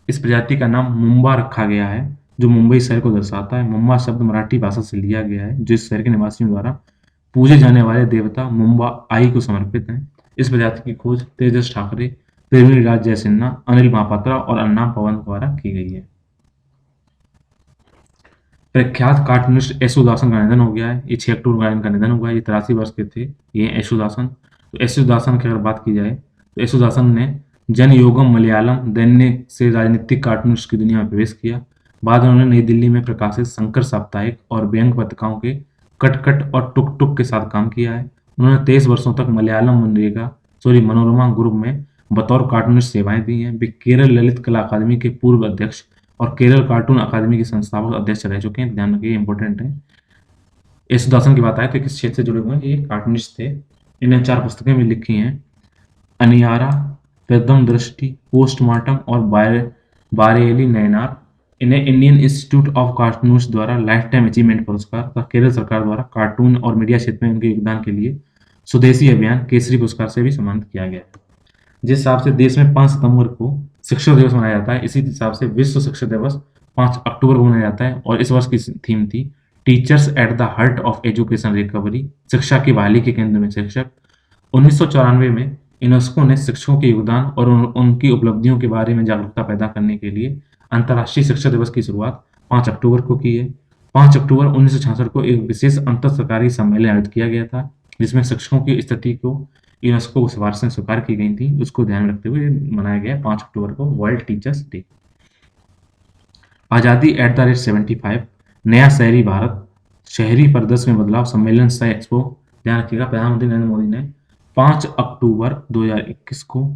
इस प्रजाति का नाम मुंबा रखा गया है जो मुंबई शहर को दर्शाता है। मुंबा शब्द मराठी भाषा से लिया गया है जो इस शहर के निवासियों द्वारा पूजे जाने वाले देवता मुंबा आई को समर्पित है। इस प्रजाति की खोज तेजस ठाकरे, पृथ्वीराज जय सिन्हा, अनिल महापात्रा और अन्ना पवन द्वारा की गई है। प्रख्यात कार्टूनिस्ट यशोदासन का निधन हो गया है। ये 6 अक्टूबर को इनका निधन हुआ है। ये 83 वर्ष के थे ये यशोदासन। तो यशोदासन की अगर बात की जाए तो यशोदासन ने जनयुगम मलयालम दैनिक से राजनीतिक कार्टूनिस्ट की दुनिया में प्रवेश किया। बाद में उन्होंने नई दिल्ली में प्रकाशित शंकर साप्ताहिक और व्यंग्य पत्रिकाओं के कट कट और टुक टुक के साथ काम किया है। उन्होंने 23 वर्षों तक मलयालम मनोरमा ग्रुप में बतौर कार्टूनिस्ट सेवाएं दी हैं। वे केरल ललित कला अकादमी के पूर्व अध्यक्ष और केरल कार्टून अकादमी के संस्थापक अध्यक्ष रह चुके हैं। ध्यान रखिए, इंपॉर्टेंट है। यशोदासन की बात आए तो किस क्षेत्र से जुड़े हुए हैं? ये कार्टूनिस्ट थे। इन्हें 4 पुस्तकें भी लिखी हैं, अनियारा, प्रथम दृष्टि, पोस्टमार्टम और बारेली नयनार। इन्हें इंडियन इंस्टीट्यूट ऑफ कार्टूनिस्ट द्वारा लाइफ टाइम अचीवमेंट पुरस्कार तथा केरल सरकार द्वारा कार्टून और मीडिया क्षेत्र में उनके योगदान के लिए स्वदेशी अभियान केसरी पुरस्कार से भी सम्मानित किया गया है। जिस हिसाब से देश में 5 सितंबर को शिक्षक दिवस मनाया जाता है, इसी हिसाब से विश्व शिक्षक दिवस 5 अक्टूबर को मनाया जाता है। और इस वर्ष की थीम थी teachers at the heart of education recovery, शिक्षा की बहाली के केंद्र में शिक्षक। 1994 में यूनेस्को ने शिक्षकों के योगदान और उनकी उपलब्धियों के बारे में जागरूकता पैदा करने के लिए अंतर्राष्ट्रीय शिक्षक दिवस की शुरुआत 5 अक्टूबर को की है। 5 अक्टूबर 1966 को एक विशेष अंतर सरकारी सम्मेलन आयोजित किया गया था, जिसमें शिक्षकों की स्थिति को यूनेस्को सिफारिशें स्वीकार की गई थी। उसको ध्यान में रखते हुए मनाया गया 5 अक्टूबर को वर्ल्ड टीचर्स डे। आज़ादी एट द रेट 75, नया शहरी भारत, शहरी परिदृश्य में बदलाव, सम्मेलन सह एक्सपो। ध्यान रखिएगा, प्रधानमंत्री नरेंद्र मोदी ने 5 अक्टूबर 2021 को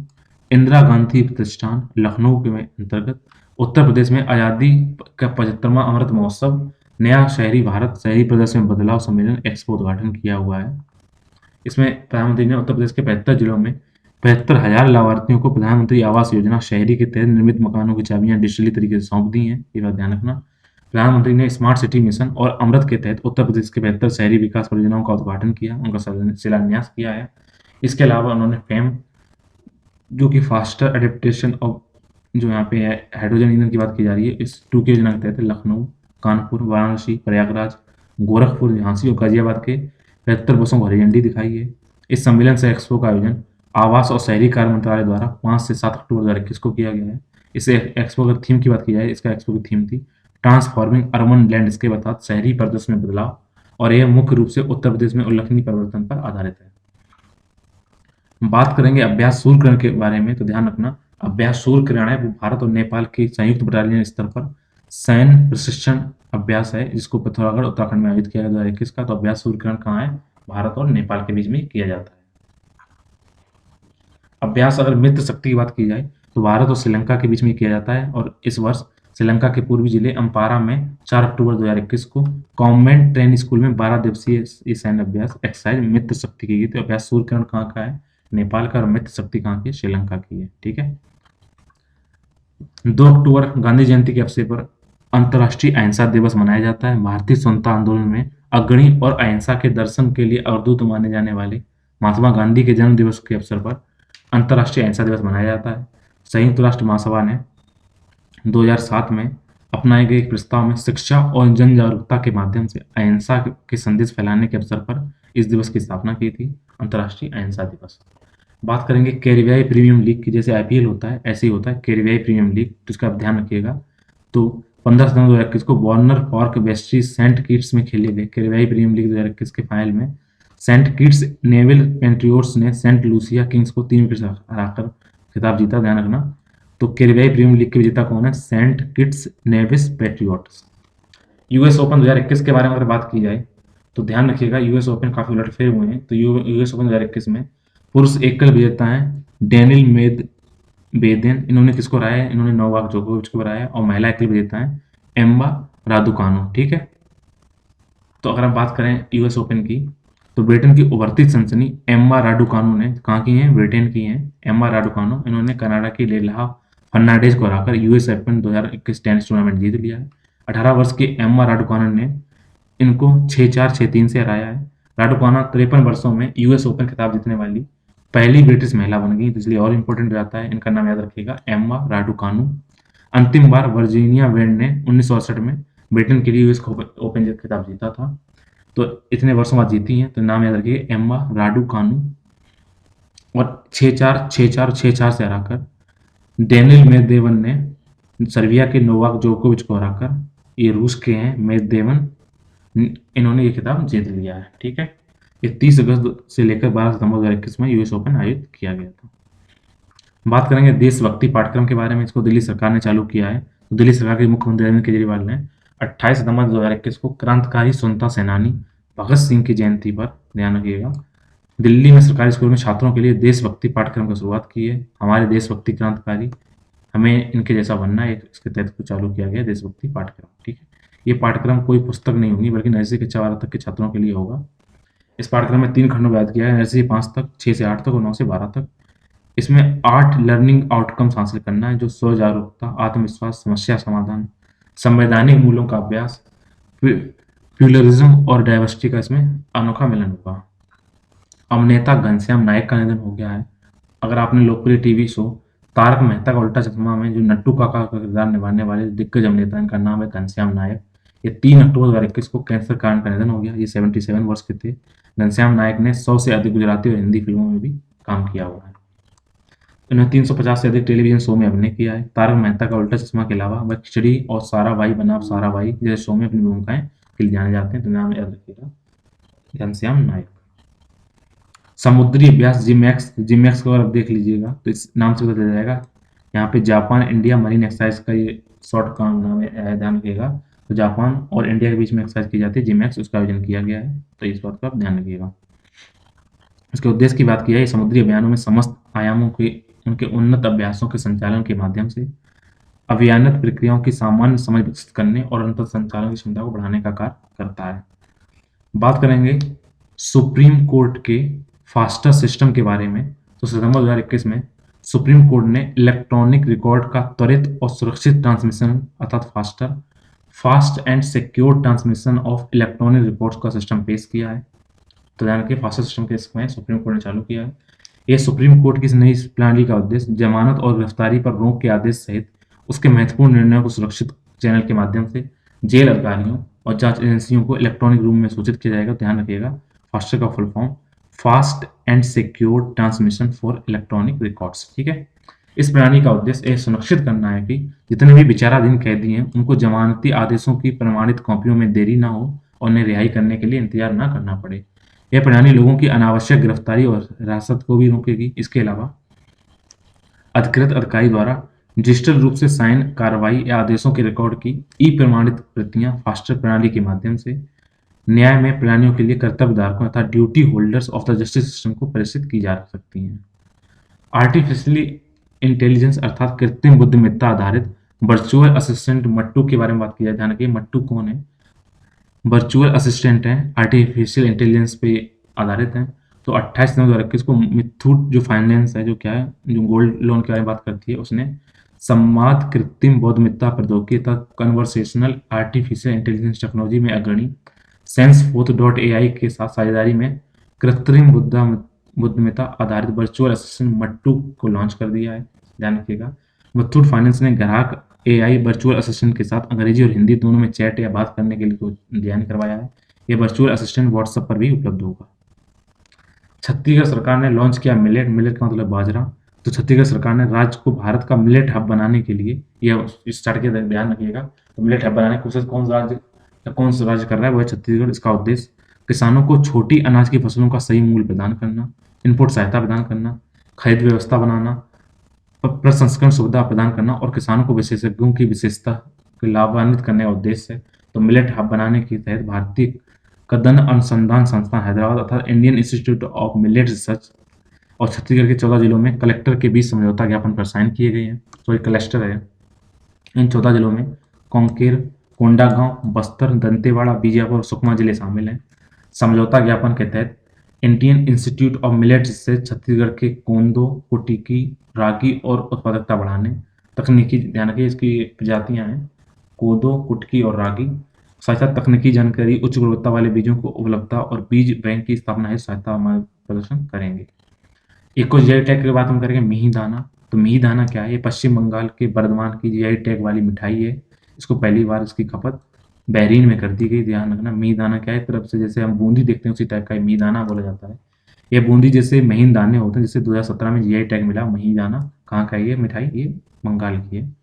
इंदिरा गांधी प्रतिष्ठान लखनऊ के अंतर्गत उत्तर प्रदेश में आज़ादी का 75वां अमृत महोत्सव, नया शहरी भारत, शहरी परिदृश्य में बदलाव सम्मेलन एक्सपो उद्घाटन किया हुआ है। इसमें प्रधानमंत्री ने उत्तर प्रदेश के 75 जिलों में 75,000 लाभार्थियों को प्रधानमंत्री आवास योजना शहरी के तहत निर्मित मकानों की चाबियां डिजिटली तरीके से सौंप दी हैं। ये बात ध्यान रखना। प्रधानमंत्री ने स्मार्ट सिटी मिशन और अमृत के तहत उत्तर प्रदेश के 72 शहरी विकास परियोजनाओं का उद्घाटन किया, उनका शिलान्यास किया है। इसके अलावा उन्होंने फेम, जो कि फास्टर एडेप्टेशन ऑफ, जो यहाँ पे हाइड्रोजन ईंधन की बात की जा रही है, इस 2 की योजना के तहत लखनऊ, कानपुर, वाराणसी, प्रयागराज, गोरखपुर, झांसी और गाजियाबाद के 75 बसों को हरी झंडी दिखाई है। इस सम्मेलन से एक्सपो का आयोजन आवास और शहरी कार्य मंत्रालय द्वारा 5 से 7 अक्टूबर 2021 को किया गया है। इस एक्सपो की थीम की बात की जाए, इसका एक्सपो की थीम थी ट्रांसफॉर्मिंग अर्बन लैंडस्केप अर्थात शहरी परिदृश्य में बदलाव, और यह मुख्य रूप से उत्तर प्रदेश में उल्लेखनीय परिवर्तन पर आधारित है। बात करेंगे अभ्यास सूर्यकिरण के बारे में, तो ध्यान रखना, अभ्यास सूर्यकिरण है वो भारत और नेपाल के संयुक्त बटालियन स्तर पर सैन्य प्रशिक्षण अभ्यास है, जिसको पिथौरागढ़ उत्तराखंड में आयोजित किया गया 2021 का। तो अभ्यास सूर्यकिरण कहाँ है? भारत और नेपाल के बीच में किया जाता है। अभ्यास अगर मित्र शक्ति की बात की जाए तो भारत और श्रीलंका के बीच में किया जाता है, और इस वर्ष श्रीलंका के पूर्वी जिले अम्पारा में 4 अक्टूबर 2021 को कॉन्वेंट ट्रेनिंग स्कूल में 12 दिवसीय सैन्य अभ्यास एक्सरसाइज मित्र शक्ति की गई। तो अभ्यास सूर्यकिरण कहाँ का है? नेपाल का। और मित्र शक्ति कहाँ की? श्रीलंका की है। ठीक है। 2 अक्टूबर गांधी जयंती के अवसर पर अंतर्राष्ट्रीय अहिंसा दिवस मनाया जाता है। भारतीय स्वतंत्रता आंदोलन में अग्रणी और अहिंसा के दर्शन के लिए अवधूत माने जाने वाले महात्मा गांधी के जन्म दिवस के अवसर पर अंतर्राष्ट्रीय अहिंसा दिवस मनाया जाता है। संयुक्त राष्ट्र महासभा ने 2007 में अपनाए गए एक प्रस्ताव में शिक्षा और जन जागरूकता के माध्यम से अहिंसा के संदेश फैलाने के अवसर पर इस दिवस की स्थापना की थी, अंतर्राष्ट्रीय अहिंसा दिवस। बात करेंगे कैरिबियाई प्रीमियम लीग की। जैसे आईपीएल होता है ऐसे ही होता है कैरिबियाई प्रीमियम लीग, तो इसका ध्यान रखिएगा। तो 15 सितंबर 2021 को वार्नर पार्क वेस्ट्री सेंट किट्स में खेले गए कैरिबियाई प्रीमियम लीग 2021 के फाइनल में सेंट किट्स नेवल पेट्रियोट्स ने सेंट लूसिया किंग्स को 3 विकेट से हराकर खिताब जीता। ध्यान रखना। तो कैरिबियाई प्रीमियर लीग के विजेता कौन है? St Kitts Nevis Patriots. US Open 2021 के बारे में अगर बात की जाए तो ध्यान रखिएगा, यूएस ओपन काफी उलटफेर हुए हैं। तो यूएस ओपन 2021 में पुरुष एकल विजेता हैं डेनिल मेदवेदेव, इन्होंने किसको हराया है? इन्होंने नोवाक जोकोविच को हराया। और महिला एकल विजेता हैं एम्मा रादुकानु। ठीक है। तो अगर हम बात करें यूएस ओपन की, तो ब्रिटेन की उभरती सनसनी एम्मा राडुकानु ने कहाँ की हैं? ब्रिटेन की हैं एम्मा राडुकानु। इन्होंने कनाडा की लेला फर्नांडेज को हराकर यूएस ओपन 2021 टेनिस टूर्नामेंट जीत लिया है। 18 वर्ष की एम्मा राडुकानु ने इनको 6-4, 6-3 से हराया है। राडुकानु 53 वर्षों में यूएस ओपन खिताब जीतने वाली पहली ब्रिटिश महिला बन गई, इसलिए और इंपॉर्टेंट हो जाता है। इनका नाम याद रखिएगा, एम्मा राडुकानु। अंतिम बार वर्जीनिया वेल्ड ने 1968 में ब्रिटेन के लिए यूएस ओपन खिताब जीता था, तो इतने वर्षों बाद जीती हैं। तो नाम याद रखिए, एम्मा राडुकानु। और 6-4, 6-4, 6-4 से हराकर डेनिल मेदवेदेव ने सर्बिया के नोवाक जोकोविच को हराकर ये रूस के हैं मेदवेदेव, इन्होंने ये खिताब जीत लिया है। ठीक है, ये 30 अगस्त से लेकर 12 सितंबर 2021 में यूएस ओपन आयोजित किया गया था। बात करेंगे देशभक्ति पाठ्यक्रम के बारे में, इसको दिल्ली सरकार ने चालू किया है। तो दिल्ली सरकार के मुख्यमंत्री अरविंद केजरीवाल ने 28 सितंबर 2021 को क्रांतिकारी स्वतंत्रता सेनानी भगत सिंह की जयंती पर, ध्यान रखिएगा, दिल्ली में सरकारी स्कूल में छात्रों के लिए देशभक्ति पाठ्यक्रम की शुरुआत की है। हमारे देशभक्ति क्रांतिकारी, हमें इनके जैसा बनना है, इसके तहत चालू किया गया देशभक्ति पाठ्यक्रम। ठीक है, ये पाठ्यक्रम कोई पुस्तक नहीं होगी बल्कि नर्सरी कक्षा 12 तक के छात्रों के लिए होगा। इस पाठ्यक्रम में 3 खंडों में बात किया है, नर्सरी 5 तक, 6 से 8 तक और 9 से 12 तक। इसमें 8 लर्निंग आउटकम्स हासिल करना है, जो स्व जागरूकता, आत्मविश्वास, समस्या समाधान, संवैधानिक मूल्यों का अभ्यास, प्लूरलिज्म और डाइवर्सिटी का इसमें अनोखा मिलन होगा। अभिनेता घनश्याम नायक का निधन हो गया है। अगर आपने लोकप्रिय टीवी शो तारक मेहता का उल्टा चश्मा में जो नट्टू काका का किरदार निभाने वाले दिग्गज अभिनेता, इनका नाम है घनश्याम नायक। ये 3 अक्टूबर 2021 को कैंसर कारण का निधन हो गया। ये 77 वर्ष के थे। घनश्याम नायक ने 100 से अधिक गुजराती और हिंदी फिल्मों में भी काम किया हुआ है। इन्होंने 350 से अधिक टेलीविजन शो में अभिनय किया है। तारक मेहता का उल्टा चश्मा के अलावा वह खिचड़ी और सारा भाई बनाम सारा भाई जैसे शो में अपनी भूमिकाएं के लिए जाने जाते हैं। तो नाम याद रखिएगा, घनश्याम नायक। समुद्री अभ्यास जिमैक्स को अगर आप देख लीजिएगा तो इस नाम से पता चल जाएगा। यहाँ पे जापान इंडिया मरीन एक्सरसाइज का ये शॉर्ट का नाम है, ध्यान रखिएगा। तो जापान और इंडिया के बीच में एक्सरसाइज की जाती है जिमैक्स, उसका आयोजन किया गया है। तो इस बात का आप ध्यान रखिएगा। इसके उद्देश्य की बात की है, समुद्री अभियानों में समस्त आयामों के उनके उन्नत अभ्यासों के संचालन के माध्यम से अभियानत प्रक्रियाओं की सामान्य समझ विकसित करने और अंतर संचालन की क्षमता को बढ़ाने का कार्य करता है। बात करेंगे सुप्रीम कोर्ट के फास्टर सिस्टम के बारे में। तो सितंबर 2021 में सुप्रीम कोर्ट ने इलेक्ट्रॉनिक रिकॉर्ड का त्वरित और सुरक्षित ट्रांसमिशन अर्थात fast and secure transmission of electronic records का सिस्टम पेश किया है। तो ध्यान रखिए, फास्टर सिस्टम के इसमें सुप्रीम कोर्ट ने चालू किया है। यह सुप्रीम कोर्ट की इस नई प्रणाली का उद्देश्य जमानत और गिरफ्तारी पर रोक के आदेश सहित उसके महत्वपूर्ण निर्णयों को सुरक्षित चैनल के माध्यम से जेल अधिकारियों और जांच एजेंसियों को इलेक्ट्रॉनिक रूप में सूचित किया जाएगा। ध्यान रखिएगा, फास्टर का full form fast and secure transmission for electronic records. ठीक है, इस प्रणाली का उद्देश्य यह सुनिश्चित करना है कि जितने भी विचाराधीन कैदी हैं उनको जमानती आदेशों की प्रमाणित कॉपियों में देरी ना हो और उन्हें रिहाई करने के लिए इंतजार ना करना पड़े। यह प्रणाली लोगों की अनावश्यक गिरफ्तारी और हिरासत को भी रोकेगी। इसके अलावा अधिकृत अधिकारी द्वारा डिजिटल रूप से साइन कार्रवाई या आदेशों के रिकॉर्ड की ई प्रमाणित प्रतियां फास्टर प्रणाली के माध्यम से न्याय में प्रणालियों के लिए कर्तव्यधारकों तथा duty holders of the justice system को प्रेषित की जा सकती हैं। आर्टिफिशियली इंटेलिजेंस अर्थात कृत्रिम बुद्धिमत्ता आधारित वर्चुअल असिस्टेंट मट्टू के बारे में बात की जाए। ध्यान रखिए, मट्टू कौन है? वर्चुअल असिस्टेंट हैं, आर्टिफिशियल इंटेलिजेंस पे आधारित हैं। तो 28 सितंबर 2021 को मिथुट जो फाइनेंस है, जो क्या है, जो गोल्ड लोन के बारे में बात करती है, उसने संवाद कृत्रिम बुद्धिमत्ता प्रौद्योगिकी तथा कन्वर्सेशनल आर्टिफिशियल इंटेलिजेंस टेक्नोलॉजी में अग्रणी सेंसफोर्थ.ai के साथ साझेदारी में कृत्रिम बुद्धिमत्ता आधारित वर्चुअल असिस्टेंट मट्टू को लॉन्च कर दिया है। ध्यान रखिएगा, मुथूट फाइनेंस ने ग्राहक AI वर्चुअल असिस्टेंट के साथ अंग्रेजी और हिंदी दोनों में चैट या बात करने के लिए डिजाइन करवाया है। यह वर्चुअल असिस्टेंट व्हाट्सएप पर भी उपलब्ध होगा। छत्तीसगढ़ सरकार ने लॉन्च किया मिलेट का मतलब बाजरा। तो छत्तीसगढ़ सरकार ने राज्य को भारत का मिलेट हब बनाने के लिए यह स्टार्ट किया। ध्यान रखिएगा, तो मिलेट हब बनाने की कोशिश कौन सा राज्य कर रहा है? वो है छत्तीसगढ़। इसका उद्देश्य किसानों को छोटी अनाज की फसलों का सही मूल्य प्रदान करना, इनपुट सहायता प्रदान करना, खरीद व्यवस्था बनाना, प्रसंस्करण सुविधा प्रदान करना और किसानों को विशेषज्ञों की विशेषता को लाभान्वित करने का उद्देश्य है। तो मिलेट हब बनाने के तहत भारतीय कदन अनुसंधान संस्थान हैदराबाद अर्थात Indian institute of millet research और छत्तीसगढ़ के 14 जिलों में कलेक्टर के बीच समझौता ज्ञापन पर साइन किए गए हैं। तो ये क्लस्टर है। इन 14 जिलों में कांकेर, कोंडागांव, बस्तर, दंतेवाड़ा, बीजापुर और सुकमा जिले शामिल हैं। समझौता ज्ञापन के तहत इंडियन इंस्टीट्यूट ऑफ मिलेट से छत्तीसगढ़ के कोंदो, कुटिकी, रागी और उत्पादकता बढ़ाने, तकनीकी, ध्यान रखिए इसकी प्रजातियां हैं कोदो, कुटकी और रागी, साथ तकनीकी जानकारी, उच्च गुणवत्ता वाले बीजों को उपलब्धता और बीज बैंक की स्थापना है सहायता प्रदर्शन करेंगे। एक को जीआई टैग की बात हम करेंगे, मिही दाना। तो मिही दाना क्या है? ये पश्चिम बंगाल के बर्धमान की जीआई टैग वाली मिठाई है। इसको पहली बार इसकी खपत बहरीन में कर दी गई। ध्यान रखना, मिही दाना क्या है? एक तरफ से जैसे हम बूंदी देखते हैं उसी टाइप का मिही दाना बोला जाता है। यह बूंदी जैसे महीन दाने होते हैं, जिसे 2017 में जीआई टैग मिला। मिही दाना कहाँ का है ये मिठाई? ये बंगाल की है।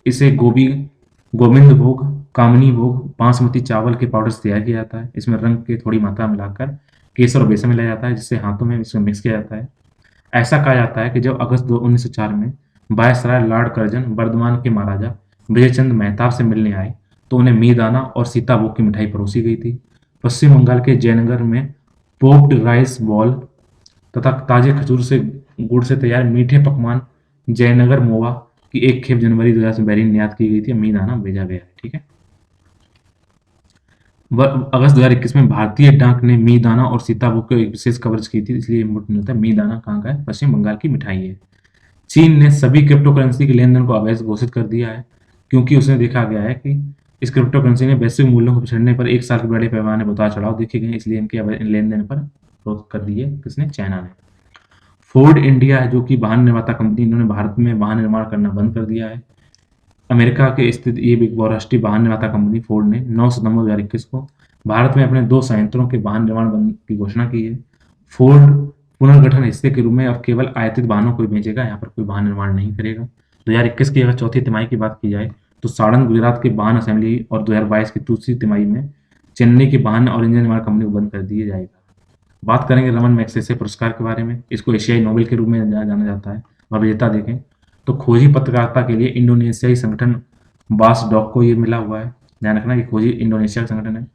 इसे गोविंद भोग कामनी भोग बासमती चावल के पाउडर से तैयार किया जाता है। इसमें रंग की थोड़ी मात्रा मिलाकर केसर और बेसन मिलाया जाता है, जिससे हाथों में इसमें मिक्स किया जाता है। ऐसा कहा जाता है कि जब अगस्त 1904 में वायसराय लॉर्ड कर्जन बर्धमान के महाराजा विजयचंद मेहताब से मिलने आए, तो उन्हें मीदाना और सीताभोग की मिठाई परोसी गई थी। पश्चिम बंगाल के जयनगर में पोप्ड राइस बॉल तथा ताजे खजूर से गुड़ से तैयार मीठे पकवान जयनगर मोवा की एक खेप जनवरी 2000 से बैरिन निर्यात की गई थी, मीदाना भेजा गया है। ठीक है। अगस्त 2021 में भारतीय डाक ने मीदाना और सीताभोग को एक विशेष कवरेज की थी, इसलिए इम्पोर्टेंट होता है। मीदाना कहाँ का है? पश्चिम बंगाल की मिठाई है। चीन ने सभी क्रिप्टो करेंसी के लेन देन को अवैध घोषित कर दिया है, क्योंकि उसने देखा गया है कि इस क्रिप्टो करेंसी ने वैश्विक मूल्यों को पिछड़ने पर एक साल के बड़े पैमाने पर उतार चढ़ाव देखे गए, इसलिए इनके लेन देन पर रोक कर दी है। किसने? चाइना ने। फोर्ड इंडिया जो कि वाहन निर्माता कंपनी, इन्होंने भारत में वाहन निर्माण करना बंद कर दिया है। अमेरिका के स्थित ये एक बहुराष्ट्रीय वाहन निर्माता कंपनी फोर्ड ने 9 सितंबर 2021 को भारत में अपने 2 संयंत्रों के वाहन निर्माण बंद की घोषणा की है। फोर्ड पुनर्गठन हिस्से के रूप में अब केवल आयातित वाहनों को ही भेजेगा, यहाँ पर कोई वाहन निर्माण नहीं करेगा। 2021 की अगर चौथी तिमाही की बात की जाए तो साड़न गुजरात के वाहन असेंबली और 2022 की दूसरी तिमाही में चेन्नई के वाहन और इंजन निर्माण कंपनी को बंद कर दिया जाएगा। बात करेंगे रमन मैग्सेसे पुरस्कार के बारे में। इसको एशियाई नोबेल के रूप में जाना जाता है। और विजेता देखें तो खोजी पत्रकारिता के लिए इंडोनेशियाई संगठन बासडॉक को ये मिला हुआ है। ध्यान रखना कि खोजी इंडोनेशिया का संगठन है।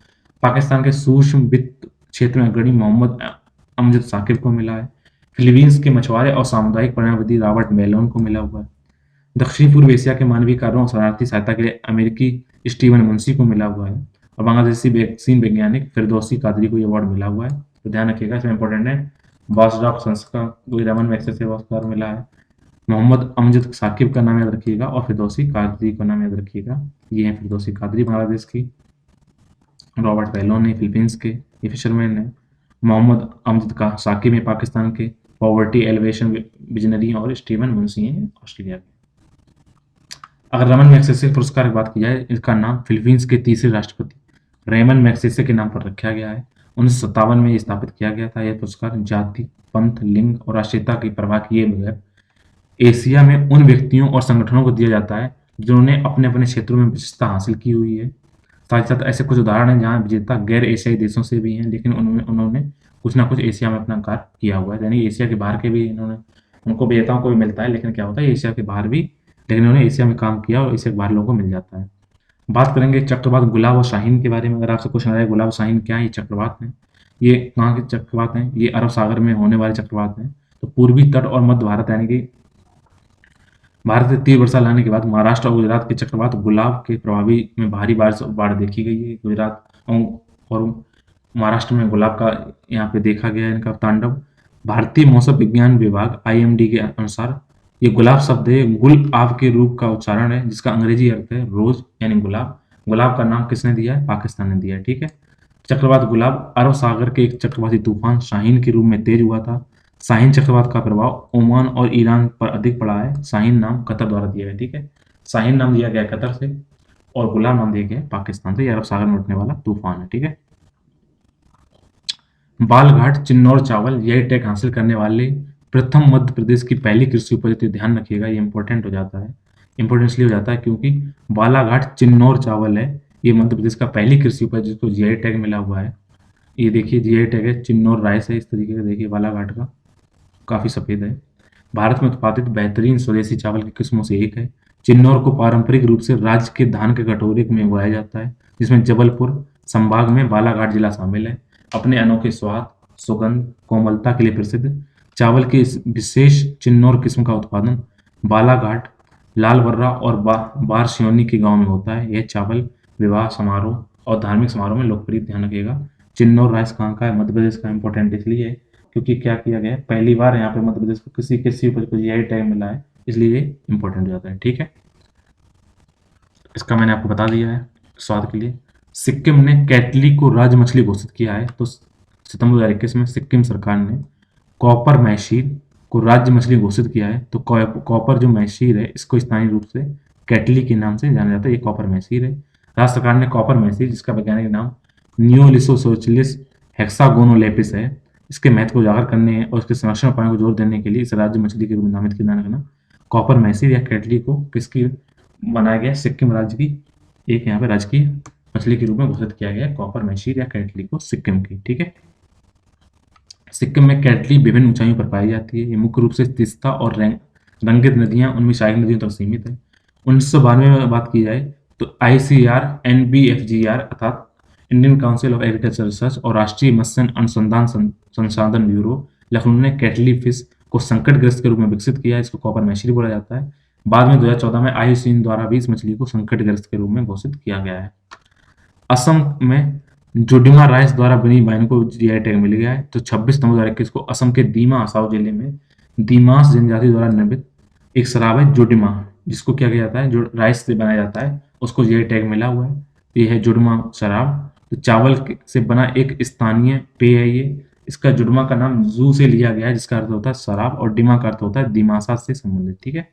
पाकिस्तान के सूक्ष्म वित्त क्षेत्र में अग्रणी मोहम्मद अमजद साकिब को मिला है। फिलीपींस के मछुआरे और सामुदायिक पर्यावरणविद रॉबर्ट मेलोन को मिला हुआ है। दक्षिण पूर्व एशिया के मानवीय कार्यों और शरणार्थी सहायता के लिए अमेरिकी स्टीवन मुंशी को मिला हुआ है। और बांग्लादेशी वैक्सीन वैज्ञानिक फिरदौसी कादरी को ये अवार्ड मिला हुआ है। तो ध्यान रखिएगा, इसमें इंपॉर्टेंट है। बासडॉक संस्था को रमन मैग्सेसे पुरस्कार मिला है। मोहम्मद अमजद साकिब का नाम याद रखिएगा और फिरदौसी कादरी का नाम याद रखिएगा। ये है फिरदौसी कादरी बांग्लादेश की, रॉबर्ट मेलोन है फिलीपींस के, ये फिशरमैन है। मोहम्मद अमजद का साकिब है पाकिस्तान के, पॉवर्टी एलिवेशन विजनरी और स्टीवन मुंशी हैं ऑस्ट्रेलिया के। अगर रमन मैग्सेसे पुरस्कार की बात की जाए, इसका नाम फिलीपींस के तीसरे राष्ट्रपति रेमन मैग्सेसे के नाम पर रखा गया है। 1957 में स्थापित किया गया था। यह पुरस्कार जाति, पंथ, लिंग और राष्ट्रीयता की परवाह किए बगैर एशिया में उन व्यक्तियों और संगठनों को दिया जाता है जिन्होंने अपने अपने क्षेत्रों में विशिष्टता हासिल की हुई है। साथ ही साथ ऐसे कुछ उदाहरण हैं जहाँ विजेता गैर एशियाई देशों से भी हैं, लेकिन उन्होंने कुछ ना कुछ एशिया में अपना कार्य किया हुआ है। यानी एशिया के बाहर के भी इन्होंने, उनको विजेताओं को भी मिलता है, लेकिन क्या होता है एशिया के बाहर भी, लेकिन उन्होंने एशिया में काम किया और एशिया के बाहर लोगों को मिल जाता है। बात करेंगे चक्रवात गुलाब और शाहीन के बारे में। अगर आपसे क्वेश्चन आए गुलाब शाहीन क्या है, ये चक्रवात हैं। ये कहाँ के चक्रवात हैं? ये अरब सागर में होने वाले चक्रवात हैं। तो पूर्वी तट और मध्य भारत यानी कि भारत से तीव्र वर्षा लाने के बाद महाराष्ट्र और गुजरात के चक्रवात गुलाब के प्रभावी में भारी बारिश बाढ़ देखी गई है। गुजरात और महाराष्ट्र में गुलाब का यहाँ पे देखा गया है इनका तांडव। भारतीय मौसम विज्ञान विभाग IMD के अनुसार ये गुलाब शब्द है गुल आब के रूप का उच्चारण है, जिसका अंग्रेजी अर्थ है रोज यानी गुलाब। गुलाब का नाम किसने दिया है? पाकिस्तान ने दिया है। ठीक है। चक्रवात गुलाब अरब सागर के एक चक्रवाती तूफान शाहीन के रूप में तेज हुआ था। शाहीन चक्रवात का प्रभाव ओमान और ईरान पर अधिक पड़ा है। शाहीन नाम कतर द्वारा दिया गया। ठीक है। शाहीन नाम दिया गया कतर से और गुलाब नाम दिया गया पाकिस्तान से। अरब सागर में उठने वाला तूफान है। ठीक है। बालघाट चिन्नौर चावल यही टैग हासिल करने वाले प्रथम मध्य प्रदेश की पहली कृषि उपज थी। ध्यान रखिएगा, ये इंपॉर्टेंट हो जाता है। इंपॉर्टेंट इसलिए हो जाता है क्योंकि बालाघाट चिन्नौर चावल है, ये मध्य प्रदेश का पहली कृषि उपज जिसको GI टैग मिला हुआ है। ये देखिए GI टैग है, चिन्नौर राइस है। इस तरीके से देखिए बालाघाट का काफी सफेद है। भारत में उत्पादित बेहतरीन स्वदेशी चावल की किस्मों से एक है। चिन्नौर को पारंपरिक रूप से राज्य के धान के कटोरे में उगाया जाता है, जिसमें जबलपुर संभाग में बालाघाट जिला शामिल है। अपने अनोखे स्वाद, सुगंध, कोमलता के लिए प्रसिद्ध चावल की इस विशेष चिन्नौर किस्म का उत्पादन बालाघाट, लालबर्रा और बारसियोनी के गांव में होता है। यह चावल विवाह समारोह और धार्मिक समारोह में लोकप्रिय। ध्यान रखिएगा, चिन्नौर राइस कहाँ का है? मध्य प्रदेश का। इंपॉर्टेंट इसलिए है क्योंकि क्या किया गया है, पहली बार यहाँ पे मध्य प्रदेश को किसी कृषि उपज को GI टैग मिला है, इसलिए ये इंपॉर्टेंट हो जाता है। ठीक है। इसका मैंने आपको बता दिया है स्वाद के लिए। सिक्किम ने कैटली को राज्य मछली घोषित किया है। तो सितंबर 2021 में सिक्किम सरकार ने कॉपर मैशीर को राज्य मछली घोषित किया है। तो कॉपर जो मैशीर है, इसको स्थानीय रूप से कैटली के नाम से जाना जाता है। ये कॉपर मैशीर है। राज्य सरकार ने कॉपर मैशीर, जिसका वैज्ञानिक नाम नियोलिसोसोचिलिस हेक्सागोनोलेपिस है, इसके महत्व को उजागर करने और इसके संरक्षण उपायों को जोर देने के लिए इस राज्य मछली के रूप में नामित किया जाना। कॉपर मैसीर या कैटली को किसकी बनाया गया? सिक्किम राज्य की एक यहाँ पे राजकीय मछली के रूप में घोषित किया गया है कॉपर मैशीर या कैटली को सिक्किम की। ठीक है, सिक्किम में कैटली विभिन्न ऊंचाइयों पर पाई जाती है। ये मुख्य रूप से तीस्ता और रंगित नदियां उनमें सहायक नदियों तक सीमित है। 1992 में बात की जाए तो आईसीआर, एनबीएफजीआर अर्थात Indian Council of agriculture research और राष्ट्रीय मत्स्य अनुसंधान संसाधन ब्यूरो लखनऊ ने कैटली फिश को संकटग्रस्त के रूप में विकसित किया है। इसको कॉपर मैशरी बोला जाता है। बाद में 2014 में आईयूसीएन द्वारा भी इस मछली को संकटग्रस्त के रूप में घोषित किया गया है। असम में जोडिमा राइस द्वारा बनी वाइन को जीआई टैग मिल गया है। तो 26 नवंबर 2021 को असम के दीमा हसाओ जिले में दीमास जनजाति द्वारा निर्मित एक शराब है जोडिमा, जिसको क्या किया जाता है, जो राइस से बनाया जाता है, उसको जीआई टैग मिला हुआ है। ये है जुड़मा शराब। तो चावल से बना एक स्थानीय पेय है ये। इसका जुड़मा का नाम जू से लिया गया है, जिसका अर्थ होता है शराब, और डिमा का अर्थ होता है दिमासा से संबंधित। ठीक है,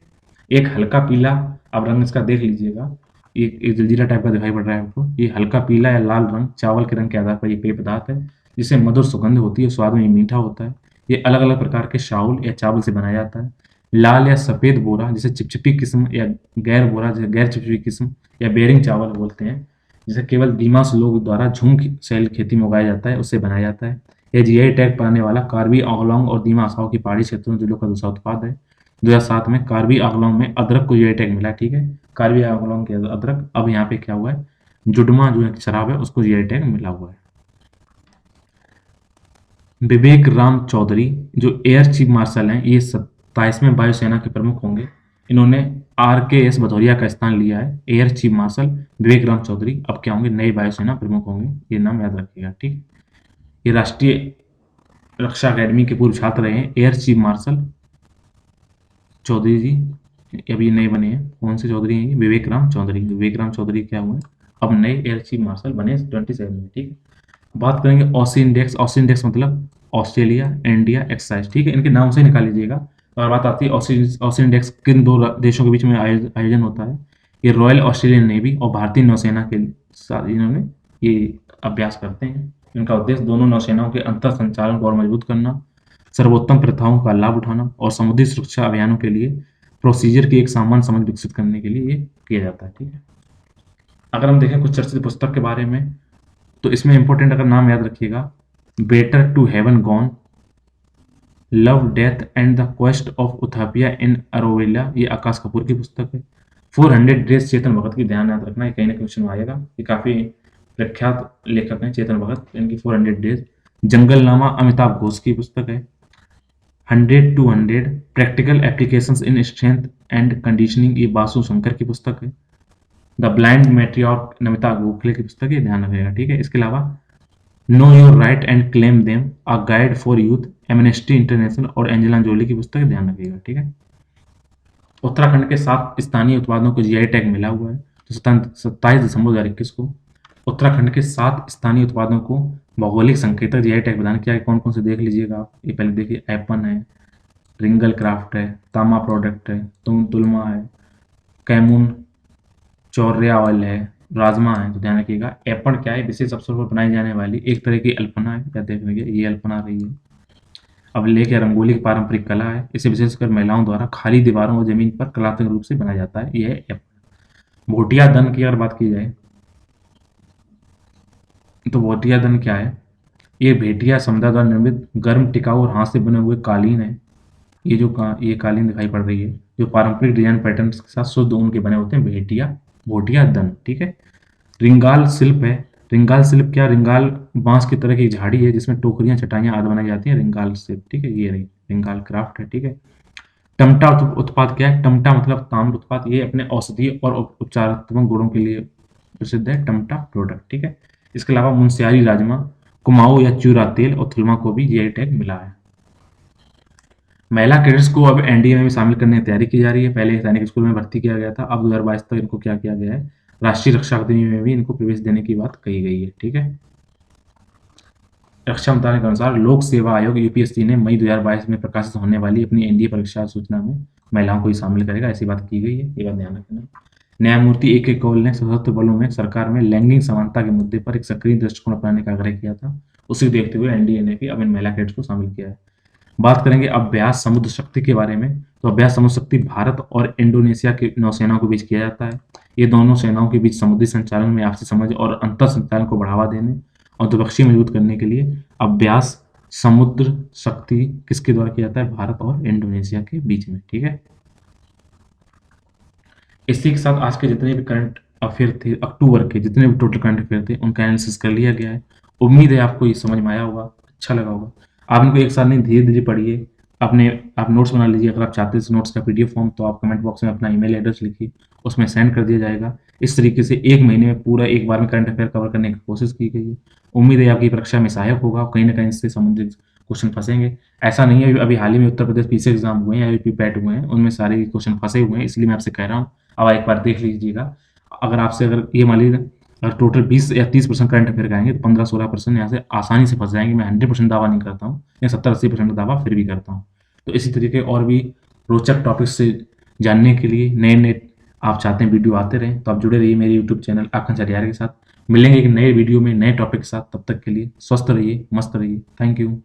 एक हल्का पीला, अब रंग इसका देख लीजिएगा, एक जलजीरा टाइप का दिखाई पड़ रहा है आपको। ये हल्का पीला या लाल रंग चावल के रंग के आधार पर ये पेय पदार्थ है, जिसे मधुर सुगंध होती है, स्वाद में मीठा होता है। ये अलग अलग प्रकार के चावल या चावल से बनाया जाता है। लाल या सफेद बोरा जिसे चिपचिपी किस्म या गैर बोरा जिसे गैर चिपचिपी किस्म या बेरिंग चावल बोलते हैं, जिसे केवल दीमास लोग द्वारा झुंग शैल खेती में उगाया जाता है, उससे बनाया जाता है। यह जीआई टैग पाने वाला कार्बी आंगलोंग और दीमा हसाओ की पहाड़ी क्षेत्रों में जिलों का दूसरा उत्पाद है। 2007 में कार्बी आंगलोंग में अदरक को जीआई टैग मिला। ठीक है, कार्बी आंगलोंग के अदरक। अब यहाँ पे क्या हुआ है, जुडमा जो है शराब है, उसको जीआई टैग मिला हुआ है। विवेक राम चौधरी जो एयर चीफ मार्शल हैं, ये 27वें वायुसेना के प्रमुख होंगे। इन्होंने आरकेएस भदौरिया का स्थान लिया है। एयर चीफ मार्शल विवेक राम चौधरी अब क्या होंगे, नए वायुसेना प्रमुख होंगे। ये नाम याद रखिएगा। ठीक, ये राष्ट्रीय रक्षा अकेडमी के पूर्व छात्र रहे हैं एयर चीफ मार्शल चौधरी जी। अभी नए बने हैं। कौन से चौधरी हैं ये, विवेक राम चौधरी। विवेक राम चौधरी क्या हुए, अब नए एयर चीफ मार्शल बने 27 में। ठीक है, बात करेंगे ऑसी इंडेक्स। ऑसी इंडेक्स मतलब ऑस्ट्रेलिया, इंडिया, एक्साइज। ठीक है, इनके नाम से निकाल लीजिएगा। और बात आती है ऑसी इंडेक्स किन दो देशों के बीच में आयोजन होता है, ये रॉयल ऑस्ट्रेलियन नेवी और भारतीय नौसेना के साथ इन्होंने ये अभ्यास करते हैं। इनका उद्देश्य दोनों नौसेनाओं के अंतर संचालन को और मजबूत करना, सर्वोत्तम प्रथाओं का लाभ उठाना और समुद्री सुरक्षा अभियानों के लिए प्रोसीजर की एक सामान्य समझ विकसित करने के लिए ये किया जाता है। ठीक है, अगर हम देखें कुछ चर्चित पुस्तक के बारे में, तो इसमें इंपॉर्टेंट अगर नाम याद रखिएगा, better to heaven gone, love death and the quest of utopia in Auroville, ये आकाश कपूर की पुस्तक है। 400 डेज चेतन भगत की, ध्यान याद रखना, ये कहीं ना क्वेश्चन आएगा। ये काफी प्रख्यात लेखक हैं चेतन भगत, इनकी 400 डेज। जंगलनामा अमिताभ घोष की पुस्तक है। 100 to 100 practical applications in strength and conditioning, ये बासु शंकर की पुस्तक है। द ब्लाइंड मैट्रियार्क नमिता गोखले की पुस्तक है, ध्यान रखिएगा। ठीक है, इसके अलावा know your right and claim them, a guide for youth, amnesty international और एंजेला जोली की पुस्तक है, ध्यान रखिएगा। ठीक है, उत्तराखंड के 7 स्थानीय उत्पादों को जीआई टैग मिला हुआ है। तो 27 दिसंबर 2021 को उत्तराखंड के 7 स्थानीय उत्पादों को भौगोलिक संकेतक जीआई टैग प्रदान किया है। कौन कौन से देख लीजिएगा आप, ये पहले देखिए, एपन है, रिंगल क्राफ्ट है, तामा प्रोडक्ट है, तुलमा है, कैमून चौर्या ऑयल है, राजमा है। तो ध्यान रखिएगा, एपण क्या है, विशेष अवसर पर बनाई जाने वाली एक तरह की अल्पना है। क्या देख रहिए, ये अल्पना रही है। अब लेके रंगोली की पारंपरिक कला है। इसे विशेषकर महिलाओं द्वारा खाली दीवारों और जमीन पर कलात्मक रूप से बनाया जाता है। यह है एपण। भोटिया दन की अगर बात की जाए, तो भोटिया दन क्या है, ये भेटिया समुदाय द्वारा निर्मित गर्म, टिकाऊ और हाथ से बने हुए कालीन है। ये जो ये कालीन दिखाई पड़ रही है, जो पारंपरिक डिजाइन पैटर्न्स के साथ शुद्ध ऊन के बने होते हैं, भेटिया भोटिया दन। ठीक है, रिंगाल शिल्प है। रिंगाल शिल्प क्या, रिंगाल बांस की तरह की झाड़ी है जिसमें टोकरियां, चटाइयां आदि बनाई जाती है, रिंगाल शिल्प। ठीक है, ये रही रिंगाल क्राफ्ट है। ठीक है, टमटा उत्पाद क्या है, टमटा मतलब ताम्र उत्पाद। ये अपने औषधीय और उपचारात्मक गुणों के लिए प्रसिद्ध है, टमटा प्रोडक्ट। ठीक है, इसके अलावा मुनस्यारी राजमा, कुमाऊं या चूरा तेल और थुलमा को भी जीआई टैग मिला है। महिला कैडेट्स को अब एनडीए में भी शामिल करने की तैयारी की जा रही है। पहले सैनिक स्कूल में भर्ती किया गया था, अब 2022 तक इनको क्या किया गया है, राष्ट्रीय रक्षा अकादमी में भी इनको प्रवेश देने की बात कही गई है। ठीक है, रक्षा मंत्रालय के अनुसार लोक सेवा आयोग यूपीएससी ने मई 2022 में प्रकाशित होने वाली अपनी एनडीए परीक्षा सूचना में महिलाओं को ही शामिल करेगा, ऐसी बात की गई है। ये बात ध्यान रखना। न्यायमूर्ति ए के कौल ने सशस्त्र बलों में सरकार में लैंगिक समानता के मुद्दे पर एक सक्रिय दृष्टिकोण अपनाने का आग्रह किया था। उसे देखते हुए एनडीए ने भी अब इन महिला कैडेट्स को शामिल किया है। बात करेंगे अभ्यास समुद्र शक्ति के बारे में। तो अभ्यास समुद्र शक्ति भारत और इंडोनेशिया की नौसेनाओं के बीच किया जाता है। ये दोनों सेनाओं के बीच समुद्री संचालन में आपसी समझ और अंतर संचालन को बढ़ावा देने और द्विपक्षीय मजबूत करने के लिए अभ्यास समुद्र शक्ति किसके द्वारा किया जाता है? भारत और इंडोनेशिया के बीच में। ठीक है, इसी के साथ आज के जितने भी करंट अफेयर थे, अक्टूबर के जितने भी टोटल करंट अफेयर थे, उनका एनालिसिस कर लिया गया है। उम्मीद है आपको ये समझ में आया होगा, अच्छा लगा होगा। आप इनको एक साथ नहीं, धीरे धीरे पढ़िए। अपने आप नोट्स बना लीजिए। अगर आप चाहते हैं नोट्स का पीडीएफ फॉर्म, तो आप कमेंट बॉक्स में अपना ईमेल एड्रेस लिखिए, उसमें सेंड कर दिया जाएगा। इस तरीके से एक महीने में पूरा एक बार में करंट अफेयर कवर करने की कोशिश की गई है। उम्मीद है आपकी परीक्षा में सहायक होगा, कहीं ना कहीं इससे संबंधित क्वेश्चन फंसेंगे। ऐसा नहीं है, अभी हाल ही में उत्तर प्रदेश पीसी एग्जाम हुए हैं या यूपी पैट हुए हैं, उनमें सारे क्वेश्चन फंसे हुए हैं, इसलिए मैं आपसे कह रहा हूँ अब एक बार देख लीजिएगा। अगर ये मान लीजिए अगर टोटल 20 या 30% करंट अफेयर का आएंगे, तो 15-16% यहाँ से आसानी से फंस जाएंगे। मैं 100% दावा नहीं करता हूँ, या 70-80% दावा फिर भी करता हूँ। तो इसी तरीके और भी रोचक टॉपिक से जानने के लिए नए नए आप चाहते हैं वीडियो आते रहें, तो आप जुड़े रहिए मेरे यूट्यूब चैनल आकांक्षा डियार के साथ। मिलेंगे एक नए वीडियो में नए टॉपिक के साथ, तब तक के लिए स्वस्थ रहिए, मस्त रहिए। Thank you.